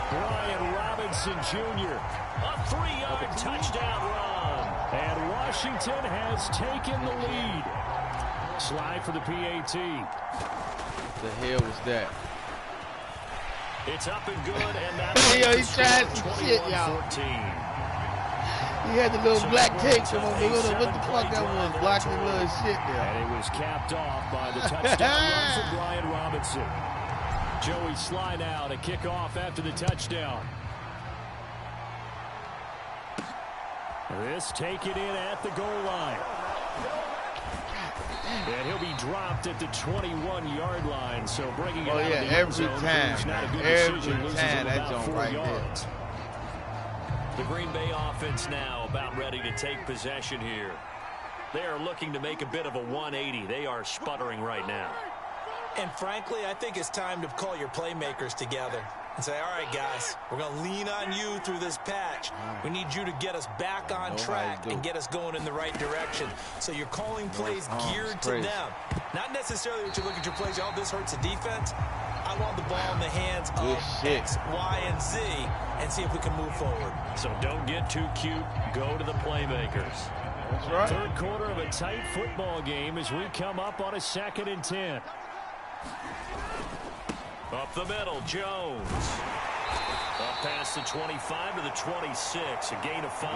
Brian Robinson Jr. A 3-yard touchdown run. And Washington has taken the lead. Slide for the PAT. What the hell was that? It's up and good, and that's yo, he tried some shit, y'all. He had the little black tape on him. What the fuck that was? Blocking the little shit there. And it was capped off by the touchdown run from Brian Robinson. Joey slide out, a kickoff after the touchdown. This taken in at the goal line. And he'll be dropped at the 21-yard line, so bringing it out of the end zone. Every time, that's on right there. The Green Bay offense now about ready to take possession here. They are looking to make a bit of a 180. They are sputtering right now. And frankly, I think it's time to call your playmakers together and say, all right, guys, we're going to lean on you through this patch. We need you to get us back on track and get us going in the right direction. So you're calling plays geared to them. Not necessarily that you look at your plays, oh, this hurts the defense. I want the ball in the hands of X, Y, and Z and see if we can move forward. So don't get too cute. Go to the playmakers. That's right. Third quarter of a tight football game as we come up on a 2nd and 10. Up the middle, Jones. Up past the 25 to the 26, a gain of 5.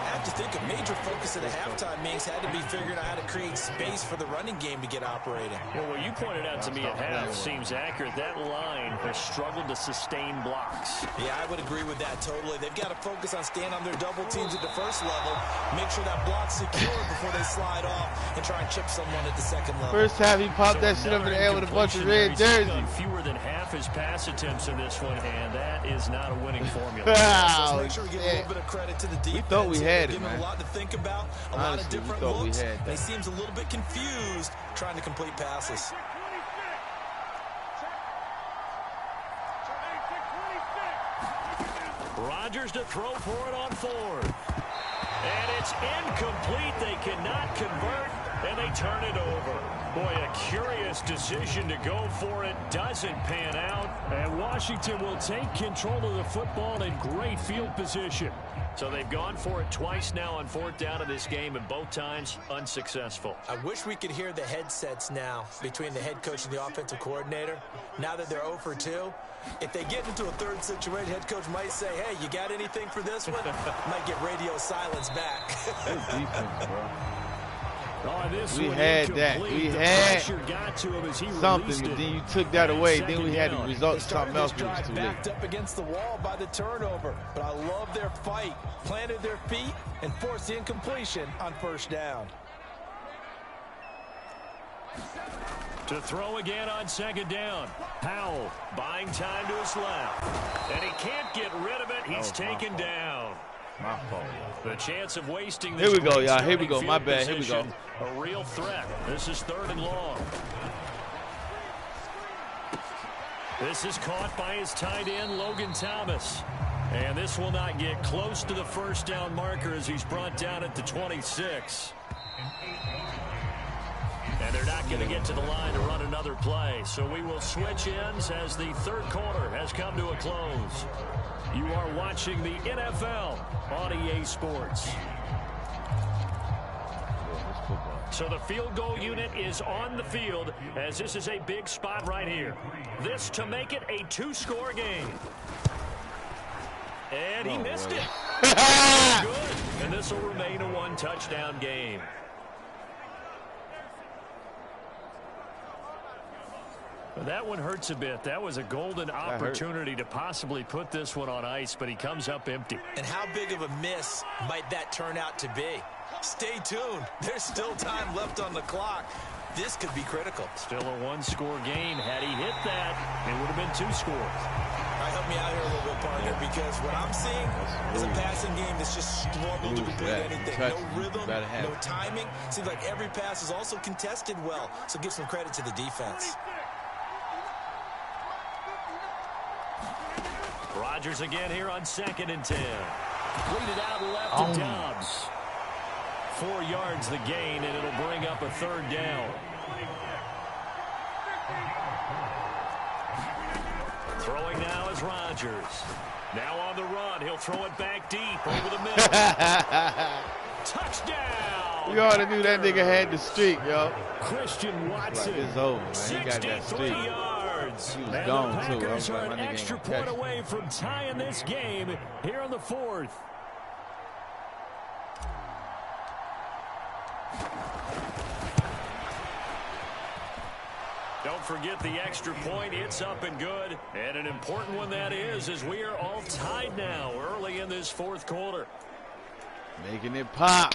I have to think a major focus of the halftime meetings had to be figuring out how to create space for the running game to get operating. Well, what you pointed out to me at half seems accurate. That line has struggled to sustain blocks. Yeah, I would agree with that totally. They've got to focus on staying on their double teams at the first level, make sure that block's secure before they slide off and try and chip someone at the second level. First time he popped that shit up in the air with a bunch of red jerseys. Fewer than half his pass attempts in this one, and that is not a winning formula. Let's make sure we give a little bit of credit to the defense. We thought we had it, man. A lot to think about, a lot of different looks. He seems a little bit confused trying to complete passes. Rodgers to throw for it on 4th. And it's incomplete. They cannot convert, and they turn it over. Boy, a curious decision to go for it. Doesn't pan out. And Washington will take control of the football in great field position. So they've gone for it twice now on 4th down in this game, and both times unsuccessful. I wish we could hear the headsets now between the head coach and the offensive coordinator. Now that they're 0 for 2, if they get into a third situation, head coach might say, hey, you got anything for this one? Might get radio silence back. That's defense, bro. We had that. We had something, and then you took that away. Then we had the result of something else. It was too late. Backed up against the wall by the turnover, but I love their fight. Planted their feet and forced the incompletion on 1st down. To throw again on 2nd down. Powell buying time to his left, and he can't get rid of it. He's taken down. My fault. The chance of wasting this. Here we go, y'all. Here we go. My bad. Here we go. A real threat. This is 3rd and long. This is caught by his tight end, Logan Thomas. And this will not get close to the 1st down marker as he's brought down at the 26. And they're not going to get to the line to run another play. So we will switch ends as the 3rd quarter has come to a close. You are watching the NFL on EA Sports. So the field goal unit is on the field as this is a big spot right here. This to make it a 2-score game. And he missed it. Good. And this will remain a 1-touchdown game. That one hurts a bit. That was a golden opportunity to possibly put this one on ice, but he comes up empty. And how big of a miss might that turn out to be? Stay tuned. There's still time left on the clock. This could be critical. Still a 1-score game. Had he hit that, it would have been 2 scores. All right, help me out here a little bit, partner, because what I'm seeing is a passing game that's just struggled to complete anything. No rhythm, no timing. Seems like every pass is also contested well, so give some credit to the defense. Rodgers again here on 2nd and 10. Lead it out left to Dobbs. 4 yards the gain, and it'll bring up a 3rd down. Throwing now is Rodgers. Now on the run. He'll throw it back deep over the middle. Touchdown! You already knew that nigga had the streak, yo. Christian Watson. It's over, man. He got that streak. Yards. He was and gone, the Packers too. are an extra point away from tying this game here in the 4th. Don't forget the extra point. It's up and good. And an important one that is, as we are all tied now early in this 4th quarter. Making it pop.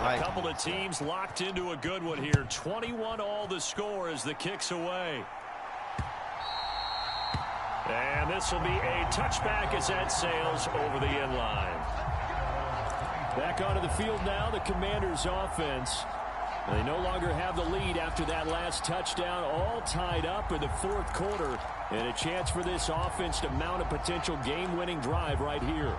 A couple of teams locked into a good one here. 21 all the score as the kick's away. And this will be a touchback as that sails over the end line. Back onto the field now, the Commanders' offense. They no longer have the lead after that last touchdown, all tied up in the 4th quarter. And a chance for this offense to mount a potential game-winning drive right here.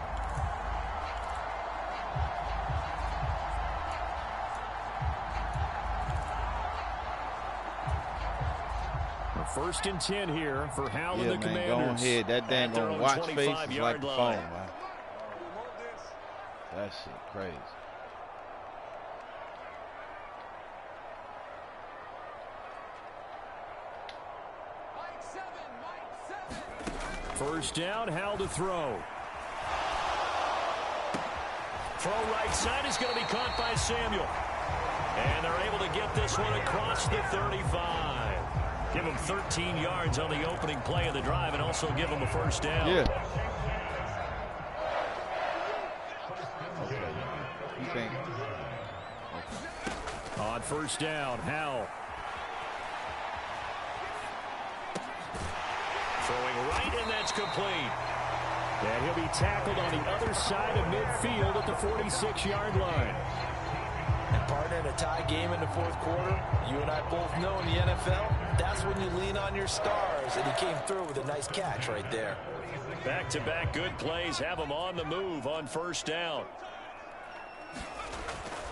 First and 10 here for Howell and the man, Commanders. go ahead. That dang on watch face is like the phone, man. That shit crazy. First down, Howell to throw. Throw right side is going to be caught by Samuel. And they're able to get this one across the 35. Give him 13 yards on the opening play of the drive and also give him a first down. Yeah. Okay. You think? Okay. On first down, Howell. Throwing right, and that's complete. And he'll be tackled on the other side of midfield at the 46-yard line. And partner, in a tie game in the fourth quarter, you and I both know in the NFL, that's when you lean on your stars, and he came through with a nice catch right there. Back-to-back good plays have him on the move on first down.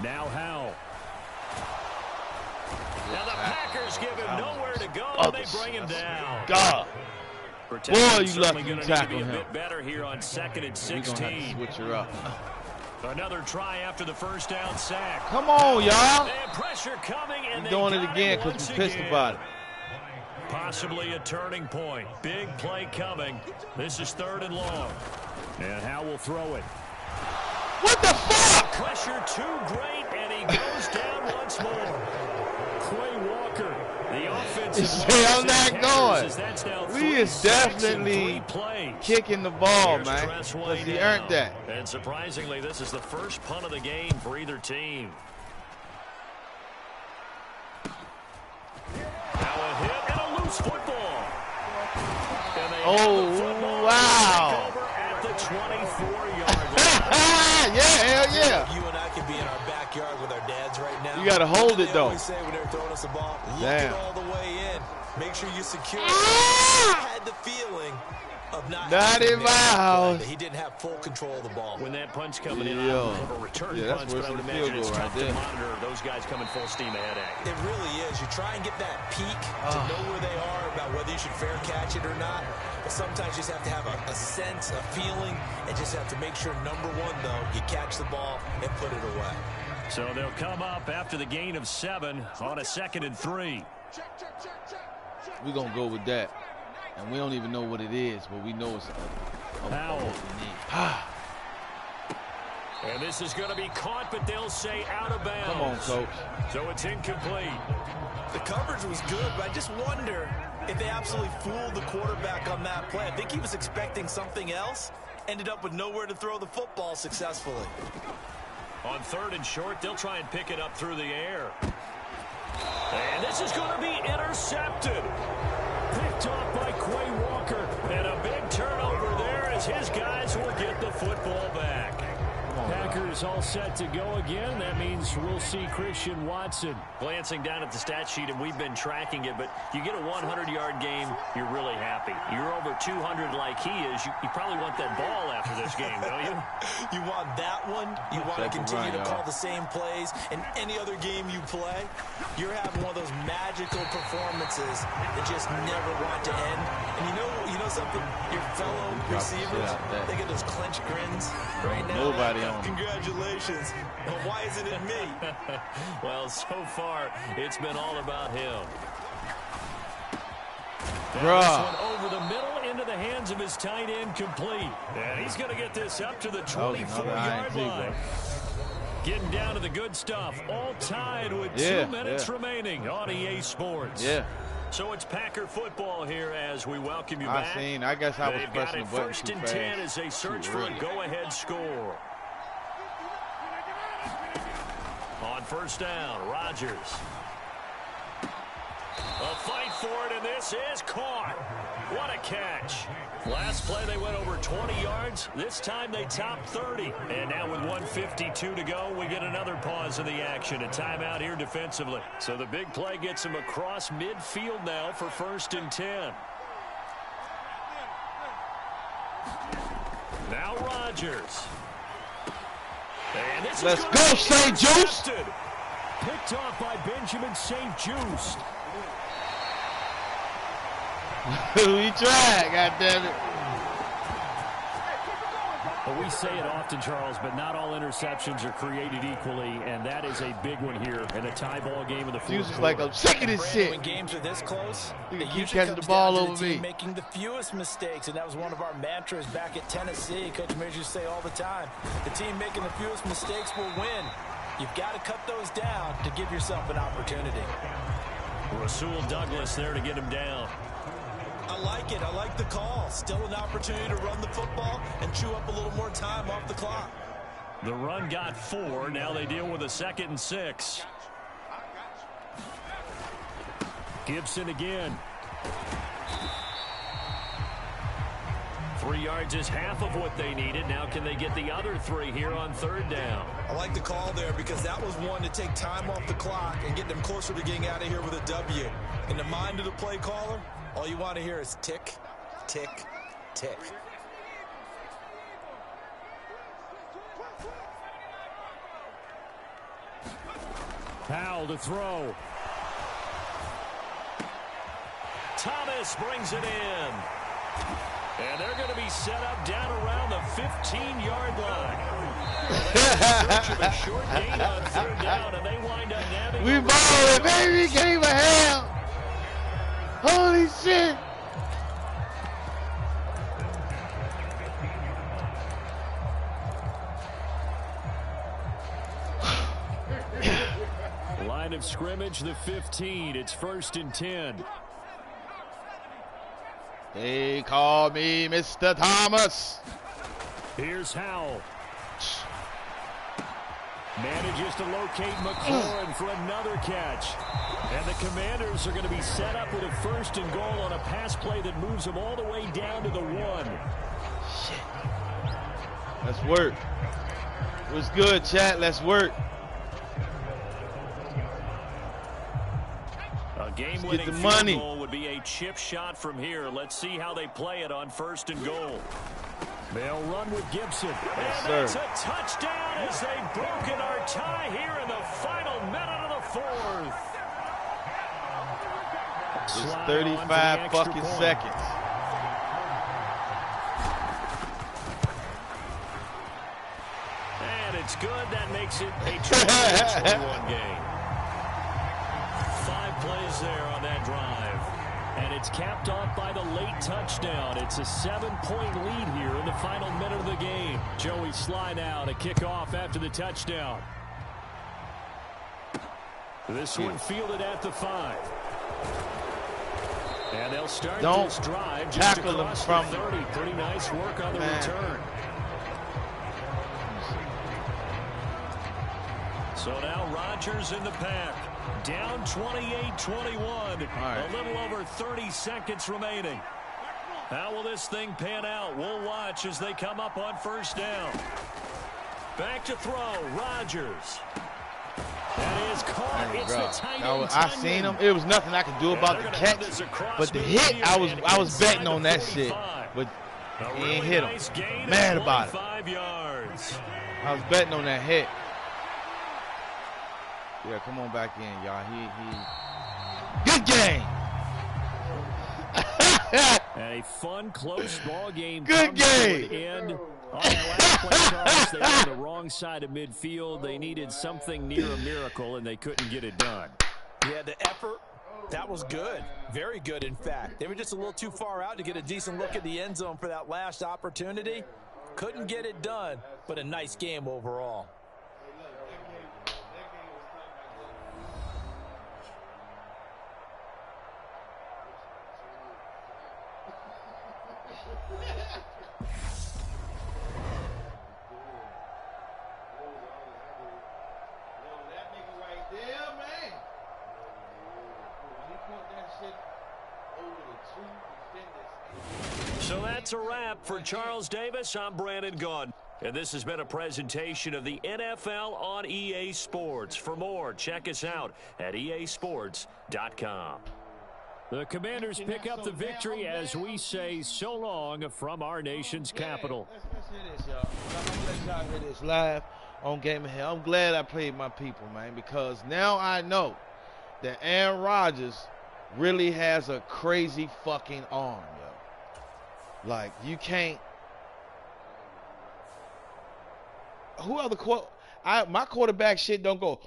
Now Howell. Now the Packers give him nowhere to go, and they bring him down. God. Boy, you lucky you tackled him. A bit better here on 2nd and 16. We're gonna have to switch her up. Another try after the first down sack. Come on, y'all. Pressure coming, and doing it again because we're pissed about it. Possibly a turning point. Big play coming. This is 3rd and long. And Howell will throw it. What the fuck? Pressure too great, and he goes down once more. Quay Walker, the offensive line. I'm not going. We is definitely kicking the ball, man, because he earned that. And surprisingly, this is the first punt of the game for either team. Now a hit and a loose football. Oh, wow. Over at the 24-yard line. Yeah, hell yeah. You and I could be in our backyard with our dads right now. You got to hold it, though. They always say when they're throwing us the ball, look Damn. it all the way in. Make sure you secure it. I had the feeling of not in my house. He didn't have full control of the ball. When that punch coming in, I don't have a return punch, but I would imagine it's tough to monitor those guys coming full steam ahead at you. It really is. You try and get that peek to know where they are, about whether you should fair catch it or not. But sometimes you just have to have a sense, a feeling, and just have to make sure, number one, though, you catch the ball and put it away. So they'll come up after the gain of 7 on a 2nd and 3. We're going to go with that. And we don't even know what it is, but we know it's Howell. And this is going to be caught, but they'll say out of bounds. Come on, coach. So it's incomplete. The coverage was good, but I just wonder if they absolutely fooled the quarterback on that play. I think he was expecting something else. Ended up with nowhere to throw the football successfully. On 3rd and short, they'll try and pick it up through the air. And this is going to be intercepted. Picked off by Quay Walker. And a big turnover there as his guys will get the football back. Packers all set to go again. That means we'll see Christian Watson. Glancing down at the stat sheet, and we've been tracking it, but you get a 100-yard game, you're really happy. You're over 200 like he is. You probably want that ball after this game, don't you? You want that one. You want to continue to call the same plays in any other game you play. You're having one of those magical performances that just never want to end. And you know something? Your fellow receivers, they get those clenched grins right now. Nobody on. Congratulations. Well, why isn't it me? Well, so far, it's been all about him. Bruh. This one over the middle into the hands of his tight end, complete. And he's going to get this up to the 24-yard line. Getting down to the good stuff. All tied with 2 minutes remaining on EA Sports. Yeah. So it's Packer football here as we welcome you back. I guess I was pressing the button They've got it 1st and 10 as they search for a go-ahead score. On 1st down, Rodgers. A fight for it, and this is caught. What a catch. Last play, they went over 20 yards. This time, they topped 30. And now with 1:52 to go, we get another pause in the action. A timeout here defensively. So the big play gets him across midfield now for 1st and 10. Now Rodgers. And this Let's go, St. Juice. Picked off by Benjamin St. Juice. We tried, goddammit. Well, we say it often, Charles, but not all interceptions are created equally, and that is a big one here in a tie ball game in the fourth quarter. Like, I'm sick of this shit. When games are this close, you keep catching the ball over me. Making the fewest mistakes, and that was one of our mantras back at Tennessee. Coach Mears used to say all the time, the team making the fewest mistakes will win. You've got to cut those down to give yourself an opportunity. Rasul Douglas there to get him down. I like it. I like the call. Still an opportunity to run the football and chew up a little more time off the clock. The run got 4. Now they deal with a 2nd and 6. Gibson again. 3 yards is half of what they needed. Now can they get the other 3 here on 3rd down? I like the call there because that was one to take time off the clock and get them closer to getting out of here with a W. In the mind of the play caller, all you want to hear is tick, tick, tick. Powell to throw. Thomas brings it in. And they're going to be set up down around the 15-yard line. A short gain on 3rd down, and they wind up nabbing. We balled it, baby. Gave a hell. Holy shit. Line of scrimmage, the 15. It's 1st and 10. They call me Mr. Thomas. Here's Howell. Manages to locate McLaurin for another catch. And the Commanders are going to be set up with a 1st and goal on a pass play that moves them all the way down to the 1. Shit. Let's work. What's good, chat? Let's work. A game-winning field goal would be a chip shot from here. Let's see how they play it on 1st and goal. They'll run with Gibson. Yes, and that's a touchdown as they've broken our tie here in the final minute of the 4th. It's 35 fucking seconds. And it's good. That makes it a 21 game. 5 plays there on that drive. And it's capped off by the late touchdown. It's a 7-point lead here in the final minute of the game. Joey Sly now to kick off after the touchdown. This one fielded at the 5. And they'll start this drive just across the 30. Pretty nice work on the return. So now Rodgers in the pack. Down 28-21. A little over 30 seconds remaining. How will this thing pan out? We'll watch as they come up on 1st down. Back to throw. Rodgers. That is caught. It's the tight end. I seen him. It was nothing I could do about the catch. But the hit, I was betting on that shit. But he ain't hit him. Mad about it. I was betting on that hit. Yeah, come on back in, y'all. Good game. A fun, close ball game. Good game. On that last play, Charles, they were on the wrong side of midfield. They needed something near a miracle, and they couldn't get it done. Yeah, the effort, that was good. Very good, in fact. They were just a little too far out to get a decent look at the end zone for that last opportunity. Couldn't get it done, but a nice game overall. So that's a wrap for Charles Davis. I'm Brandon Gunn. And this has been a presentation of the NFL on EA Sports. For more, check us out at easports.com. The Commanders pick up the victory as we say so long from our nation's capital. Let's hear this, y'all. I'm going to let y'all hear this live on Game Ahead. I'm glad I played my people, man, because now I know that Aaron Rodgers really has a crazy fucking arm, yo. Like, you can't. Who other my quarterback shit don't go.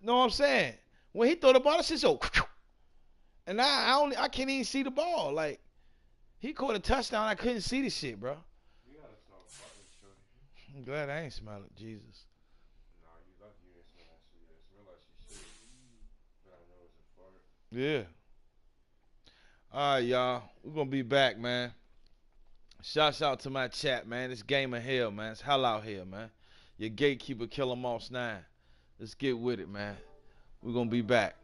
Know what I'm saying? When he throw the ball, that shit so. And I can't even see the ball. Like, he caught a touchdown, I couldn't see the shit, bro. I'm glad I ain't smelling Jesus. Nah, you lucky you ain't smell that shit. It smell like she shit. But I know it's a fart. Yeah. All right, y'all. We're going to be back, man. Shouts out to my chat, man. It's game of hell, man. It's hell out here, man. Your gatekeeper, Killamoss9. Let's get with it, man. We're going to be back.